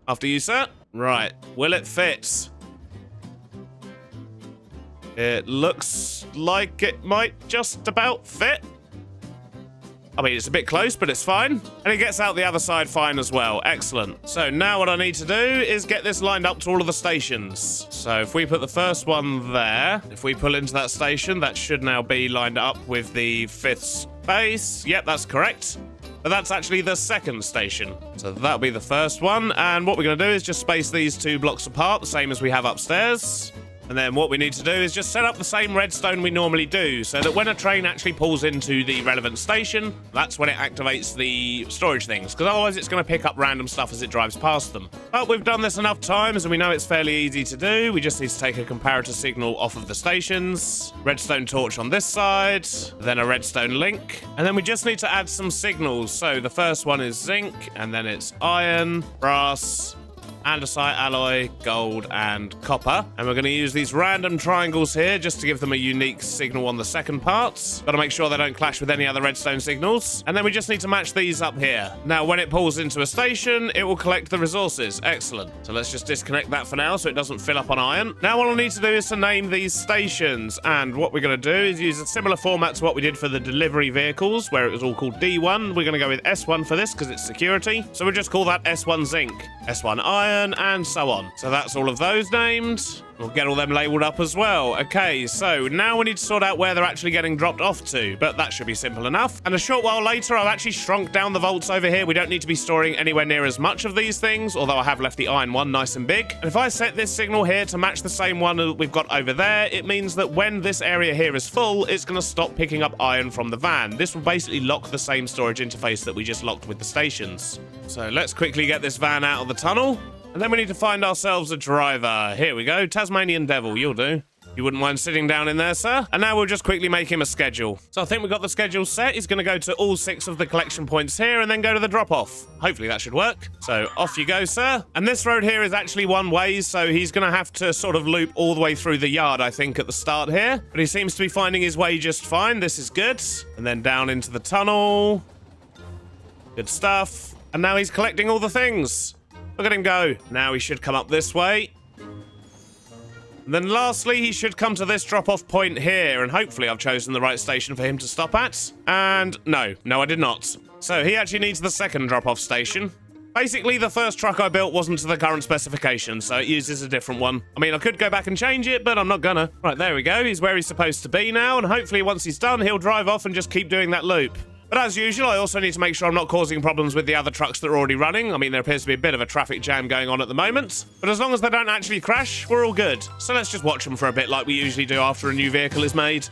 After you, sir. Right. Will it fit? It looks like it might just about fit. I mean, it's a bit close, but it's fine. And it gets out the other side fine as well. Excellent. So now what I need to do is get this lined up to all of the stations. So if we put the first one there, if we pull into that station, that should now be lined up with the 5th space. Yep, that's correct. But that's actually the 2nd station. So that'll be the first one. And what we're going to do is just space these 2 blocks apart, the same as we have upstairs. And then what we need to do is just set up the same redstone we normally do, so that when a train actually pulls into the relevant station, that's when it activates the storage things, because otherwise it's going to pick up random stuff as it drives past them. But we've done this enough times and we know it's fairly easy to do. We just need to take a comparator signal off of the stations, redstone torch on this side, then a redstone link, and then we just need to add some signals. So the first one is zinc, and then it's iron, brass, andesite alloy, gold, and copper. And we're going to use these random triangles here just to give them a unique signal on the second part. Got to make sure they don't clash with any other redstone signals. And then we just need to match these up here. Now, when it pulls into a station, it will collect the resources. Excellent. So let's just disconnect that for now so it doesn't fill up on iron. Now, what I'll need to do is to name these stations. And what we're going to do is use a similar format to what we did for the delivery vehicles, where it was all called D1. We're going to go with S1 for this because it's security. So we'll just call that S1 zinc, S1 iron, and so on. So that's all of those named. We'll get all them labelled up as well. Okay, so now we need to sort out where they're actually getting dropped off to, but that should be simple enough. And a short while later, I've actually shrunk down the vaults over here. We don't need to be storing anywhere near as much of these things, although I have left the iron one nice and big. And if I set this signal here to match the same one that we've got over there, it means that when this area here is full, it's going to stop picking up iron from the van. This will basically lock the same storage interface that we just locked with the stations. So let's quickly get this van out of the tunnel. And then we need to find ourselves a driver. Here we go. Tasmanian Devil, you'll do. You wouldn't mind sitting down in there, sir? And now we'll just quickly make him a schedule. So I think we've got the schedule set. He's going to go to all 6 of the collection points here and then go to the drop-off. Hopefully that should work. So off you go, sir. And this road here is actually one way, so he's going to have to sort of loop all the way through the yard, I think, at the start here. But he seems to be finding his way just fine. This is good. And then down into the tunnel. Good stuff. And now he's collecting all the things. Look at him go. Now he should come up this way. And then lastly, he should come to this drop-off point here, and hopefully I've chosen the right station for him to stop at. And no, I did not. So he actually needs the second drop-off station. Basically, the first truck I built wasn't to the current specification, so it uses a different one. I mean, I could go back and change it, but I'm not gonna. Right, there we go. He's where he's supposed to be now, and hopefully once he's done, he'll drive off and just keep doing that loop. But as usual, I also need to make sure I'm not causing problems with the other trucks that are already running. I mean, there appears to be a bit of a traffic jam going on at the moment. But as long as they don't actually crash, we're all good. So let's just watch them for a bit like we usually do after a new vehicle is made.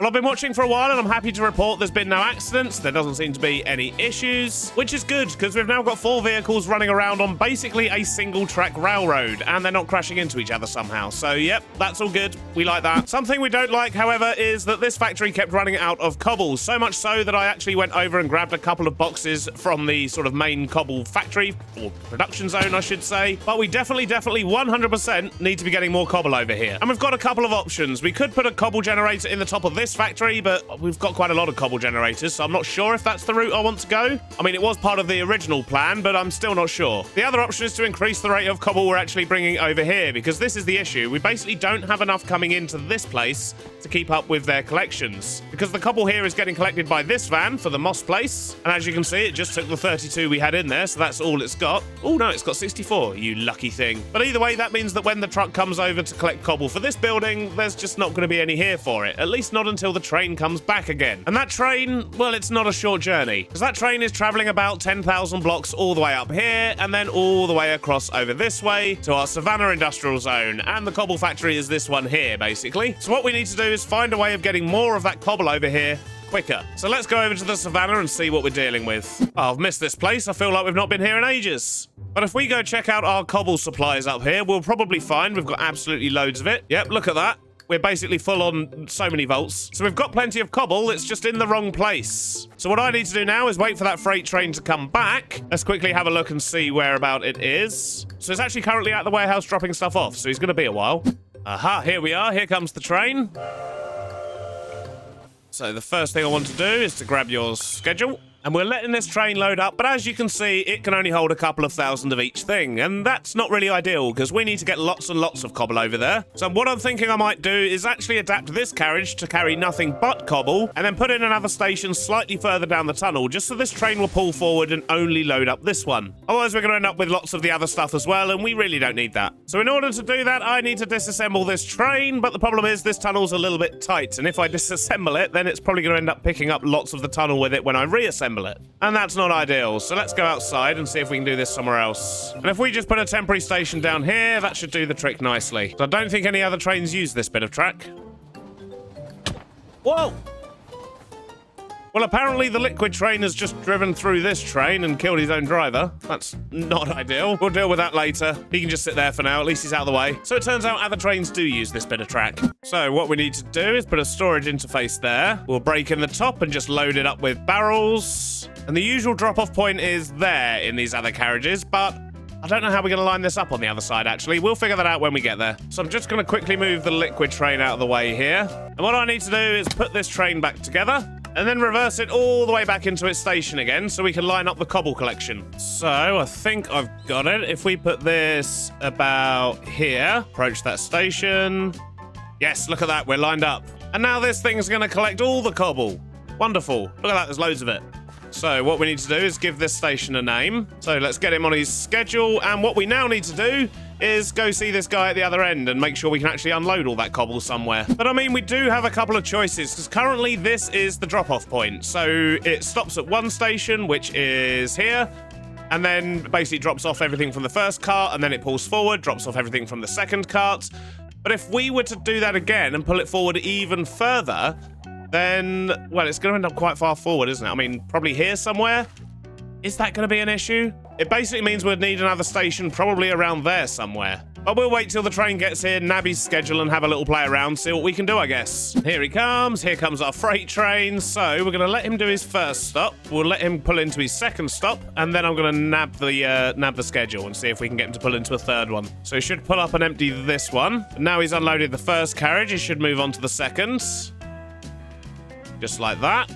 Well, I've been watching for a while and I'm happy to report there's been no accidents. There doesn't seem to be any issues, which is good because we've now got 4 vehicles running around on basically a single track railroad and they're not crashing into each other somehow. So, yep, that's all good. We like that. Something we don't like, however, is that this factory kept running out of cobble. So much so that I actually went over and grabbed a couple of boxes from the sort of main cobble factory, or production zone, I should say. But we definitely 100% need to be getting more cobble over here. And we've got a couple of options. We could put a cobble generator in the top of this factory, but we've got quite a lot of cobble generators, so I'm not sure if that's the route I want to go. I mean, it was part of the original plan, but I'm still not sure. The other option is to increase the rate of cobble we're actually bringing over here, because this is the issue. We basically don't have enough coming into this place to keep up with their collections, because the cobble here is getting collected by this van for the Moss place, and as you can see, it just took the 32 we had in there, so that's all it's got. Oh no, it's got 64, you lucky thing. But either way, that means that when the truck comes over to collect cobble for this building, there's just not going to be any here for it, at least not until the train comes back again. And that train, well, it's not a short journey, because that train is traveling about 10,000 blocks all the way up here, and then all the way across over this way to our Savannah Industrial Zone, and the cobble factory is this one here, basically. So what we need to do is find a way of getting more of that cobble over here quicker. So let's go over to the Savannah and see what we're dealing with. Oh, I've missed this place. I feel like we've not been here in ages. But if we go check out our cobble supplies up here, we'll probably find we've got absolutely loads of it. Yep, look at that. We're basically full on so many volts. So we've got plenty of cobble, it's just in the wrong place. So what I need to do now is wait for that freight train to come back. Let's quickly have a look and see whereabout it is. So it's actually currently at the warehouse dropping stuff off, so he's going to be a while. Aha, here we are. Here comes the train. So the first thing I want to do is to grab your schedule. And we're letting this train load up, but as you can see, it can only hold a couple of thousand of each thing, and that's not really ideal, because we need to get lots and lots of cobble over there. So what I'm thinking I might do is actually adapt this carriage to carry nothing but cobble, and then put in another station slightly further down the tunnel, just so this train will pull forward and only load up this one. Otherwise, we're going to end up with lots of the other stuff as well, and we really don't need that. So in order to do that, I need to disassemble this train, but the problem is this tunnel's a little bit tight, and if I disassemble it, then it's probably going to end up picking up lots of the tunnel with it when I reassemble it. And that's not ideal, so let's go outside and see if we can do this somewhere else. And if we just put a temporary station down here, that should do the trick nicely. So I don't think any other trains use this bit of track. Whoa! Well, apparently the liquid train has just driven through this train and killed his own driver. That's not ideal. We'll deal with that later. He can just sit there for now. At least he's out of the way. So it turns out other trains do use this bit of track. So what we need to do is put a storage interface there. We'll break in the top and just load it up with barrels. And the usual drop-off point is there in these other carriages, but I don't know how we're going to line this up on the other side, actually. We'll figure that out when we get there. So I'm just going to quickly move the liquid train out of the way here. And what I need to do is put this train back together and then reverse it all the way back into its station again so we can line up the cobble collection. So I think I've got it. If we put this about here, approach that station. Yes, look at that. We're lined up. And now this thing's going to collect all the cobble. Wonderful. Look at that. There's loads of it. So what we need to do is give this station a name. So let's get him on his schedule. And what we now need to do is go see this guy at the other end and make sure we can actually unload all that cobble somewhere. But I mean, we do have a couple of choices because currently this is the drop-off point. So it stops at one station, which is here. and then basically drops off everything from the first cart, and then it pulls forward, drops off everything from the second cart. But if we were to do that again and pull it forward even further, then, well, it's going to end up quite far forward, isn't it? I mean, probably here somewhere. Is that going to be an issue? It basically means we'd need another station probably around there somewhere. But we'll wait till the train gets here, nab his schedule, and have a little play around, see what we can do, I guess. Here he comes. Here comes our freight train. So we're going to let him do his first stop. We'll let him pull into his second stop, and then I'm going to nab the schedule and see if we can get him to pull into a third one. So he should pull up and empty this one. Now he's unloaded the first carriage. He should move on to the second. Just like that.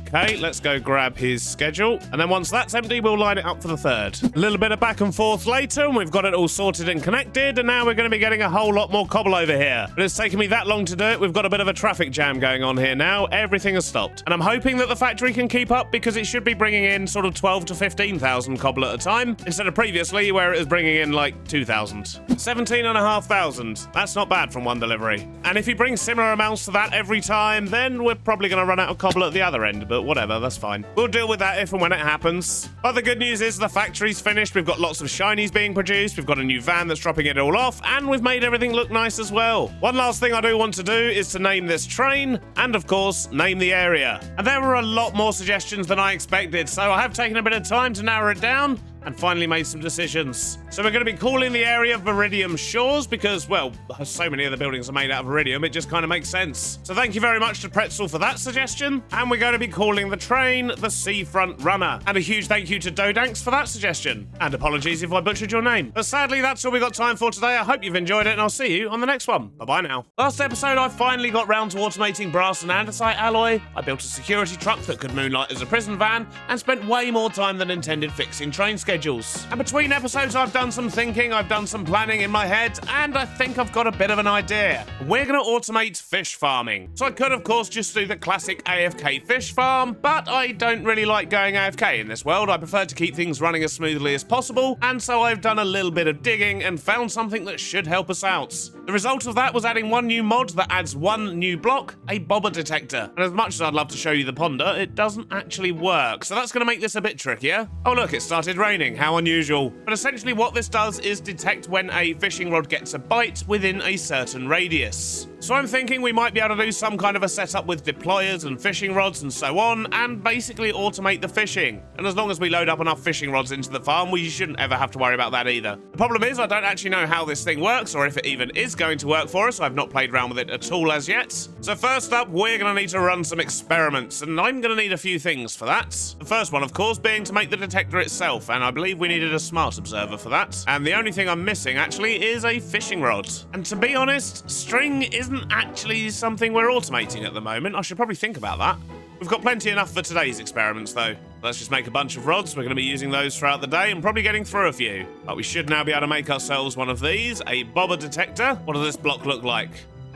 Okay, let's go grab his schedule. And then once that's empty, we'll line it up for the third. A little bit of back and forth later, and we've got it all sorted and connected, and now we're going to be getting a whole lot more cobble over here. But it's taken me that long to do it. We've got a bit of a traffic jam going on here now. Everything has stopped. And I'm hoping that the factory can keep up, because it should be bringing in sort of 12 to 15,000 cobble at a time, instead of previously where it was bringing in like 2,000. 17,500. That's not bad from one delivery. And if he brings similar amounts to that every time, then we're probably going to run out of cobble at the other end. But whatever, that's fine. We'll deal with that if and when it happens. But the good news is the factory's finished. We've got lots of shinies being produced. We've got a new van that's dropping it all off, and we've made everything look nice as well. One last thing I do want to do is to name this train, and of course, name the area. And there were a lot more suggestions than I expected, so I have taken a bit of time to narrow it down and finally made some decisions. So we're going to be calling the area Viridium Shores because, well, so many of the buildings are made out of iridium, it just kind of makes sense. So thank you very much to Pretzel for that suggestion. And we're going to be calling the train the Seafront Runner. And a huge thank you to Dodanks for that suggestion. And apologies if I butchered your name. But sadly, that's all we got time for today. I hope you've enjoyed it, and I'll see you on the next one. Bye-bye now. Last episode, I finally got round to automating brass and andesite alloy. I built a security truck that could moonlight as a prison van, and spent way more time than intended fixing train schedules. And between episodes, I've done some thinking, I've done some planning in my head, and I think I've got a bit of an idea. We're going to automate fish farming. So I could, of course, just do the classic AFK fish farm, but I don't really like going AFK in this world. I prefer to keep things running as smoothly as possible, and so I've done a little bit of digging and found something that should help us out. The result of that was adding one new mod that adds one new block, a bobber detector. And as much as I'd love to show you the ponder, it doesn't actually work, so that's going to make this a bit trickier. Oh look, it started raining. How unusual. But essentially what this does is detect when a fishing rod gets a bite within a certain radius. So I'm thinking we might be able to do some kind of a setup with deployers and fishing rods and so on, and basically automate the fishing. And as long as we load up enough fishing rods into the farm, we shouldn't ever have to worry about that either. The problem is I don't actually know how this thing works, or if it even is going to work for us. I've not played around with it at all as yet. So first up, we're going to need to run some experiments, and I'm going to need a few things for that. The first one, of course, being to make the detector itself, and I believe we needed a smart observer for that. And the only thing I'm missing, actually, is a fishing rod. And to be honest, string isn't actually something we're automating at the moment. I should probably think about that. We've got plenty enough for today's experiments, though. Let's just make a bunch of rods. We're going to be using those throughout the day and probably getting through a few. But we should now be able to make ourselves one of these, a bobber detector. What does this block look like?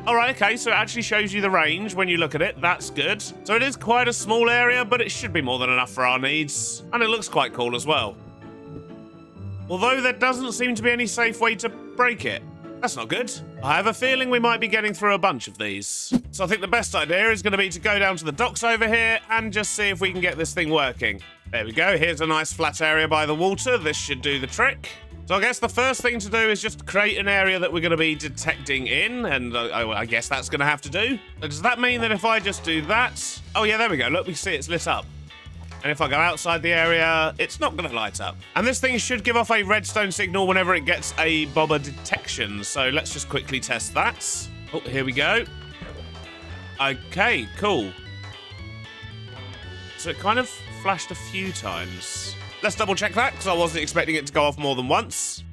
Alright, okay, so it actually shows you the range when you look at it. That's good. So it is quite a small area, but it should be more than enough for our needs. And it looks quite cool as well. Although there doesn't seem to be any safe way to break it. That's not good. I have a feeling we might be getting through a bunch of these. So I think the best idea is going to be to go down to the docks over here and just see if we can get this thing working. There we go. Here's a nice flat area by the water. This should do the trick. So I guess the first thing to do is just create an area that we're going to be detecting in, and I guess that's going to have to do. Does that mean that if I just do that... Oh yeah, there we go. Look, we see it's lit up. And if I go outside the area, it's not going to light up. And this thing should give off a redstone signal whenever it gets a bobber detection. So let's just quickly test that. Oh, here we go. Okay, cool. So it kind of flashed a few times. Let's double check that, because I wasn't expecting it to go off more than once.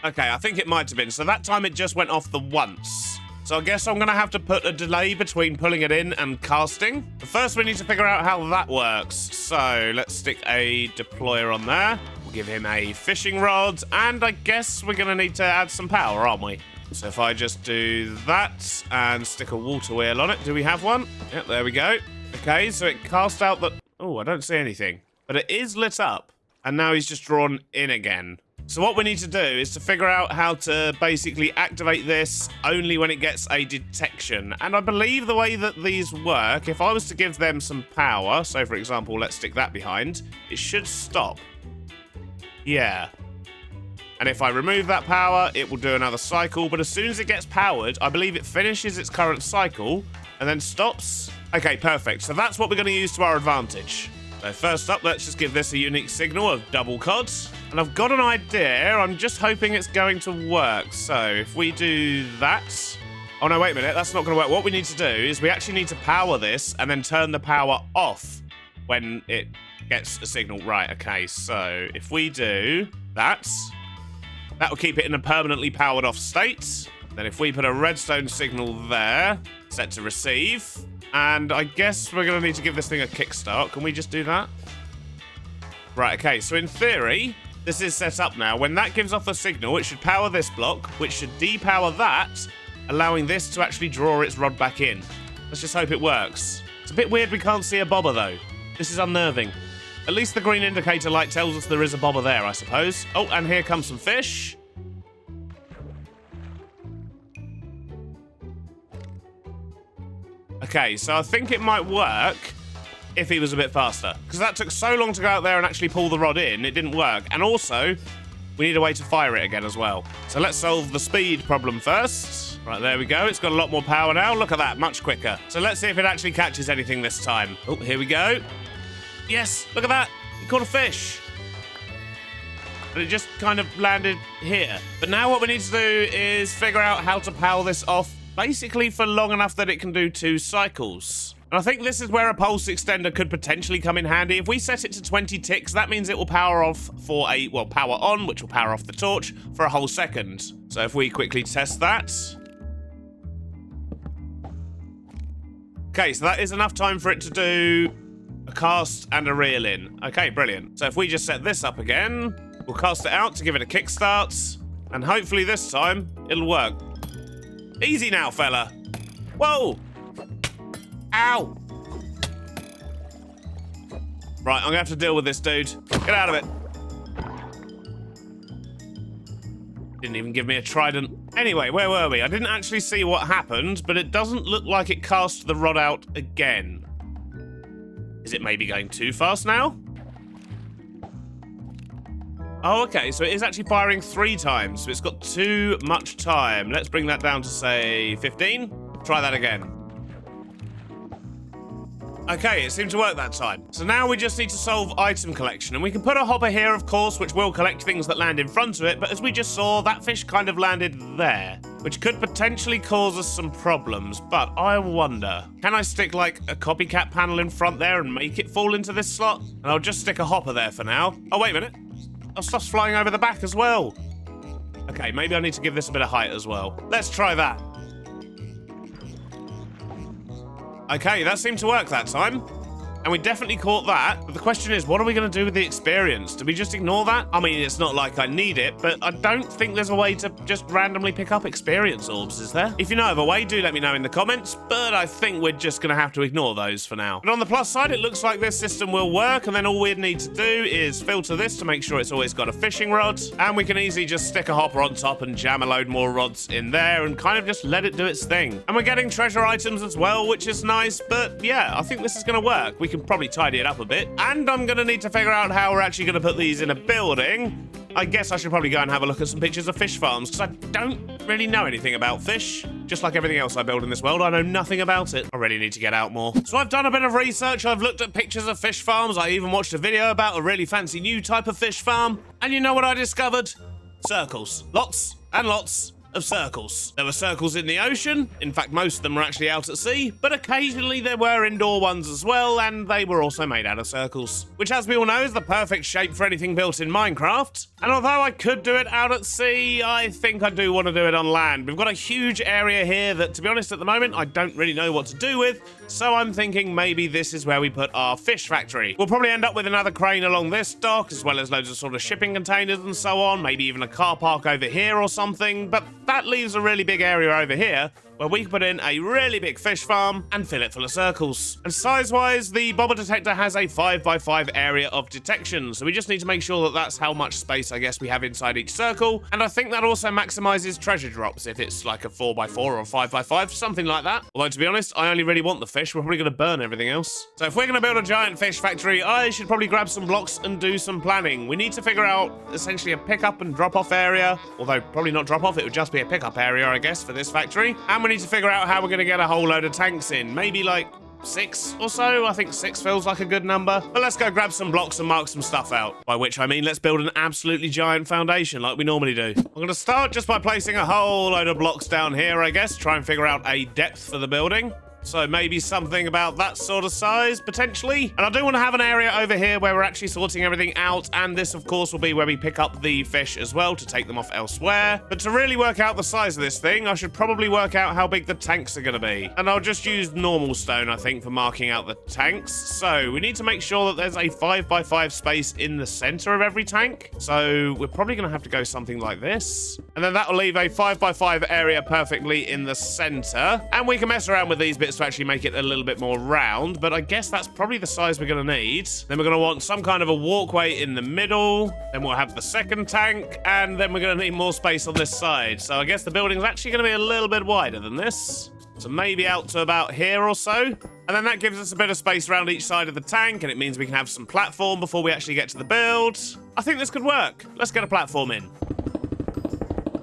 Okay, I think it might have been. So that time it just went off the once. So I guess I'm going to have to put a delay between pulling it in and casting. But first we need to figure out how that works. So let's stick a deployer on there. We'll give him a fishing rod. And I guess we're going to need to add some power, aren't we? So if I just do that and stick a water wheel on it. Do we have one? Yep, there we go. Okay, so it cast out the... Oh, I don't see anything. But it is lit up. And now he's just drawn in again. So what we need to do is to figure out how to basically activate this only when it gets a detection. And I believe the way that these work, if I was to give them some power, so for example, let's stick that behind, it should stop. Yeah. And if I remove that power, it will do another cycle. But as soon as it gets powered, I believe it finishes its current cycle and then stops. Okay, perfect. So that's what we're going to use to our advantage. So first up, let's just give this a unique signal of double cod. And I've got an idea. I'm just hoping it's going to work. So if we do that... Oh, no, wait a minute. That's not going to work. What we need to do is we actually need to power this and then turn the power off when it gets a signal. Right, okay. So if we do that, that will keep it in a permanently powered off state. Then if we put a redstone signal there, set to receive... And I guess we're going to need to give this thing a kickstart. Can we just do that? Right, okay. So in theory, this is set up now. When that gives off a signal, it should power this block, which should depower that, allowing this to actually draw its rod back in. Let's just hope it works. It's a bit weird we can't see a bobber, though. This is unnerving. At least the green indicator light tells us there is a bobber there, I suppose. Oh, and here comes some fish. Okay, so I think it might work if he was a bit faster. Because that took so long to go out there and actually pull the rod in, it didn't work. And also, we need a way to fire it again as well. So let's solve the speed problem first. Right, there we go. It's got a lot more power now. Look at that, much quicker. So let's see if it actually catches anything this time. Oh, here we go. Yes, look at that. He caught a fish. But it just kind of landed here. But now what we need to do is figure out how to power this off basically for long enough that it can do 2 cycles. And I think this is where a pulse extender could potentially come in handy. If we set it to 20 ticks, that means it will power off for a, well, power on, which will power off the torch for a whole second. So if we quickly test that. Okay, so that is enough time for it to do a cast and a reel in. Okay, brilliant. So if we just set this up again, we'll cast it out to give it a kickstart. And hopefully this time, it'll work. Easy now, fella. Whoa! Ow! Right, I'm gonna have to deal with this dude. Get out of it. Didn't even give me a trident. Anyway, where were we? I didn't actually see what happened, but it doesn't look like it cast the rod out again. Is it maybe going too fast now? Oh, okay, so it is actually firing 3 times, so it's got too much time. Let's bring that down to, say, 15. Try that again. Okay, it seemed to work that time. So now we just need to solve item collection, and we can put a hopper here, of course, which will collect things that land in front of it, but as we just saw, that fish kind of landed there, which could potentially cause us some problems, but I wonder, can I stick, like, a copycat panel in front there and make it fall into this slot? And I'll just stick a hopper there for now. Oh, wait a minute. Oh, stuff's flying over the back as well. Okay, maybe I need to give this a bit of height as well. Let's try that. Okay, that seemed to work that time. And we definitely caught that. But the question is, what are we going to do with the experience? Do we just ignore that? I mean, it's not like I need it, but I don't think there's a way to just randomly pick up experience orbs, is there? If you know of a way, do let me know in the comments, but I think we're just going to have to ignore those for now. But on the plus side, it looks like this system will work, and then all we need to do is filter this to make sure it's always got a fishing rod, and we can easily just stick a hopper on top and jam a load more rods in there and kind of just let it do its thing. And we're getting treasure items as well, which is nice, but yeah, I think this is going to work. We can probably tidy it up a bit, and I'm gonna need to figure out how we're actually gonna put these in a building. I guess I should probably go and have a look at some pictures of fish farms, because I don't really know anything about fish. Just like everything else I build in this world, I know nothing about it. I really need to get out more. So I've done a bit of research, I've looked at pictures of fish farms, I even watched a video about a really fancy new type of fish farm, and you know what I discovered? Circles. Lots and lots of circles. There were circles in the ocean. In fact, most of them were actually out at sea, but occasionally there were indoor ones as well, and they were also made out of circles, which, as we all know, is the perfect shape for anything built in Minecraft. And although I could do it out at sea, I think I do want to do it on land. We've got a huge area here that, to be honest, at the moment, I don't really know what to do with, so I'm thinking maybe this is where we put our fish factory. We'll probably end up with another crane along this dock, as well as loads of sort of shipping containers and so on, maybe even a car park over here or something, but that leaves a really big area over here, where we can put in a really big fish farm and fill it full of circles. And size-wise, the bobber detector has a 5x5 area of detection, so we just need to make sure that that's how much space, I guess, we have inside each circle. And I think that also maximizes treasure drops if it's like a 4x4 or a 5x5, something like that. Although, to be honest, I only really want the fish. We're probably going to burn everything else. So if we're going to build a giant fish factory, I should probably grab some blocks and do some planning. We need to figure out essentially a pick-up and drop-off area, although probably not drop-off, it would just be a pick-up area, I guess, for this factory. And we need to figure out how we're going to get a whole load of tanks in. Maybe like 6 or so. I think 6 feels like a good number. But let's go grab some blocks and mark some stuff out. By which I mean let's build an absolutely giant foundation like we normally do. I'm going to start just by placing a whole load of blocks down here, I guess. Try and figure out a depth for the building. So maybe something about that sort of size, potentially. And I do want to have an area over here where we're actually sorting everything out. And this, of course, will be where we pick up the fish as well to take them off elsewhere. But to really work out the size of this thing, I should probably work out how big the tanks are going to be. And I'll just use normal stone, I think, for marking out the tanks. So we need to make sure that there's a 5x5 space in the center of every tank. So we're probably going to have to go something like this. And then that will leave a 5x5 area perfectly in the center. And we can mess around with these bits to actually make it a little bit more round, but I guess that's probably the size we're going to need. Then we're going to want some kind of a walkway in the middle, then we'll have the second tank, and then we're going to need more space on this side. So I guess the building's actually going to be a little bit wider than this. So maybe out to about here or so. And then that gives us a bit of space around each side of the tank, and it means we can have some platform before we actually get to the build. I think this could work. Let's get a platform in.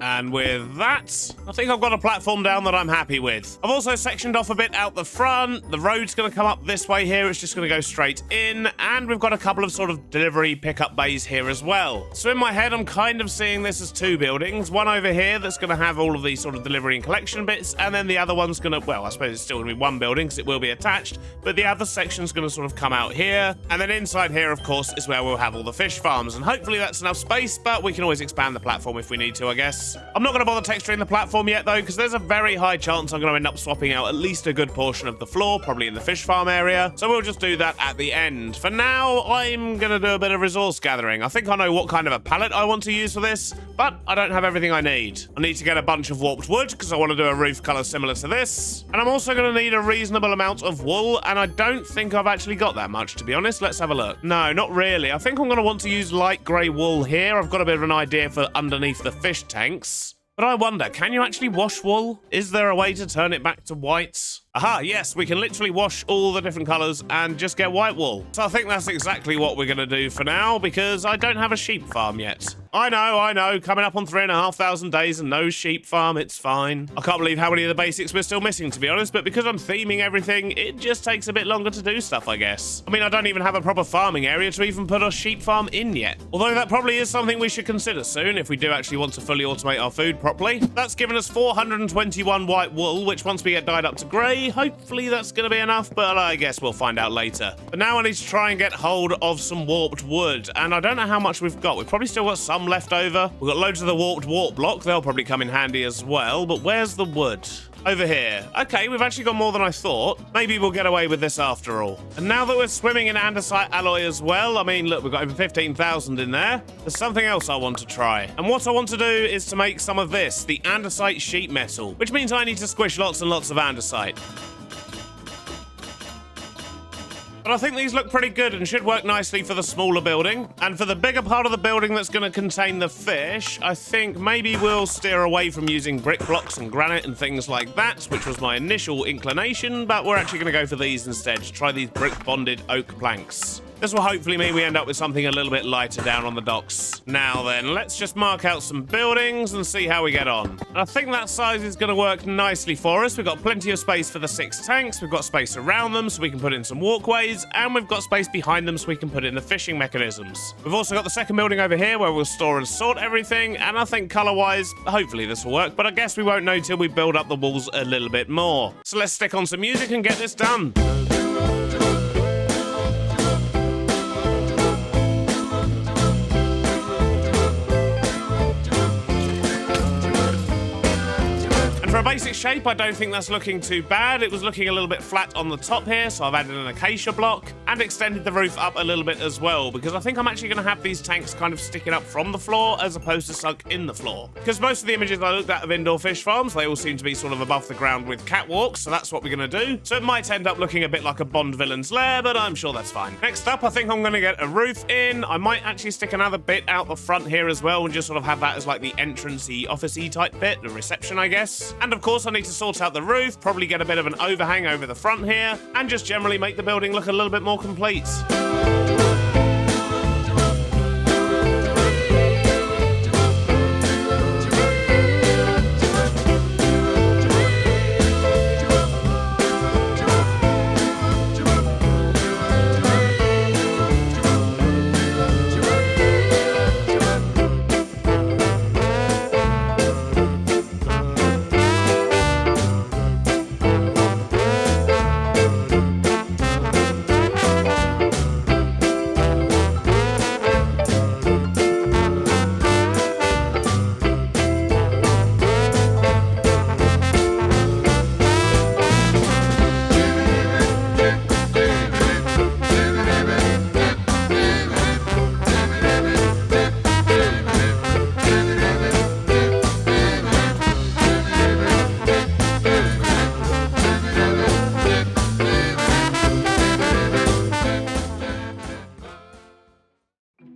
And with that, I think I've got a platform down that I'm happy with. I've also sectioned off a bit out the front. The road's going to come up this way here. It's just going to go straight in. And we've got a couple of sort of delivery pickup bays here as well. So in my head, I'm kind of seeing this as 2 buildings. One over here that's going to have all of these sort of delivery and collection bits. And then the other one's going to, well, I suppose it's still going to be 1 building because it will be attached. But the other section's going to sort of come out here. And then inside here, of course, is where we'll have all the fish farms. And hopefully that's enough space, but we can always expand the platform if we need to, I guess. I'm not going to bother texturing the platform yet, though, because there's a very high chance I'm going to end up swapping out at least a good portion of the floor, probably in the fish farm area. So we'll just do that at the end. For now, I'm going to do a bit of resource gathering. I think I know what kind of a pallet I want to use for this, but I don't have everything I need. I need to get a bunch of warped wood, because I want to do a roof color similar to this. And I'm also going to need a reasonable amount of wool, and I don't think I've actually got that much, to be honest. Let's have a look. No, not really. I think I'm going to want to use light grey wool here. I've got a bit of an idea for underneath the fish tanks. But I wonder, can you actually wash wool? Is there a way to turn it back to white? Aha, yes, we can literally wash all the different colors and just get white wool. So I think that's exactly what we're going to do for now, because I don't have a sheep farm yet. I know, coming up on 3,500 days and no sheep farm, it's fine. I can't believe how many of the basics we're still missing, to be honest, but because I'm theming everything, it just takes a bit longer to do stuff, I guess. I mean, I don't even have a proper farming area to even put a sheep farm in yet. Although that probably is something we should consider soon if we do actually want to fully automate our food properly. That's given us 421 white wool, which once we get dyed up to grey, hopefully that's going to be enough, but I guess we'll find out later. But now I need to try and get hold of some warped wood, and I don't know how much we've got. We've probably still got some left over. We've got loads of the warped warp block. They'll probably come in handy as well, but where's the wood? Over here. Okay, we've actually got more than I thought. Maybe we'll get away with this after all. And now that we're swimming in andesite alloy as well, I mean, look, we've got over 15,000 in there. There's something else I want to try. And what I want to do is to make some of this, the andesite sheet metal, which means I need to squish lots and lots of andesite. But I think these look pretty good and should work nicely for the smaller building. And for the bigger part of the building that's going to contain the fish, I think maybe we'll steer away from using brick blocks and granite and things like that, which was my initial inclination, but we're actually going to go for these instead, to try these brick-bonded oak planks. This will hopefully mean we end up with something a little bit lighter down on the docks. Now then, let's just mark out some buildings and see how we get on. And I think that size is going to work nicely for us. We've got plenty of space for the 6 tanks. We've got space around them so we can put in some walkways. And we've got space behind them so we can put in the fishing mechanisms. We've also got the second building over here where we'll store and sort everything. And I think color-wise, hopefully this will work. But I guess we won't know till we build up the walls a little bit more. So let's stick on some music and get this done. For a basic shape, I don't think that's looking too bad. It was looking a little bit flat on the top here, so I've added an acacia block and extended the roof up a little bit as well, because I think I'm actually going to have these tanks kind of sticking up from the floor as opposed to sunk in the floor. Because most of the images I looked at of indoor fish farms, they all seem to be sort of above the ground with catwalks, so that's what we're going to do. So it might end up looking a bit like a Bond villain's lair, but I'm sure that's fine. Next up, I think I'm going to get a roof in. I might actually stick another bit out the front here as well and just sort of have that as like the entrance-y, office-y type bit, the reception, I guess. And of course, I need to sort out the roof, probably get a bit of an overhang over the front here, and just generally make the building look a little bit more complete.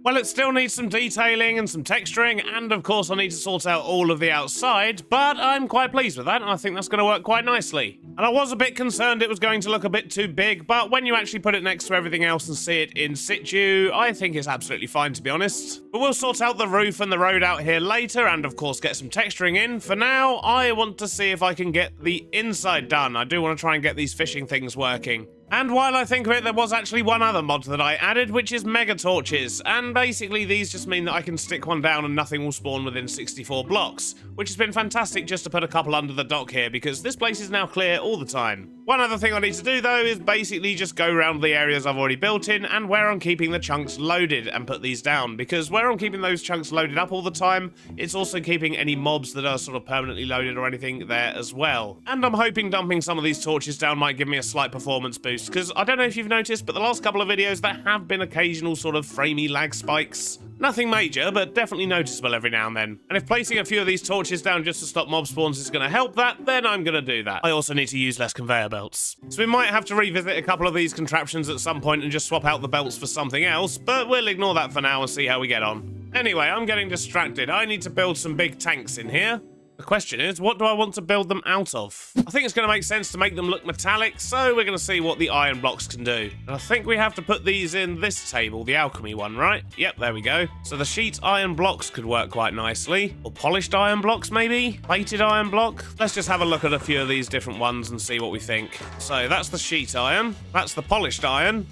Well, it still needs some detailing and some texturing, and of course I need to sort out all of the outside, but I'm quite pleased with that, and I think that's going to work quite nicely. And I was a bit concerned it was going to look a bit too big, but when you actually put it next to everything else and see it in situ, I think it's absolutely fine, to be honest. But we'll sort out the roof and the road out here later, and of course get some texturing in. For now, I want to see if I can get the inside done. I do want to try and get these fishing things working. And while I think of it, there was actually one other mod that I added, which is mega torches. And basically these just mean that I can stick one down and nothing will spawn within 64 blocks, which has been fantastic just to put a couple under the dock here, because this place is now clear all the time. One other thing I need to do though is basically just go around the areas I've already built in and where I'm keeping the chunks loaded and put these down, because where I'm keeping those chunks loaded up all the time, it's also keeping any mobs that are sort of permanently loaded or anything there as well. And I'm hoping dumping some of these torches down might give me a slight performance boost, because I don't know if you've noticed, but the last couple of videos there have been occasional sort of framey lag spikes. Nothing major, but definitely noticeable every now and then. And if placing a few of these torches down just to stop mob spawns is going to help that, then I'm going to do that. I also need to use less conveyor belts. So we might have to revisit a couple of these contraptions at some point and just swap out the belts for something else, but we'll ignore that for now and see how we get on. Anyway, I'm getting distracted. I need to build some big tanks in here. The question is, what do I want to build them out of? I think it's going to make sense to make them look metallic, so we're going to see what the iron blocks can do. And I think we have to put these in this table, the alchemy one, right? Yep, there we go. So the sheet iron blocks could work quite nicely. Or polished iron blocks, maybe? Plated iron block? Let's just have a look at a few of these different ones and see what we think. So that's the sheet iron. That's the polished iron.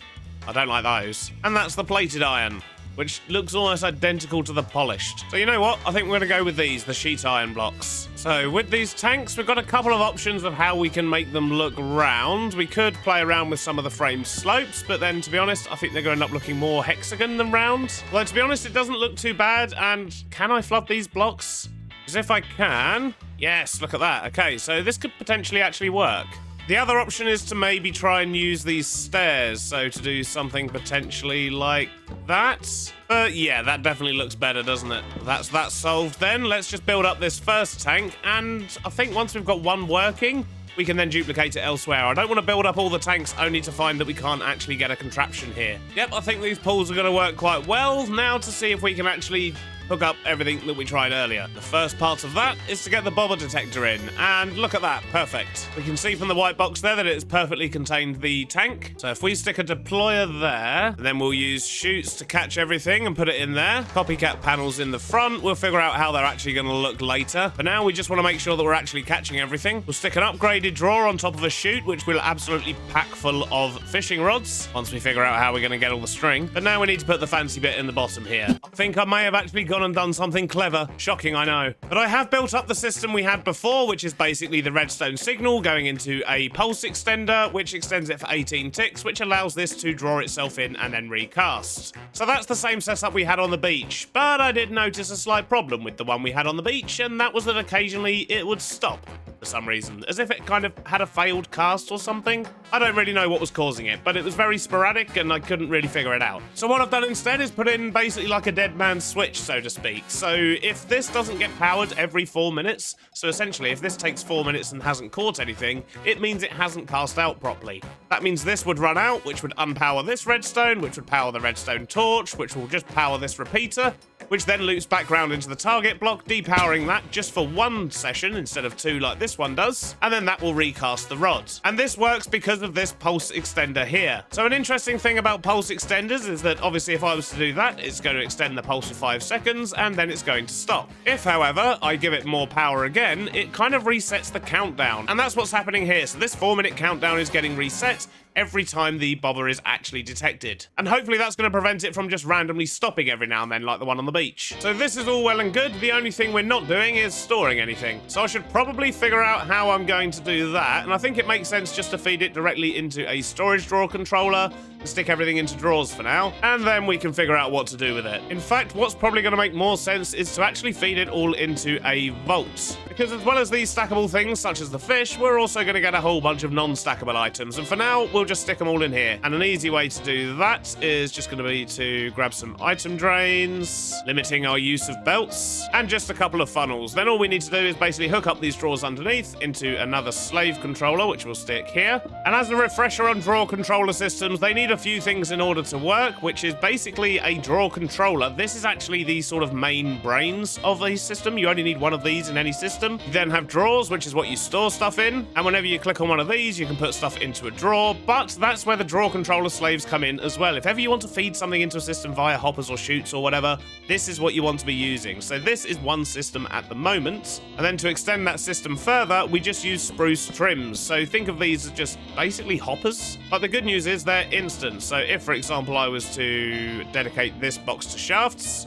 I don't like those. And that's the plated iron, which looks almost identical to the polished. So you know what? I think we're going to go with these, the sheet iron blocks. So with these tanks, we've got a couple of options of how we can make them look round. We could play around with some of the frame slopes, but then to be honest, I think they're going to end up looking more hexagon than round. Although to be honest, it doesn't look too bad. And can I flood these blocks? Because if I can, yes, look at that. Okay, so this could potentially actually work. The other option is to maybe try and use these stairs, so to do something potentially like that. But yeah, that definitely looks better, doesn't it? That's that solved then. Let's just build up this first tank, and I think once we've got one working, we can then duplicate it elsewhere. I don't want to build up all the tanks only to find that we can't actually get a contraption here. Yep, I think these pools are going to work quite well. Now to see if we can actually hook up everything that we tried earlier. The first part of that is to get the bobber detector in, and look at that, perfect. We can see from the white box there that it's perfectly contained the tank. So if we stick a deployer there, then we'll use chutes to catch everything and put it in there. Copycat panels in the front. We'll figure out how they're actually going to look later. For now, we just want to make sure that we're actually catching everything. We'll stick an upgraded drawer on top of a chute, which we'll absolutely pack full of fishing rods once we figure out how we're going to get all the string. But now we need to put the fancy bit in the bottom here. I think I may have actually gone and done something clever. Shocking, I know. But I have built up the system we had before, which is basically the redstone signal going into a pulse extender, which extends it for 18 ticks, which allows this to draw itself in and then recast. So that's the same setup we had on the beach, but I did notice a slight problem with the one we had on the beach, and that was that occasionally it would stop. for some reason, as if it kind of had a failed cast or something. I don't really know what was causing it, but it was very sporadic and I couldn't really figure it out. So what I've done instead is put in basically like a dead man's switch, so to speak. So if this doesn't get powered every 4 minutes, so essentially if this takes 4 minutes and hasn't caught anything, it means it hasn't cast out properly. That means this would run out, which would unpower this redstone, which would power the redstone torch, which will just power this repeater, which then loops back round into the target block, depowering that just for 1 session instead of 2 like this one does, and then that will recast the rods. And this works because of this pulse extender here. So an interesting thing about pulse extenders is that obviously if I was to do that, it's going to extend the pulse for 5 seconds, and then it's going to stop. If, however, I give it more power again, it kind of resets the countdown, and that's what's happening here. So this 4-minute countdown is getting reset every time the bobber is actually detected. And hopefully that's going to prevent it from just randomly stopping every now and then like the one on the beach. So this is all well and good. The only thing we're not doing is storing anything. So I should probably figure out how I'm going to do that. And I think it makes sense just to feed it directly into a storage drawer controller and stick everything into drawers for now. And then we can figure out what to do with it. In fact, what's probably going to make more sense is to actually feed it all into a vault. Because as well as these stackable things such as the fish, we're also going to get a whole bunch of non-stackable items. And for now, we'll just stick them all in here. And an easy way to do that is just going to be to grab some item drains, limiting our use of belts, and just a couple of funnels. Then all we need to do is basically hook up these drawers underneath into another slave controller, which will stick here. And as a refresher on drawer controller systems, they need a few things in order to work, which is basically a drawer controller. This is actually the sort of main brains of a system. You only need one of these in any system. You then have drawers, which is what you store stuff in. And whenever you click on one of these, you can put stuff into a drawer. But that's where the drawer controller slaves come in as well. If ever you want to feed something into a system via hoppers or chutes or whatever, this is what you want to be using. So this is one system at the moment. And then to extend that system further, we just use spruce trims. So think of these as just basically hoppers. But the good news is they're instant. So if, for example, I was to dedicate this box to shafts,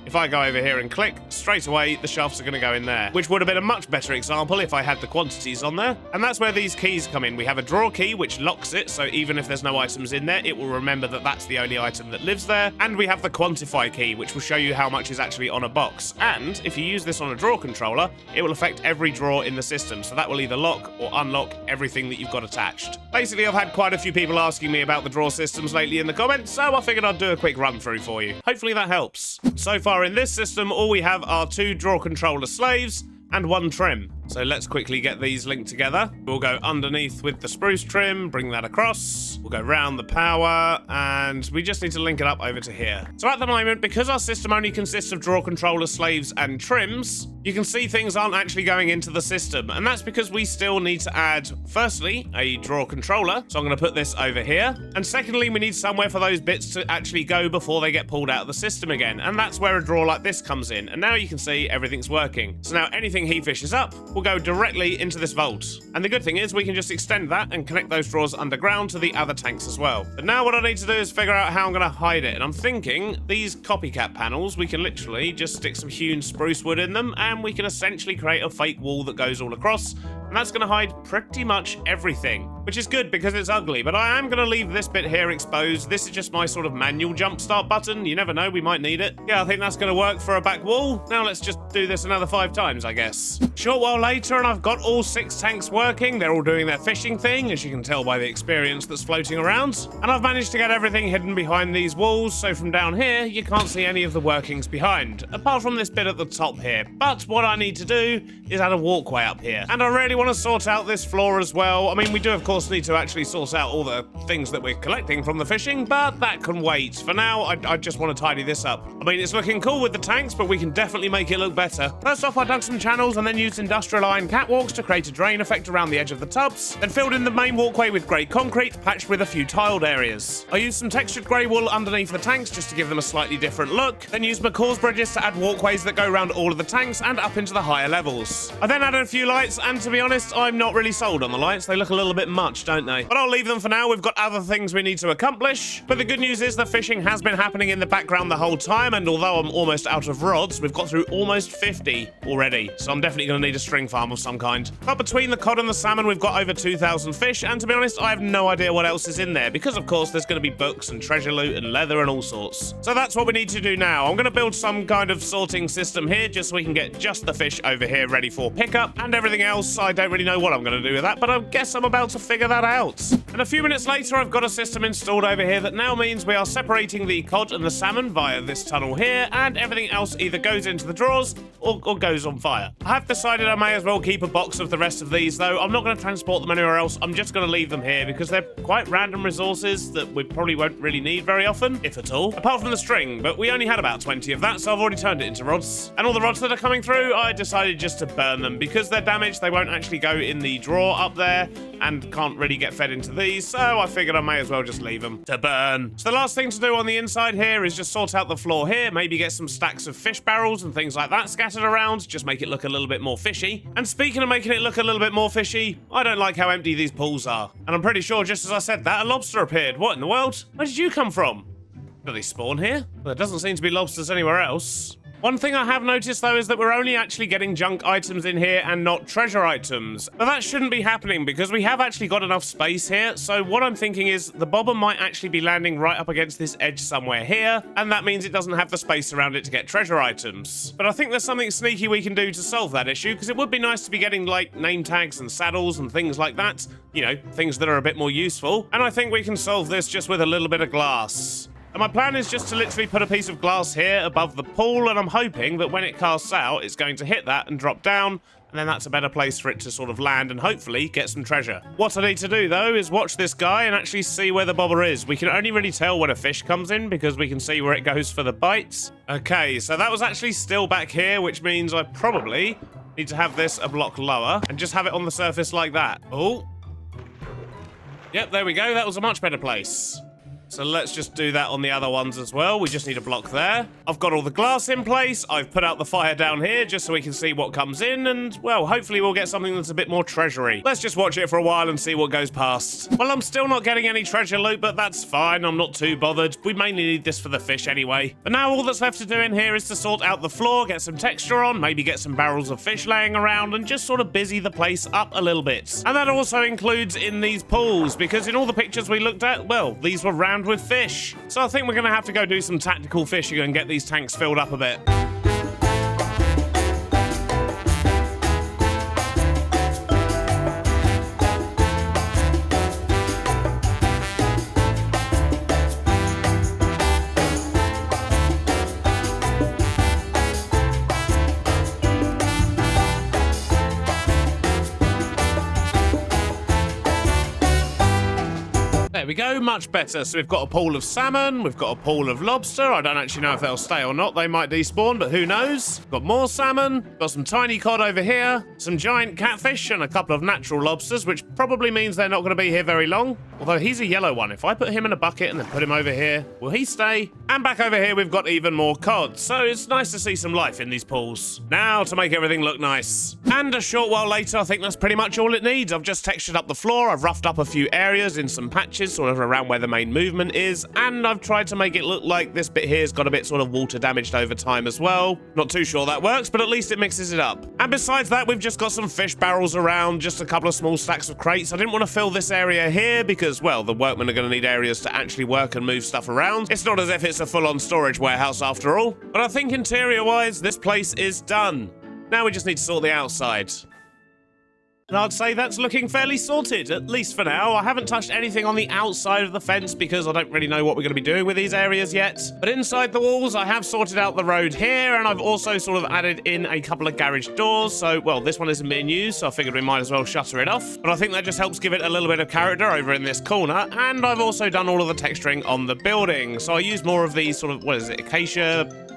if I go over here and click, straight away the shafts are going to go in there, which would have been a much better example if I had the quantities on there. And that's where these keys come in. We have a drawer key, which locks it, so even if there's no items in there, it will remember that that's the only item that lives there. And we have the quantify key, which will show you how much is actually on a box. And if you use this on a drawer controller, it will affect every drawer in the system, so that will either lock or unlock everything that you've got attached. Basically, I've had quite a few people asking me about the drawer systems lately in the comments, so I figured I'd do a quick run through for you. Hopefully that helps. So far in this system, all we have are 2 drawer controller slaves and 1 trim. So let's quickly get these linked together. We'll go underneath with the spruce trim, bring that across. We'll go round the power, and we just need to link it up over to here. So at the moment, because our system only consists of drawer controller slaves and trims, you can see things aren't actually going into the system. And that's because we still need to add, firstly, a drawer controller. So I'm going to put this over here. And secondly, we need somewhere for those bits to actually go before they get pulled out of the system again. And that's where a drawer like this comes in. And now you can see everything's working. So now anything he fishes up will go directly into this vault. And the good thing is we can just extend that and connect those drawers underground to the other tanks as well. But now what I need to do is figure out how I'm going to hide it. And I'm thinking these copycat panels, we can literally just stick some hewn spruce wood in them, and we can essentially create a fake wall that goes all across. And that's going to hide pretty much everything, which is good because it's ugly, but I am going to leave this bit here exposed. This is just my sort of manual jump start button. You never know, we might need it. Yeah, I think that's going to work for a back wall. Now let's just do this another 5 times, I guess. Short while later, and I've got all 6 tanks working. They're all doing their fishing thing, as you can tell by the experience that's floating around. And I've managed to get everything hidden behind these walls, so from down here, you can't see any of the workings behind, apart from this bit at the top here. But what I need to do is add a walkway up here. And I really want to sort out this floor as well. I mean, we do, of course, need to actually sort out all the things that we're collecting from the fishing, but that can wait. For now, I just want to tidy this up. I mean, it's looking cool with the tanks, but we can definitely make it look better. First off, I dug some channels and then used industrial iron catwalks to create a drain effect around the edge of the tubs, then filled in the main walkway with grey concrete, patched with a few tiled areas. I used some textured grey wool underneath the tanks just to give them a slightly different look, then used McCaw's bridges to add walkways that go around all of the tanks and up into the higher levels. I then added a few lights, and to be honest, I'm not really sold on the lights. They look a little bit much, don't they? But I'll leave them for now. We've got other things we need to accomplish. But the good news is the fishing has been happening in the background the whole time, and although I'm almost out of rods, we've got through almost 50 already. So I'm definitely going to need a string farm of some kind. But between the cod and the salmon, we've got over 2,000 fish, and to be honest, I have no idea what else is in there, because of course there's going to be books and treasure loot and leather and all sorts. So that's what we need to do now. I'm going to build some kind of sorting system here, just so we can get just the fish over here ready for pickup, and everything else I don't really know what I'm going to do with that, but I guess I'm about to figure that out. And a few minutes later, I've got a system installed over here that now means we are separating the cod and the salmon via this tunnel here, and everything else either goes into the drawers or goes on fire. I have decided I may as well keep a box of the rest of these, though. I'm not going to transport them anywhere else. I'm just going to leave them here because they're quite random resources that we probably won't really need very often, if at all. Apart from the string, but we only had about 20 of that, so I've already turned it into rods. And all the rods that are coming through, I decided just to burn them. Because they're damaged, they won't actually go in the drawer up there and can't really get fed into these, so I figured I may as well just leave them to burn. So the last thing to do on the inside here is just sort out the floor here, maybe get some stacks of fish barrels and things like that scattered around, just make it look a little bit more fishy. And speaking of making it look a little bit more fishy, I don't like how empty these pools are. And I'm pretty sure just as I said that, a lobster appeared. What in the world? Where did you come from? Do they spawn here? Well, there doesn't seem to be lobsters anywhere else. One thing I have noticed, though, is that we're only actually getting junk items in here and not treasure items. But that shouldn't be happening because we have actually got enough space here. So what I'm thinking is the bobber might actually be landing right up against this edge somewhere here. And that means it doesn't have the space around it to get treasure items. But I think there's something sneaky we can do to solve that issue, because it would be nice to be getting, like, name tags and saddles and things like that. You know, things that are a bit more useful. And I think we can solve this just with a little bit of glass. And my plan is just to literally put a piece of glass here above the pool, and I'm hoping that when it casts out, it's going to hit that and drop down, and then that's a better place for it to sort of land and hopefully get some treasure. What I need to do, though, is watch this guy and actually see where the bobber is. We can only really tell when a fish comes in because we can see where it goes for the bites. Okay, so that was actually still back here, which means I probably need to have this a block lower and just have it on the surface like that. Oh. Yep, there we go. That was a much better place. So let's just do that on the other ones as well. We just need a block there. I've got all the glass in place. I've put out the fire down here just so we can see what comes in. And, well, hopefully we'll get something that's a bit more treasury. Let's just watch it for a while and see what goes past. Well, I'm still not getting any treasure loot, but that's fine. I'm not too bothered. We mainly need this for the fish anyway. But now all that's left to do in here is to sort out the floor, get some texture on, maybe get some barrels of fish laying around, and just sort of busy the place up a little bit. And that also includes in these pools, because in all the pictures we looked at, well, these were round with fish. So I think we're going to have to go do some tactical fishing and get these tanks filled up a bit. There we go, much better. So we've got a pool of salmon, we've got a pool of lobster. I don't actually know if they'll stay or not. They might despawn, but who knows? Got more salmon, got some tiny cod over here, some giant catfish, and a couple of natural lobsters, which probably means they're not going to be here very long. Although he's a yellow one. If I put him in a bucket and then put him over here, will he stay? And back over here, we've got even more cod. So it's nice to see some life in these pools. Now to make everything look nice. And a short while later, I think that's pretty much all it needs. I've just textured up the floor. I've roughed up a few areas in some patches, sort of around where the main movement is. And I've tried to make it look like this bit here's got a bit sort of water damaged over time as well. Not too sure that works, but at least it mixes it up. And besides that, we've just got some fish barrels around, just a couple of small stacks of crates. I didn't want to fill this area here because, well, the workmen are going to need areas to actually work and move stuff around. It's not as if it's a full-on storage warehouse after all. But I think interior-wise, this place is done. Now we just need to sort the outside. And I'd say that's looking fairly sorted, at least for now. I haven't touched anything on the outside of the fence because I don't really know what we're going to be doing with these areas yet. But inside the walls, I have sorted out the road here, and I've also sort of added in a couple of garage doors. So, well, this one isn't being used, so I figured we might as well shutter it off. But I think that just helps give it a little bit of character over in this corner. And I've also done all of the texturing on the building. So I used more of these sort of, what is it,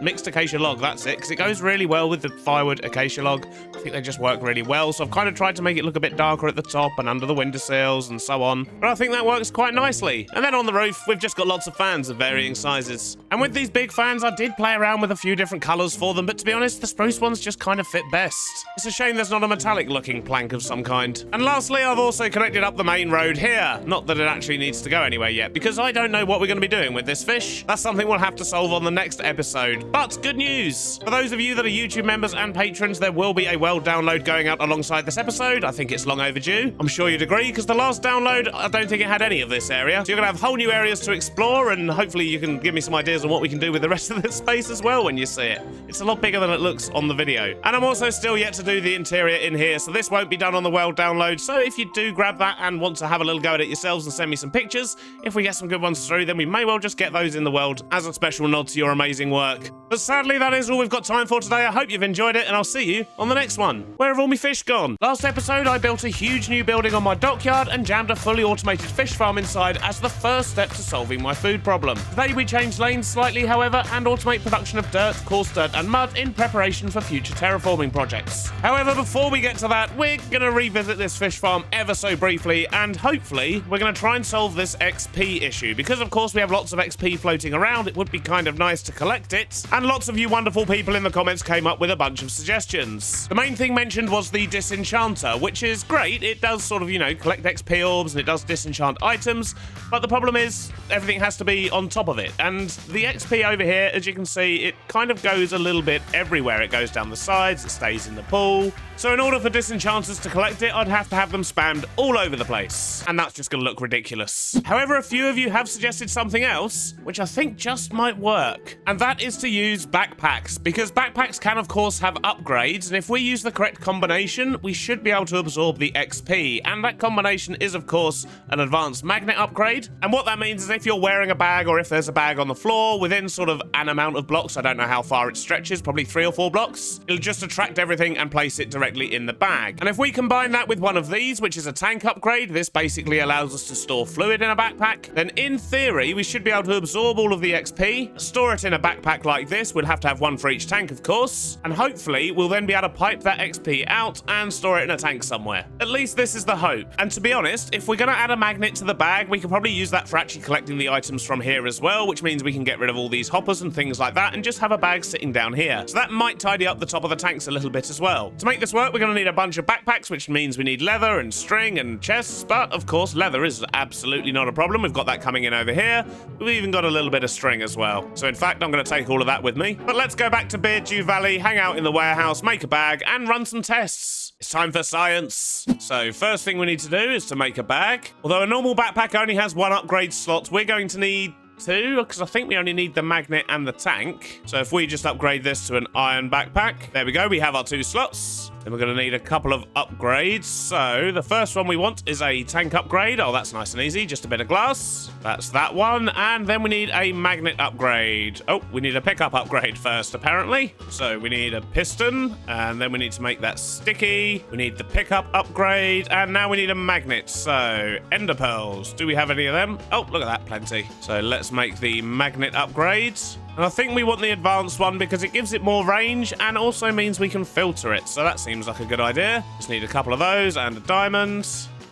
mixed acacia log, that's it, because it goes really well with the firewood acacia log. I think they just work really well, so I've kind of tried to make it look a bit darker at the top and under the windowsills and so on, but I think that works quite nicely. And then on the roof, we've just got lots of fans of varying sizes. And with these big fans, I did play around with a few different colours for them, but to be honest, the spruce ones just kind of fit best. It's a shame there's not a metallic looking plank of some kind. And lastly, I've also connected up the main road here. Not that it actually needs to go anywhere yet, because I don't know what we're going to be doing with this fish. That's something we'll have to solve on the next episode. But good news! For those of you that are YouTube members and patrons, there will be a world download going out alongside this episode. I think it's long overdue. I'm sure you'd agree, because the last download, I don't think it had any of this area. So you're going to have whole new areas to explore, and hopefully you can give me some ideas on what we can do with the rest of this space as well when you see it. It's a lot bigger than it looks on the video. And I'm also still yet to do the interior in here, so this won't be done on the world download. So if you do grab that and want to have a little go at it yourselves and send me some pictures, if we get some good ones through, then we may well just get those in the world as a special nod to your amazing work. But sadly, that is all we've got time for today. I hope you've enjoyed it, and I'll see you on the next one. Where have all my fish gone? Last episode, I built a huge new building on my dockyard and jammed a fully automated fish farm inside as the first step to solving my food problem. Today, we changed lanes slightly, however, and automate production of dirt, coarse dirt, and mud in preparation for future terraforming projects. However, before we get to that, we're gonna revisit this fish farm ever so briefly, and hopefully, we're gonna try and solve this XP issue, because of course we have lots of XP floating around. It would be kind of nice to collect it, and lots of you wonderful people in the comments came up with a bunch of suggestions. The main thing mentioned was the disenchanter, which is great. It does sort of, you know, collect XP orbs and it does disenchant items, but the problem is everything has to be on top of it, and the XP over here, as you can see, it kind of goes a little bit everywhere. It goes down the sides, it stays in the pool. So in order for disenchanters to collect it, I'd have to have them spammed all over the place, and that's just gonna look ridiculous. However, a few of you have suggested something else, which I think just might work, and that is to use backpacks, because backpacks can of course have upgrades, and if we use the correct combination, we should be able to absorb the XP, and that combination is of course an advanced magnet upgrade. And what that means is if you're wearing a bag, or if there's a bag on the floor within sort of an amount of blocks, I don't know how far it stretches, probably 3 or 4 blocks, it'll just attract everything and place it directly in the bag. And if we combine that with one of these, which is a tank upgrade, this basically allows us to store fluid in a backpack, then in theory we should be able to absorb all of the XP, store it in a backpack like this. We'll have to have one for each tank of course, and hopefully we'll then be able to pipe that XP out and store it in a tank somewhere. At least this is the hope. And to be honest, if we're going to add a magnet to the bag, we could probably use that for actually collecting the items from here as well, which means we can get rid of all these hoppers and things like that and just have a bag sitting down here. So that might tidy up the top of the tanks a little bit as well. To make this work, we're going to need a bunch of backpacks, which means we need leather and string and chests, but of course leather is absolutely not a problem. We've got that coming in over here. We've even got a little bit of string as well. So in fact, I'm going to take all of that with me. But let's go back to Beardstone Valley, hang out in the warehouse, make a bag, and run some tests. It's time for science. So first thing we need to do is to make a bag. Although a normal backpack only has 1 upgrade slot, we're going to need 2, because I think we only need the magnet and the tank. So if we just upgrade this to an iron backpack, there we go, we have our 2 slots. Then we're going to need a couple of upgrades. So the first one we want is a tank upgrade. Oh, that's nice and easy. Just a bit of glass. That's that one. And then we need a magnet upgrade. Oh, we need a pickup upgrade first, apparently. So we need a piston, and then we need to make that sticky. We need the pickup upgrade, and now we need a magnet. So ender pearls. Do we have any of them? Oh, look at that, plenty. So let's make the magnet upgrade. And I think we want the advanced one because it gives it more range and also means we can filter it. So that seems like a good idea. Just need a couple of those and a diamond.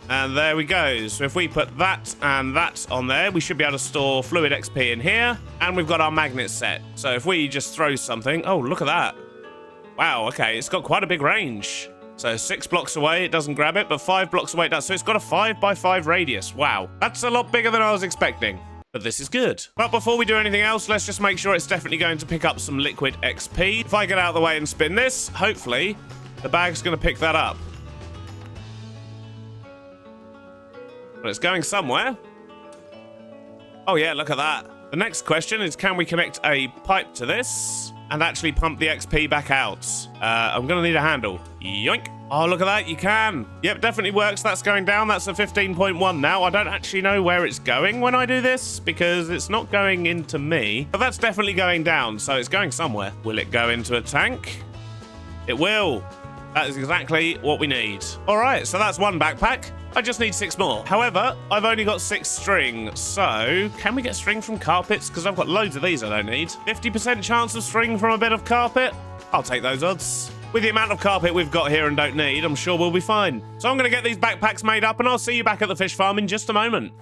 And there we go. So if we put that and that on there, we should be able to store fluid XP in here. And we've got our magnet set. So if we just throw something... Oh, look at that. Wow, okay. It's got quite a big range. So 6 blocks away, it doesn't grab it, but 5 blocks away it does. So it's got a 5x5 radius. Wow. That's a lot bigger than I was expecting. But this is good. But before we do anything else, let's just make sure it's definitely going to pick up some liquid XP. If I get out of the way and spin this, hopefully the bag's going to pick that up. But it's going somewhere. Oh yeah, look at that. The next question is, can we connect a pipe to this and actually pump the XP back out? I'm going to need a handle. Yoink. Oh, look at that, you can. Yep, definitely works. That's going down. That's a 15.1 now. I don't actually know where it's going when I do this because it's not going into me. But that's definitely going down, so it's going somewhere. Will it go into a tank? It will. That is exactly what we need. All right, so that's 1 backpack. I just need 6 more. However, I've only got 6 string, so can we get string from carpets? Because I've got loads of these I don't need. 50% chance of string from a bit of carpet? I'll take those odds. With the amount of carpet we've got here and don't need, I'm sure we'll be fine. So I'm going to get these backpacks made up and I'll see you back at the fish farm in just a moment.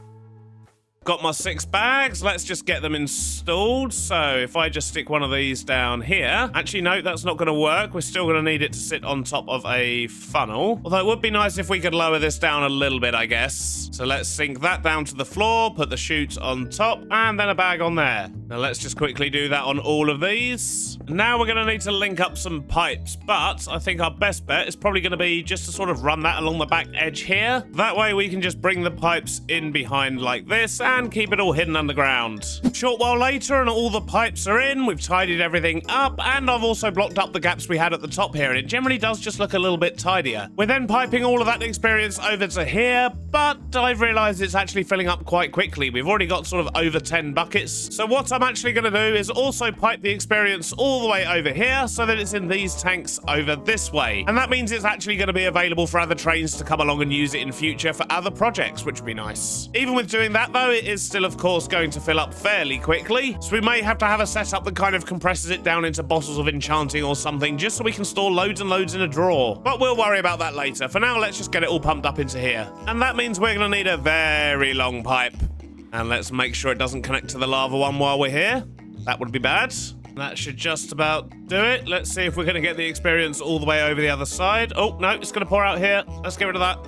Got my 6 bags. Let's just get them installed. So if I just stick one of these down here. Actually, no, that's not going to work. We're still going to need it to sit on top of a funnel. Although it would be nice if we could lower this down a little bit, I guess. So let's sink that down to the floor, put the chute on top, and then a bag on there. Now let's just quickly do that on all of these. Now we're going to need to link up some pipes, but I think our best bet is probably going to be just to sort of run that along the back edge here. That way we can just bring the pipes in behind like this and keep it all hidden underground. Short while later and all the pipes are in, we've tidied everything up, and I've also blocked up the gaps we had at the top here, and it generally does just look a little bit tidier. We're then piping all of that experience over to here, but I've realized it's actually filling up quite quickly. We've already got sort of over 10 buckets. So what I'm actually going to do is also pipe the experience all the way over here so that it's in these tanks over this way. And that means it's actually going to be available for other trains to come along and use it in future for other projects, which would be nice. Even with doing that though, it is still of course going to fill up fairly quickly. So we may have to have a setup that kind of compresses it down into bottles of enchanting or something, just so we can store loads and loads in a drawer. But we'll worry about that later. For now, let's just get it all pumped up into here. And that means we're going to need a very long pipe. And let's make sure it doesn't connect to the lava one while we're here. That would be bad. That should just about do it. Let's see if we're going to get the experience all the way over the other side. Oh, no, it's going to pour out here. Let's get rid of that.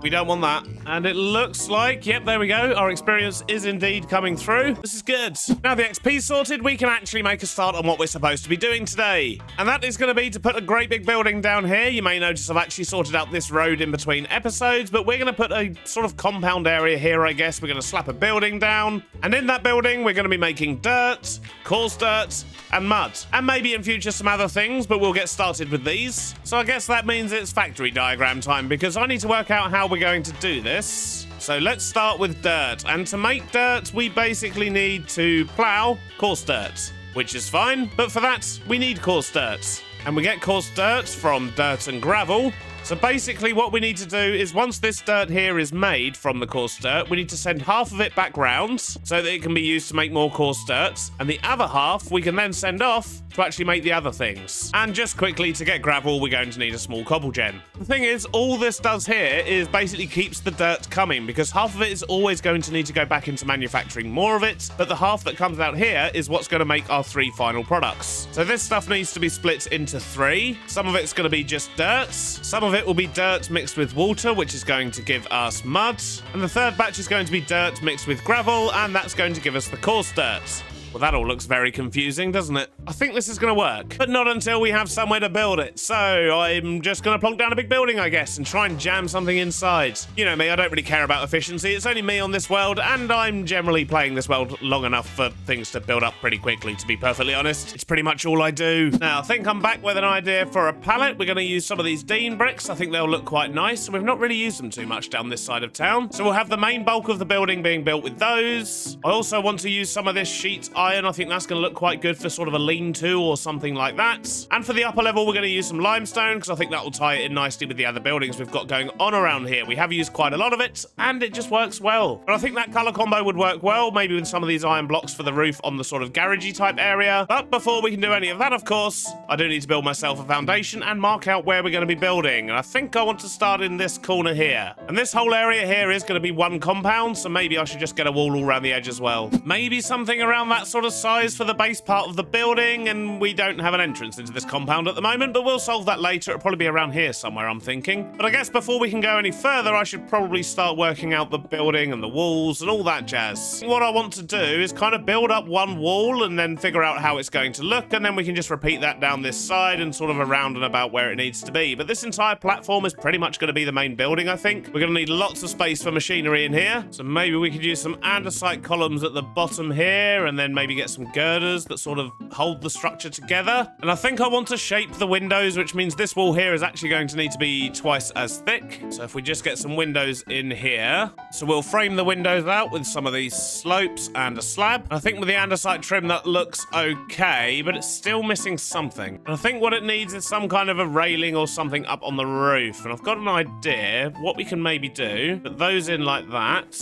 We don't want that. And it looks like, yep, there we go. Our experience is indeed coming through. This is good. Now the XP sorted, we can actually make a start on what we're supposed to be doing today. And that is going to be to put a great big building down here. You may notice I've actually sorted out this road in between episodes, but we're going to put a sort of compound area here, I guess. We're going to slap a building down. And in that building, we're going to be making dirt, coarse dirt, and mud. And maybe in future some other things, but we'll get started with these. So I guess that means it's factory diagram time, because I need to work out how we're going to do this. So let's start with dirt. And to make dirt, we basically need to plow coarse dirt, which is fine. But for that, we need coarse dirt. And we get coarse dirt from dirt and gravel. So basically what we need to do is once this dirt here is made from the coarse dirt, we need to send half of it back round so that it can be used to make more coarse dirt. And the other half we can then send off to actually make the other things. And just quickly, to get gravel, we're going to need a small cobble gen. The thing is, all this does here is basically keeps the dirt coming, because half of it is always going to need to go back into manufacturing more of it, but the half that comes out here is what's going to make our 3 final products. So this stuff needs to be split into 3. Some of it's going to be just dirt, some of it will be dirt mixed with water, which is going to give us mud, and the third batch is going to be dirt mixed with gravel, and that's going to give us the coarse dirt. Well, that all looks very confusing, doesn't it? I think this is going to work, but not until we have somewhere to build it. So I'm just going to plonk down a big building, I guess, and try and jam something inside. You know me, I don't really care about efficiency. It's only me on this world, and I'm generally playing this world long enough for things to build up pretty quickly, to be perfectly honest. It's pretty much all I do. Now, I think I'm back with an idea for a pallet. We're going to use some of these Dean bricks. I think they'll look quite nice, and we've not really used them too much down this side of town. So we'll have the main bulk of the building being built with those. I also want to use some of this sheet iron. I think that's going to look quite good for sort of a lean-to or something like that. And for the upper level, we're going to use some limestone, because I think that will tie it in nicely with the other buildings we've got going on around here. We have used quite a lot of it, and it just works well. And I think that color combo would work well, maybe with some of these iron blocks for the roof on the sort of garagey type area. But before we can do any of that, of course, I do need to build myself a foundation and mark out where we're going to be building. And I think I want to start in this corner here. And this whole area here is going to be one compound, so maybe I should just get a wall all around the edge as well. Maybe something around that sort of size for the base part of the building, and we don't have an entrance into this compound at the moment, but we'll solve that later. It'll probably be around here somewhere, I'm thinking. But I guess before we can go any further, I should probably start working out the building and the walls and all that jazz. What I want to do is kind of build up one wall and then figure out how it's going to look, and then we can just repeat that down this side and sort of around and about where it needs to be. But this entire platform is pretty much going to be the main building, I think. We're going to need lots of space for machinery in here, so maybe we could use some andesite columns at the bottom here, and then maybe get some girders that sort of hold the structure together. And I think I want to shape the windows, which means this wall here is actually going to need to be twice as thick. So if we just get some windows in here, so we'll frame the windows out with some of these slopes and a slab. And I think with the andesite trim that looks okay, but it's still missing something. And I think what it needs is some kind of a railing or something up on the roof. And I've got an idea what we can maybe do. Put those in like that,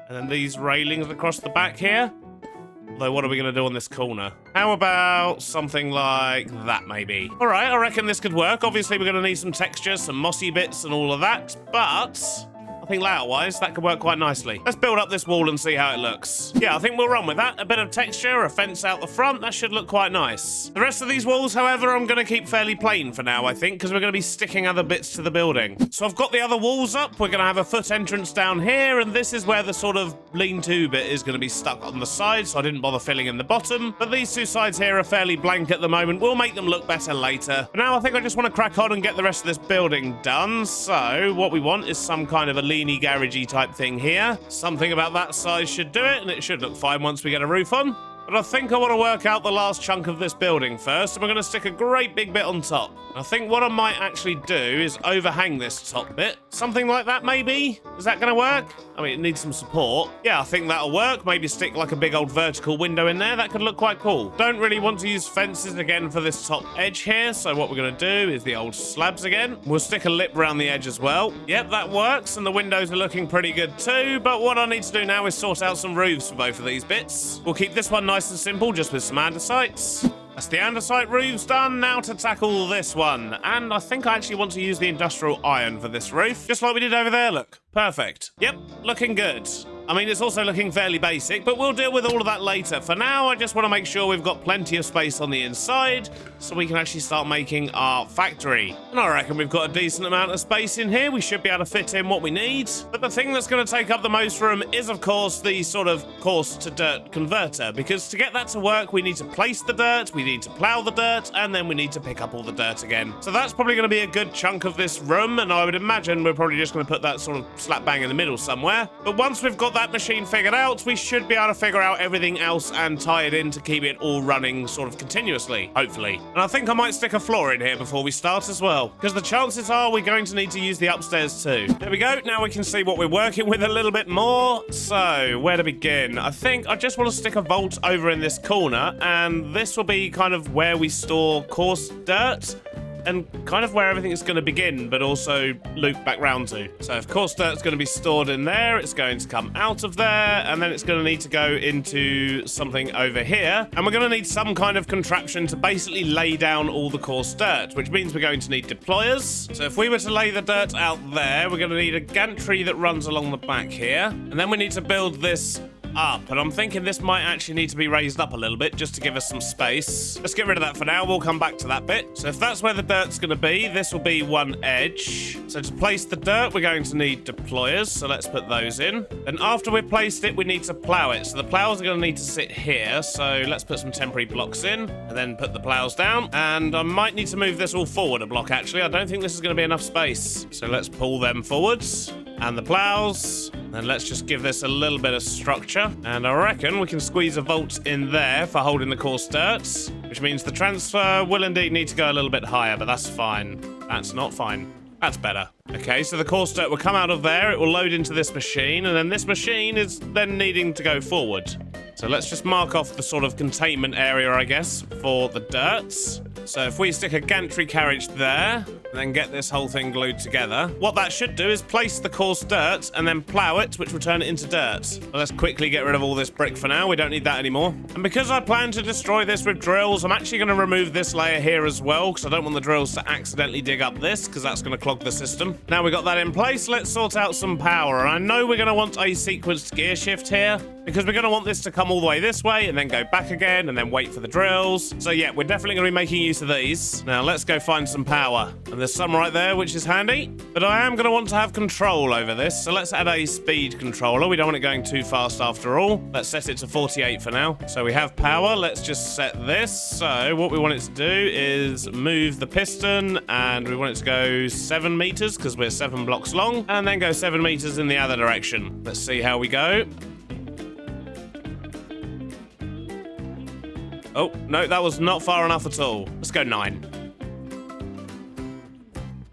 and then these railings across the back here. Although, what are we going to do on this corner? How about something like that, maybe? All right, I reckon this could work. Obviously, we're going to need some texture, some mossy bits and all of that, but I think layout-wise, that could work quite nicely. Let's build up this wall and see how it looks. Yeah, I think we'll run with that. A bit of texture, a fence out the front, that should look quite nice. The rest of these walls, however, I'm going to keep fairly plain for now, I think, because we're going to be sticking other bits to the building. So I've got the other walls up. We're going to have a foot entrance down here, and this is where the sort of lean-to bit is going to be stuck on the side, so I didn't bother filling in the bottom. But these two sides here are fairly blank at the moment. We'll make them look better later. But now I think I just want to crack on and get the rest of this building done. So what we want is some kind of a leany garagey type thing here. Something about that size should do it, and it should look fine once we get a roof on. But I think I want to work out the last chunk of this building first, and we're going to stick a great big bit on top. I think what I might actually do is overhang this top bit. Something like that, maybe? Is that going to work? I mean, it needs some support. Yeah, I think that'll work. Maybe stick like a big old vertical window in there. That could look quite cool. Don't really want to use fences again for this top edge here, so what we're going to do is the old slabs again. We'll stick a lip around the edge as well. Yep, that works, and the windows are looking pretty good too, but what I need to do now is sort out some roofs for both of these bits. We'll keep this one nice and simple, just with some andesites. That's the andesite roofs done. Now to tackle this one. And I think I actually want to use the industrial iron for this roof, just like we did over there, look. Perfect. Yep, looking good. I mean, it's also looking fairly basic, but we'll deal with all of that later. For now, I just want to make sure we've got plenty of space on the inside so we can actually start making our factory. And I reckon we've got a decent amount of space in here. We should be able to fit in what we need. But the thing that's going to take up the most room is, of course, the sort of coarse to dirt converter, because to get that to work, we need to place the dirt, we need to plow the dirt, and then we need to pick up all the dirt again. So that's probably going to be a good chunk of this room, and I would imagine we're probably just going to put that sort of slap bang in the middle somewhere. But once we've got that machine figured out, we should be able to figure out everything else and tie it in to keep it all running sort of continuously, hopefully. And I think I might stick a floor in here before we start as well, because the chances are we're going to need to use the upstairs too. There we go. Now we can see what we're working with a little bit more. So where to begin? I think I just want to stick a vault over in this corner, and this will be kind of where we store coarse dirt, and kind of where everything is going to begin, but also loop back round to. So if coarse dirt's going to be stored in there, it's going to come out of there, and then it's going to need to go into something over here. And we're going to need some kind of contraption to basically lay down all the coarse dirt, which means we're going to need deployers. So if we were to lay the dirt out there, we're going to need a gantry that runs along the back here. And then we need to build this up, and I'm thinking this might actually need to be raised up a little bit just to give us some space. Let's get rid of that for now. We'll come back to that bit. So if that's where the dirt's going to be, this will be one edge. So to place the dirt, we're going to need deployers, so let's put those in. Then after we've placed it, we need to plow it. So the plows are going to need to sit here, so let's put some temporary blocks in and then put the plows down. And I might need to move this all forward a block, actually. I don't think this is going to be enough space, so let's pull them forwards. And the plows. And let's just give this a little bit of structure. And I reckon we can squeeze a vault in there for holding the coarse dirt, which means the transfer will indeed need to go a little bit higher, but that's fine. That's not fine. That's better. Okay, so the coarse dirt will come out of there, it will load into this machine, and then this machine is then needing to go forward. So let's just mark off the sort of containment area, I guess, for the dirt. So if we stick a gantry carriage there, and then get this whole thing glued together, what that should do is place the coarse dirt and then plow it, which will turn it into dirt. Well, let's quickly get rid of all this brick for now. We don't need that anymore. And because I plan to destroy this with drills, I'm actually going to remove this layer here as well, because I don't want the drills to accidentally dig up this, because that's going to clog the system. Now we got that in place, let's sort out some power. And I know we're going to want a sequenced gear shift here, because we're going to want this to come all the way this way and then go back again and then wait for the drills. So yeah, we're definitely going to be making use of these. Now let's go find some power. And there's some right there, which is handy. But I am going to want to have control over this. So let's add a speed controller. We don't want it going too fast after all. Let's set it to 48 for now. So we have power. Let's just set this. So what we want it to do is move the piston, and we want it to go 7 meters because we're 7 blocks long, and then go 7 meters in the other direction. Let's see how we go. Oh, no, that was not far enough at all. Let's go 9.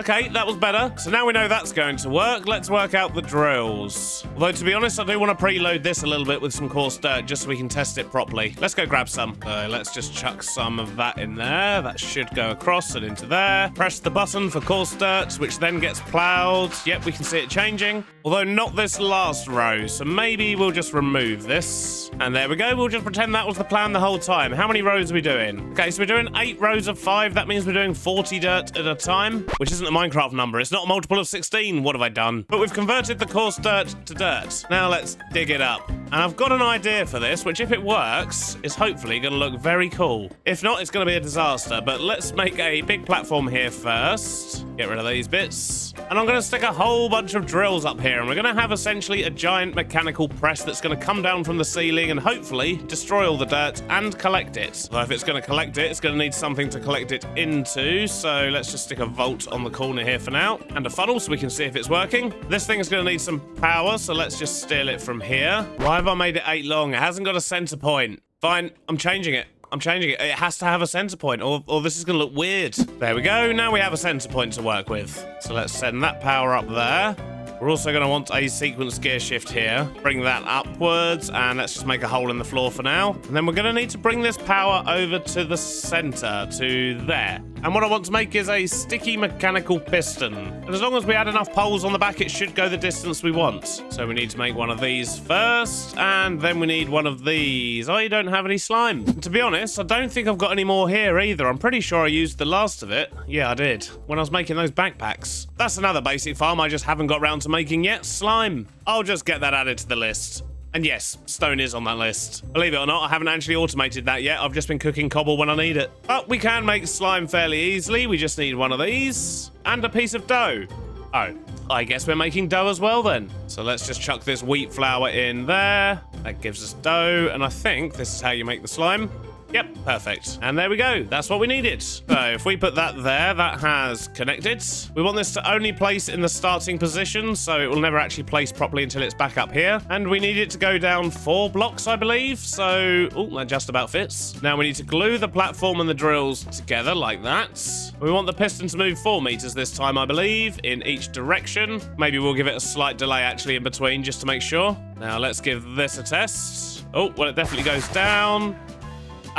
Okay, that was better. So now we know that's going to work. Let's work out the drills. Although, to be honest, I do want to preload this a little bit with some coarse dirt just so we can test it properly. Let's go grab some. So let's just chuck some of that in there. That should go across and into there. Press the button for coarse dirt, which then gets plowed. Yep, we can see it changing. Although not this last row, so maybe we'll just remove this. And there we go. We'll just pretend that was the plan the whole time. How many rows are we doing? Okay, so we're doing 8 rows of 5. That means we're doing 40 dirt at a time, which isn't the Minecraft number. It's not a multiple of 16. What have I done? But we've converted the coarse dirt to dirt. Now let's dig it up. And I've got an idea for this, which if it works, is hopefully going to look very cool. If not, it's going to be a disaster. But let's make a big platform here first. Get rid of these bits. And I'm going to stick a whole bunch of drills up here. And we're going to have essentially a giant mechanical press that's going to come down from the ceiling and hopefully destroy all the dirt and collect it. So if it's going to collect it, it's going to need something to collect it into. So let's just stick a vault on the corner here for now. And a funnel so we can see if it's working. This thing is going to need some power, so let's just steal it from here. Why have I made it 8 long? It hasn't got a center point. Fine, I'm changing it. I'm changing it. It has to have a center point, or this is going to look weird. There we go. Now we have a center point to work with. So let's send that power up there. We're also going to want a sequence gear shift here. Bring that upwards, and let's just make a hole in the floor for now. And then we're going to need to bring this power over to the center, to there. And what I want to make is a sticky mechanical piston. And as long as we add enough poles on the back, it should go the distance we want. So we need to make one of these first, and then we need one of these. I don't have any slime. And to be honest, I don't think I've got any more here either. I'm pretty sure I used the last of it. Yeah, I did. When I was making those backpacks. That's another basic farm I just haven't got around to making yet. Slime. I'll just get that added to the list. And yes, stone is on that list. Believe it or not, I haven't actually automated that yet. I've just been cooking cobble when I need it. But we can make slime fairly easily. We just need one of these and a piece of dough. Oh, I guess we're making dough as well then. So let's just chuck this wheat flour in there. That gives us dough. And I think this is how you make the slime. Yep, perfect. And there we go. That's what we needed. So if we put that there, that has connected. We want this to only place in the starting position, so it will never actually place properly until it's back up here. And we need it to go down 4 blocks, I believe. So, oh, that just about fits. Now we need to glue the platform and the drills together like that. We want the piston to move 4 meters this time, I believe, in each direction. Maybe we'll give it a slight delay actually in between just to make sure. Now let's give this a test. Oh, well, it definitely goes down.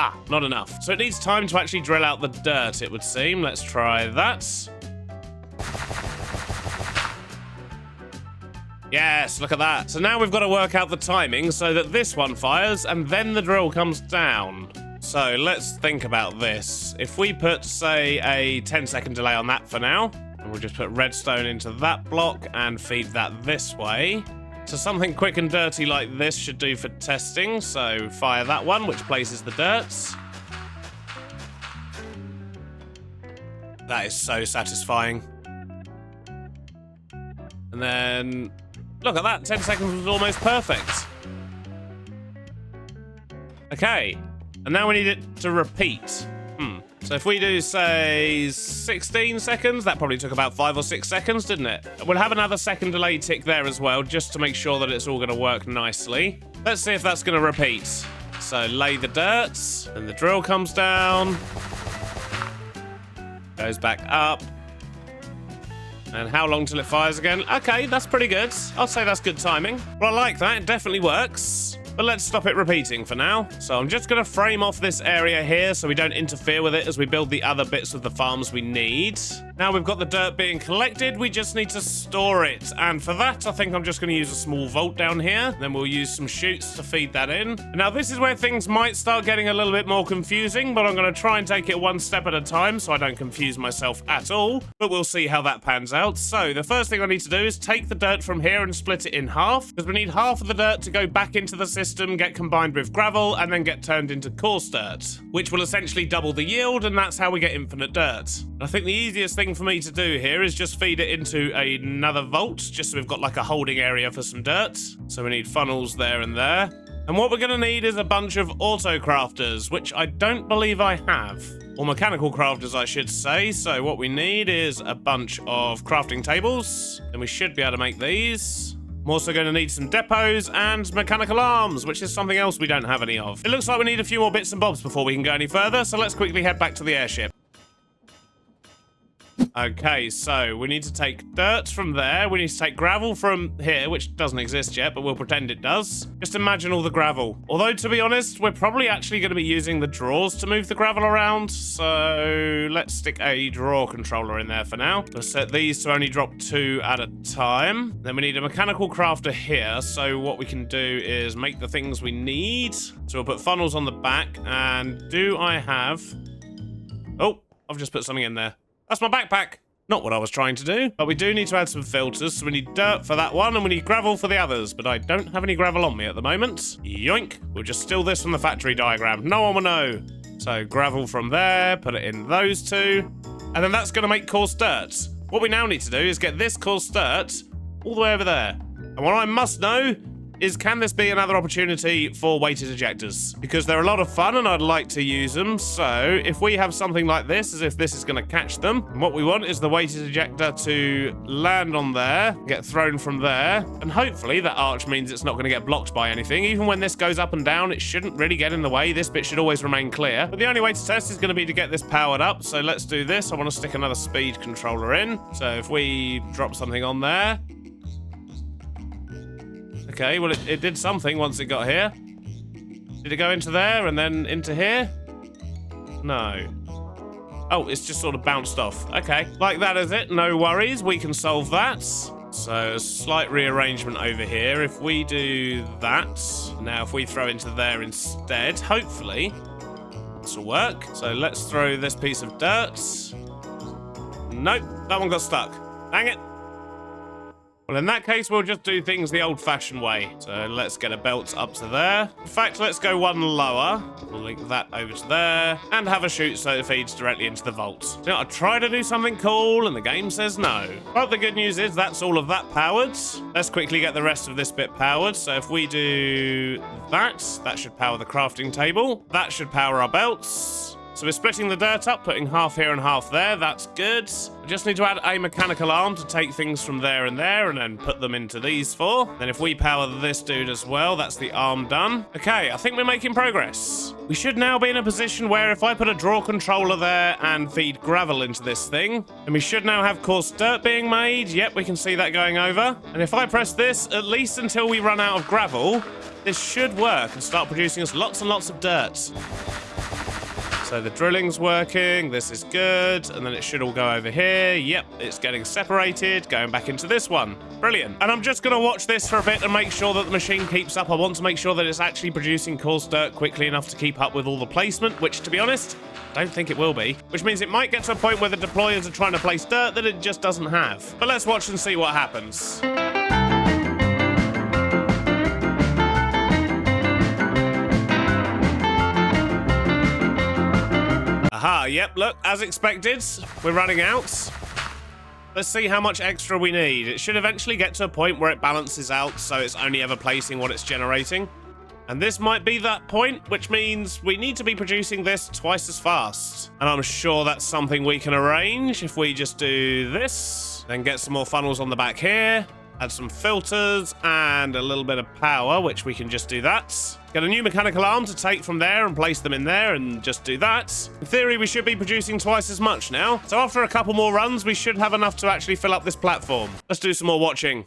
Ah, not enough. So it needs time to actually drill out the dirt, it would seem. Let's try that. Yes, look at that. So now we've got to work out the timing so that this one fires and then the drill comes down. So let's think about this. If we put, say, a 10-second delay on that for now, and we'll just put redstone into that block and feed that this way. So something quick and dirty like this should do for testing. So fire that one, which places the dirt. That is so satisfying. And then, look at that, 10 seconds was almost perfect. Okay, and now we need it to repeat. So if we do, say, 16 seconds, that probably took about 5 or 6 seconds, didn't it? We'll have another second delay tick there as well, just to make sure that it's all going to work nicely. Let's see if that's going to repeat. So lay the dirt, and the drill comes down. Goes back up. And how long till it fires again? Okay, that's pretty good. I'll say that's good timing. Well, I like that. It definitely works. But let's stop it repeating for now. So I'm just going to frame off this area here so we don't interfere with it as we build the other bits of the farms we need. Now we've got the dirt being collected, we just need to store it. And for that, I think I'm just going to use a small vault down here. Then we'll use some chutes to feed that in. Now this is where things might start getting a little bit more confusing, but I'm going to try and take it one step at a time so I don't confuse myself at all. But we'll see how that pans out. So the first thing I need to do is take the dirt from here and split it in half, because we need half of the dirt to go back into the system, get combined with gravel, and then get turned into coarse dirt, which will essentially double the yield, and that's how we get infinite dirt. I think the easiest thing for me to do here is just feed it into another vault, just so we've got like a holding area for some dirt. So we need funnels there and there. And what we're going to need is a bunch of auto crafters, which I don't believe I have. Or mechanical crafters, I should say. So what we need is a bunch of crafting tables, and we should be able to make these. I'm also going to need some depots and mechanical arms, which is something else we don't have any of. It looks like we need a few more bits and bobs before we can go any further, so let's quickly head back to the airship. Okay, so we need to take dirt from there. We need to take gravel from here, which doesn't exist yet, but we'll pretend it does. Just imagine all the gravel. Although, to be honest, we're probably actually going to be using the drawers to move the gravel around. So let's stick a drawer controller in there for now. Let's set these to only drop 2 at a time. Then we need a mechanical crafter here. So what we can do is make the things we need. So we'll put funnels on the back. And do I have... Oh, I've just put something in there. That's my backpack. Not what I was trying to do, but we do need to add some filters, so we need dirt for that one, and we need gravel for the others, but I don't have any gravel on me at the moment. Yoink. We'll just steal this from the factory diagram. No one will know. So gravel from there, put it in those two, and then that's going to make coarse dirt. What we now need to do is get this coarse dirt all the way over there. And what I must know is, can this be another opportunity for weighted ejectors? Because they're a lot of fun and I'd like to use them. So if we have something like this, as if this is going to catch them, and what we want is the weighted ejector to land on there, get thrown from there, and hopefully that arch means it's not going to get blocked by anything. Even when this goes up and down, it shouldn't really get in the way. This bit should always remain clear. But the only way to test is going to be to get this powered up. So let's do this. I want to stick another speed controller in. So if we drop something on there. Okay, well, it did something once it got here. Did it go into there and then into here? No. Oh, it's just sort of bounced off. Okay, like that is it. No worries. We can solve that. So, a slight rearrangement over here. If we do that, now if we throw into there instead, hopefully this will work. So, let's throw this piece of dirt. Nope, that one got stuck. Dang it. Well, in that case, we'll just do things the old-fashioned way. So let's get a belt up to there. In fact, let's go one lower. We'll link that over to there. And have a chute so it feeds directly into the vault. You know, I try to do something cool, and the game says no. But the good news is that's all of that powered. Let's quickly get the rest of this bit powered. So if we do that, that should power the crafting table. That should power our belts. So we're splitting the dirt up, putting half here and half there. That's good. I just need to add a mechanical arm to take things from there and then put them into these four. Then if we power this dude as well, that's the arm done. Okay, I think we're making progress. We should now be in a position where if I put a draw controller there and feed gravel into this thing, then we should now have coarse dirt being made. Yep, we can see that going over. And if I press this, at least until we run out of gravel, this should work and start producing us lots and lots of dirt. So the drilling's working, this is good, and then it should all go over here. Yep, it's getting separated, going back into this one. Brilliant. And I'm just going to watch this for a bit and make sure that the machine keeps up. I want to make sure that it's actually producing coarse dirt quickly enough to keep up with all the placement, which, to be honest, I don't think it will be. Which means it might get to a point where the deployers are trying to place dirt that it just doesn't have. But let's watch and see what happens. Aha, yep, look, as expected, we're running out. Let's see how much extra we need. It should eventually get to a point where it balances out, so it's only ever placing what it's generating. And this might be that point, which means we need to be producing this twice as fast. And I'm sure that's something we can arrange if we just do this, then get some more funnels on the back here, add some filters and a little bit of power, which we can just do that. Get a new mechanical arm to take from there and place them in there and just do that. In theory, we should be producing twice as much now. So after a couple more runs, we should have enough to actually fill up this platform. Let's do some more watching.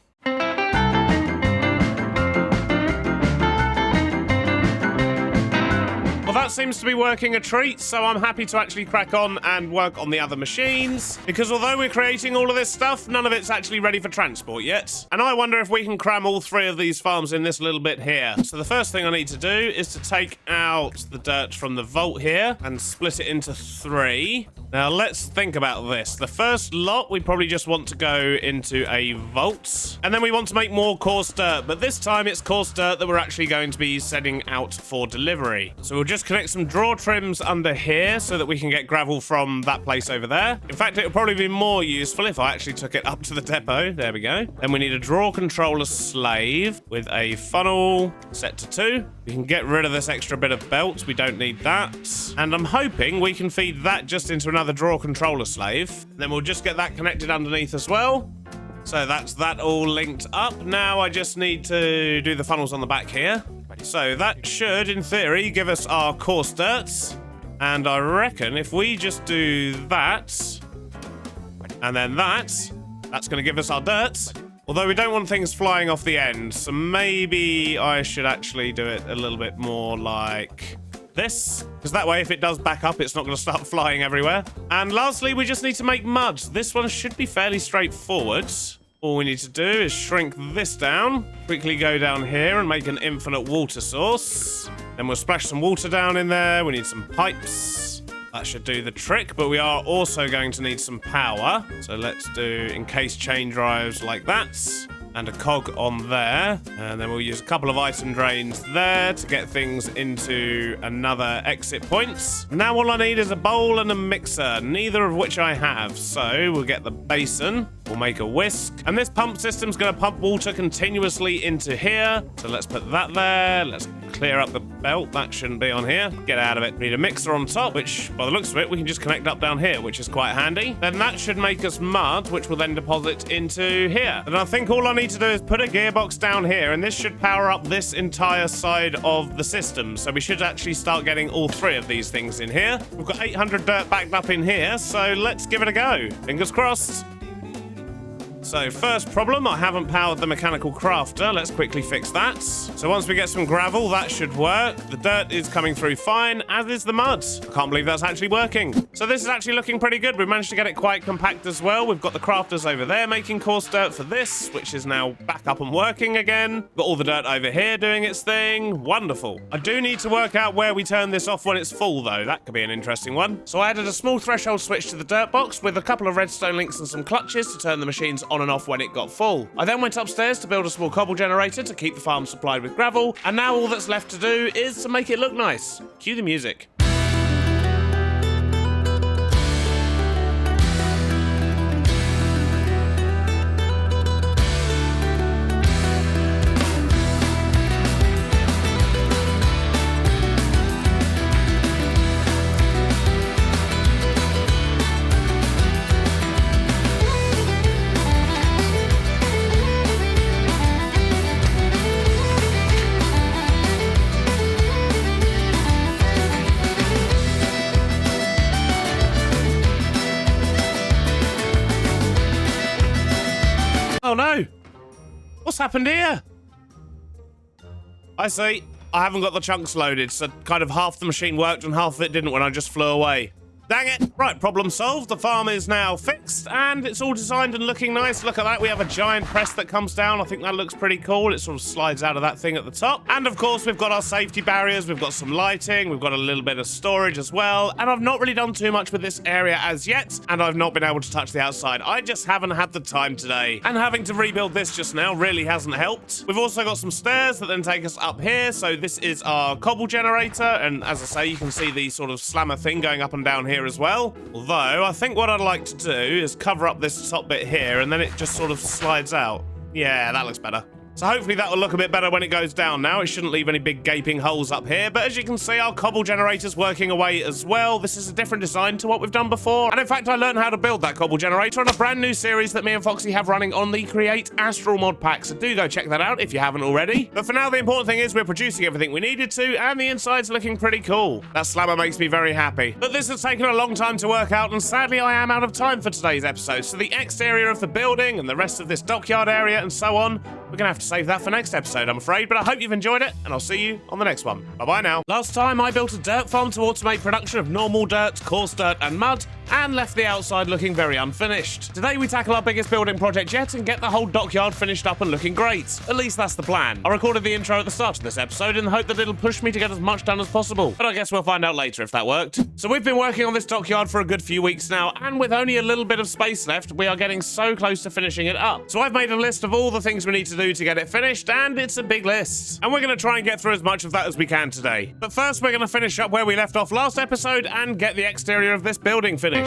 Well, that seems to be working a treat, so I'm happy to actually crack on and work on the other machines, because although we're creating all of this stuff, none of it's actually ready for transport yet. And I wonder if we can cram all three of these farms in this little bit here. So the first thing I need to do is to take out the dirt from the vault here and split it into three. Now, let's think about this. The first lot, we probably just want to go into a vault. And then we want to make more coarse dirt. But this time, it's coarse dirt that we're actually going to be sending out for delivery. So we'll just connect some draw trims under here so that we can get gravel from that place over there. In fact, it would probably be more useful if I actually took it up to the depot. There we go. Then we need a draw controller slave with a funnel set to 2. We can get rid of this extra bit of belt. We don't need that. And I'm hoping we can feed that just into another draw controller slave. Then we'll just get that connected underneath as well. So that's that all linked up. Now I just need to do the funnels on the back here. So that should, in theory, give us our coarse dirt. And I reckon if we just do that, and then that's going to give us our dirt. Although we don't want things flying off the end, so maybe I should actually do it a little bit more like this, because that way if it does back up, it's not going to start flying everywhere. And lastly, we just need to make mud. This one should be fairly straightforward. All we need to do is shrink this down, quickly go down here and make an infinite water source. Then we'll splash some water down in there. We need some pipes. That should do the trick, but we are also going to need some power. So let's do encased chain drives like that. And a cog on there. And then we'll use a couple of item drains there to get things into another exit points. Now all I need is a bowl and a mixer, neither of which I have. So we'll get the basin, we'll make a whisk, and this pump system's gonna pump water continuously into here. So let's put that there. Let's clear up the belt. That shouldn't be on here. Get out of it. We need a mixer on top, which by the looks of it, we can just connect up down here, which is quite handy. Then that should make us mud, which will then deposit into here. And I think all I need to do is put a gearbox down here, and this should power up this entire side of the system. So we should actually start getting all three of these things in here. We've got 800 dirt backed up in here, so let's give it a go. Fingers crossed. So first problem, I haven't powered the mechanical crafter. Let's quickly fix that. So once we get some gravel, that should work. The dirt is coming through fine, as is the mud. I can't believe that's actually working. So this is actually looking pretty good. We've managed to get it quite compact as well. We've got the crafters over there making coarse dirt for this, which is now back up and working again. Got all the dirt over here doing its thing. Wonderful. I do need to work out where we turn this off when it's full, though. That could be an interesting one. So I added a small threshold switch to the dirt box with a couple of redstone links and some clutches to turn the machines on and off when it got full. I then went upstairs to build a small cobble generator to keep the farm supplied with gravel, and now all that's left to do is to make it look nice. Cue the music. Oh no! What's happened here? I see. I haven't got the chunks loaded, so kind of half the machine worked and half of it didn't when I just flew away. Dang it! Right, problem solved. The farm is now fixed, and it's all designed and looking nice. Look at that. We have a giant press that comes down. I think that looks pretty cool. It sort of slides out of that thing at the top. And of course, we've got our safety barriers. We've got some lighting. We've got a little bit of storage as well. And I've not really done too much with this area as yet, and I've not been able to touch the outside. I just haven't had the time today. And having to rebuild this just now really hasn't helped. We've also got some stairs that then take us up here. So this is our cobble generator. And as I say, you can see the sort of slammer thing going up and down here as well. Although, I think what I'd like to do is cover up this top bit here, and then it just sort of slides out. Yeah, that looks better. So hopefully that will look a bit better when it goes down now. It shouldn't leave any big gaping holes up here. But as you can see, our cobble generator's working away as well. This is a different design to what we've done before. And in fact, I learned how to build that cobble generator on a brand new series that me and Foxy have running on the Create Astral mod pack. So do go check that out if you haven't already. But for now, the important thing is we're producing everything we needed to, and the inside's looking pretty cool. That slammer makes me very happy. But this has taken a long time to work out, and sadly, I am out of time for today's episode. So the exterior of the building and the rest of this dockyard area and so on, we're gonna have to save that for next episode, I'm afraid, but I hope you've enjoyed it, and I'll see you on the next one. Bye-bye now. Last time, I built a dirt farm to automate production of normal dirt, coarse dirt, and mud, and left the outside looking very unfinished. Today, we tackle our biggest building project yet and get the whole dockyard finished up and looking great. At least that's the plan. I recorded the intro at the start of this episode in the hope that it'll push me to get as much done as possible, but I guess we'll find out later if that worked. So we've been working on this dockyard for a good few weeks now, and with only a little bit of space left, we are getting so close to finishing it up. So I've made a list of all the things we need to do to get it finished, and it's a big list. And we're going to try and get through as much of that as we can today. But first, we're going to finish up where we left off last episode and get the exterior of this building finished.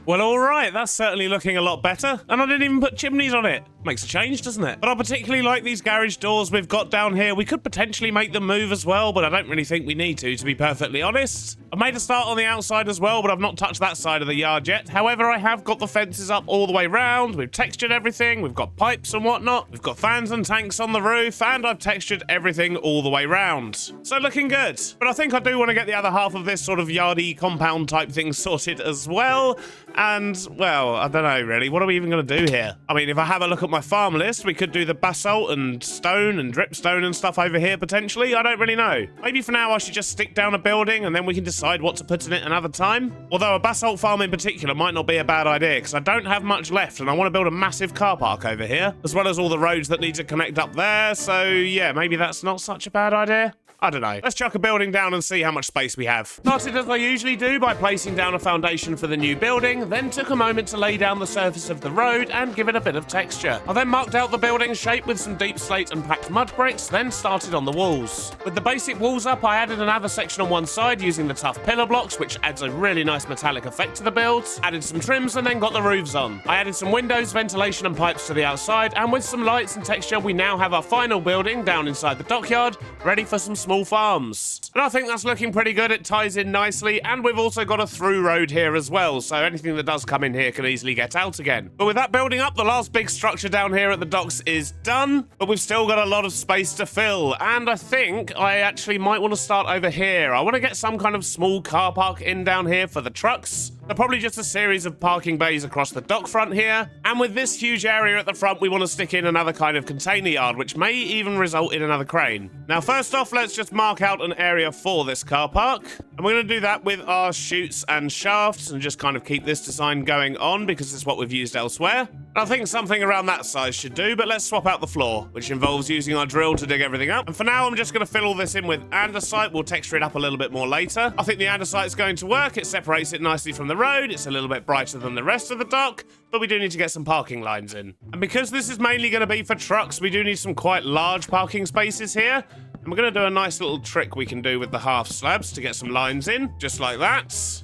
Well, all right, that's certainly looking a lot better. And I didn't even put chimneys on it. Makes a change, doesn't it? But I particularly like these garage doors we've got down here. We could potentially make them move as well, but I don't really think we need to be perfectly honest. I've made a start on the outside as well, but I've not touched that side of the yard yet. However, I have got the fences up all the way round. We've textured everything. We've got pipes and whatnot. We've got fans and tanks on the roof, and I've textured everything all the way round. So looking good. But I think I do want to get the other half of this sort of yardy compound type thing sorted as well. And, well, I don't know really. What are we even going to do here? I mean, if I have a look at my farm list, we could do the basalt and stone and dripstone and stuff over here potentially. I don't really know. Maybe for now I should just stick down a building and then we can decide what to put in it another time. Although a basalt farm in particular might not be a bad idea because I don't have much left and I want to build a massive car park over here, as well as all the roads that need to connect up there. So yeah, maybe that's not such a bad idea. I don't know. Let's chuck a building down and see how much space we have. Started as I usually do by placing down a foundation for the new building, then took a moment to lay down the surface of the road and give it a bit of texture. I then marked out the building's shape with some deep slate and packed mud bricks, then started on the walls. With the basic walls up, I added another section on one side using the tough pillar blocks, which adds a really nice metallic effect to the build. Added some trims and then got the roofs on. I added some windows, ventilation and pipes to the outside, and with some lights and texture, we now have our final building down inside the dockyard, ready for some small farms. And I think that's looking pretty good. It ties in nicely, and we've also got a through road here as well, so anything that does come in here can easily get out again. But with that building up, the last big structure down here at the docks is done, but we've still got a lot of space to fill, and I think I actually might want to start over here. I want to get some kind of small car park in down here for the trucks. They're probably just a series of parking bays across the dock front here. And with this huge area at the front, we want to stick in another kind of container yard, which may even result in another crane. Now, first off, let's just mark out an area for this car park. And we're going to do that with our chutes and shafts and just kind of keep this design going on because it's what we've used elsewhere. And I think something around that size should do, but let's swap out the floor, which involves using our drill to dig everything up. And for now, I'm just going to fill all this in with andesite. We'll texture it up a little bit more later. I think the andesite's going to work. It separates it nicely from the road. It's a little bit brighter than the rest of the dock, but we do need to get some parking lines in. And because this is mainly going to be for trucks, we do need some quite large parking spaces here. And we're going to do a nice little trick we can do with the half slabs to get some lines in, just like that.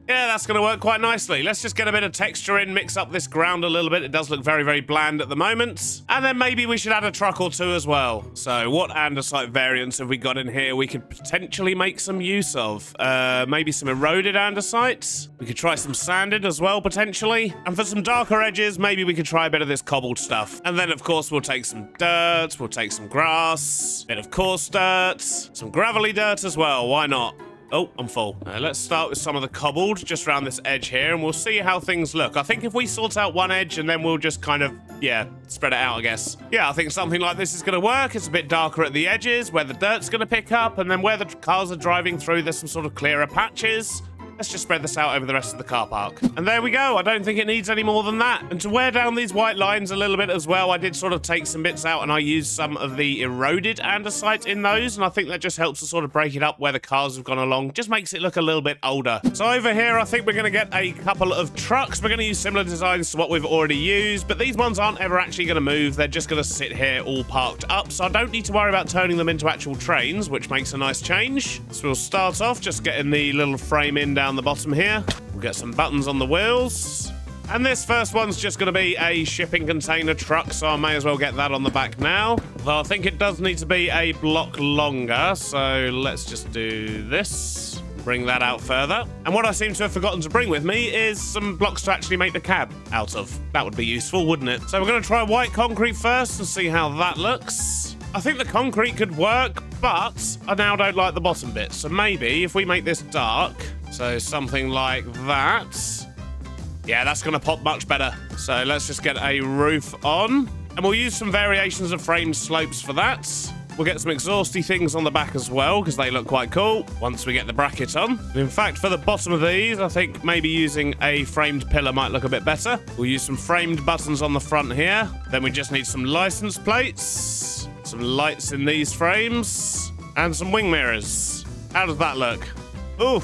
Yeah, that's going to work quite nicely. Let's just get a bit of texture in, mix up this ground a little bit. It does look very, very bland at the moment. And then maybe we should add a truck or two as well. So what andesite variants have we got in here we could potentially make some use of? Maybe some eroded andesite. We could try some sanded as well, potentially. And for some darker edges, maybe we could try a bit of this cobbled stuff. And then, of course, we'll take some dirt. We'll take some grass. A bit of coarse dirt. Some gravelly dirt as well. Why not? Oh, I'm full. Let's start with some of the cobbled just around this edge here, and we'll see how things look. I think if we sort out one edge and then we'll just kind of, yeah, spread it out, I guess. Yeah, I think something like this is going to work. It's a bit darker at the edges where the dirt's going to pick up, and then where the cars are driving through, there's some sort of clearer patches. Let's just spread this out over the rest of the car park. And there we go. I don't think it needs any more than that. And to wear down these white lines a little bit as well, I did sort of take some bits out and I used some of the eroded andesite in those. And I think that just helps to sort of break it up where the cars have gone along. Just makes it look a little bit older. So over here, I think we're going to get a couple of trucks. We're going to use similar designs to what we've already used, but these ones aren't ever actually going to move. They're just going to sit here all parked up. So I don't need to worry about turning them into actual trains, which makes a nice change. So we'll start off just getting the little frame in down the bottom here. We'll get some buttons on the wheels. And this first one's just going to be a shipping container truck, so I may as well get that on the back now. Though I think it does need to be a block longer, so let's just do this. Bring that out further. And what I seem to have forgotten to bring with me is some blocks to actually make the cab out of. That would be useful, wouldn't it? So we're going to try white concrete first and see how that looks. I think the concrete could work, but I now don't like the bottom bit. So maybe if we make this dark, so something like that. Yeah, that's going to pop much better. So let's just get a roof on. And we'll use some variations of framed slopes for that. We'll get some exhausty things on the back as well, because they look quite cool once we get the bracket on. And in fact, for the bottom of these, I think maybe using a framed pillar might look a bit better. We'll use some framed buttons on the front here. Then we just need some license plates, some lights in these frames, and some wing mirrors. How does that look? Ooh.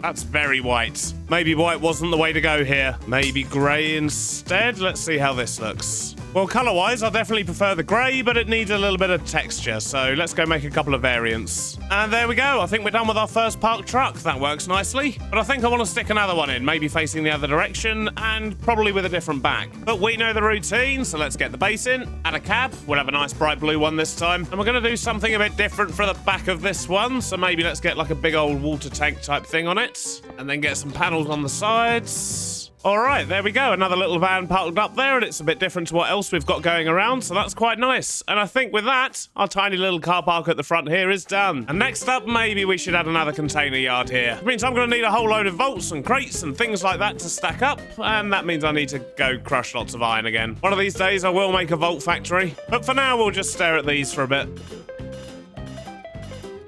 That's very white. maybe white wasn't the way to go here. Maybe grey instead. Let's see how this looks. Well, colour-wise, I definitely prefer the grey, but it needs a little bit of texture, so let's go make a couple of variants. And there we go. I think we're done with our first parked truck. That works nicely. But I think I want to stick another one in, maybe facing the other direction, and probably with a different back. But we know the routine, so let's get the base in. Add a cab. We'll have a nice bright blue one this time. And we're going to do something a bit different for the back of this one, so maybe let's get like a big old water tank type thing on it, and then get some panels on the sides. All right, there we go. Another little van parked up there, and it's a bit different to what else we've got going around, so that's quite nice. And I think with that, our tiny little car park at the front here is done. And next up, maybe we should add another container yard here. Which means I'm going to need a whole load of vaults and crates and things like that to stack up, and that means I need to go crush lots of iron again. One of these days, I will make a vault factory. But for now, we'll just stare at these for a bit.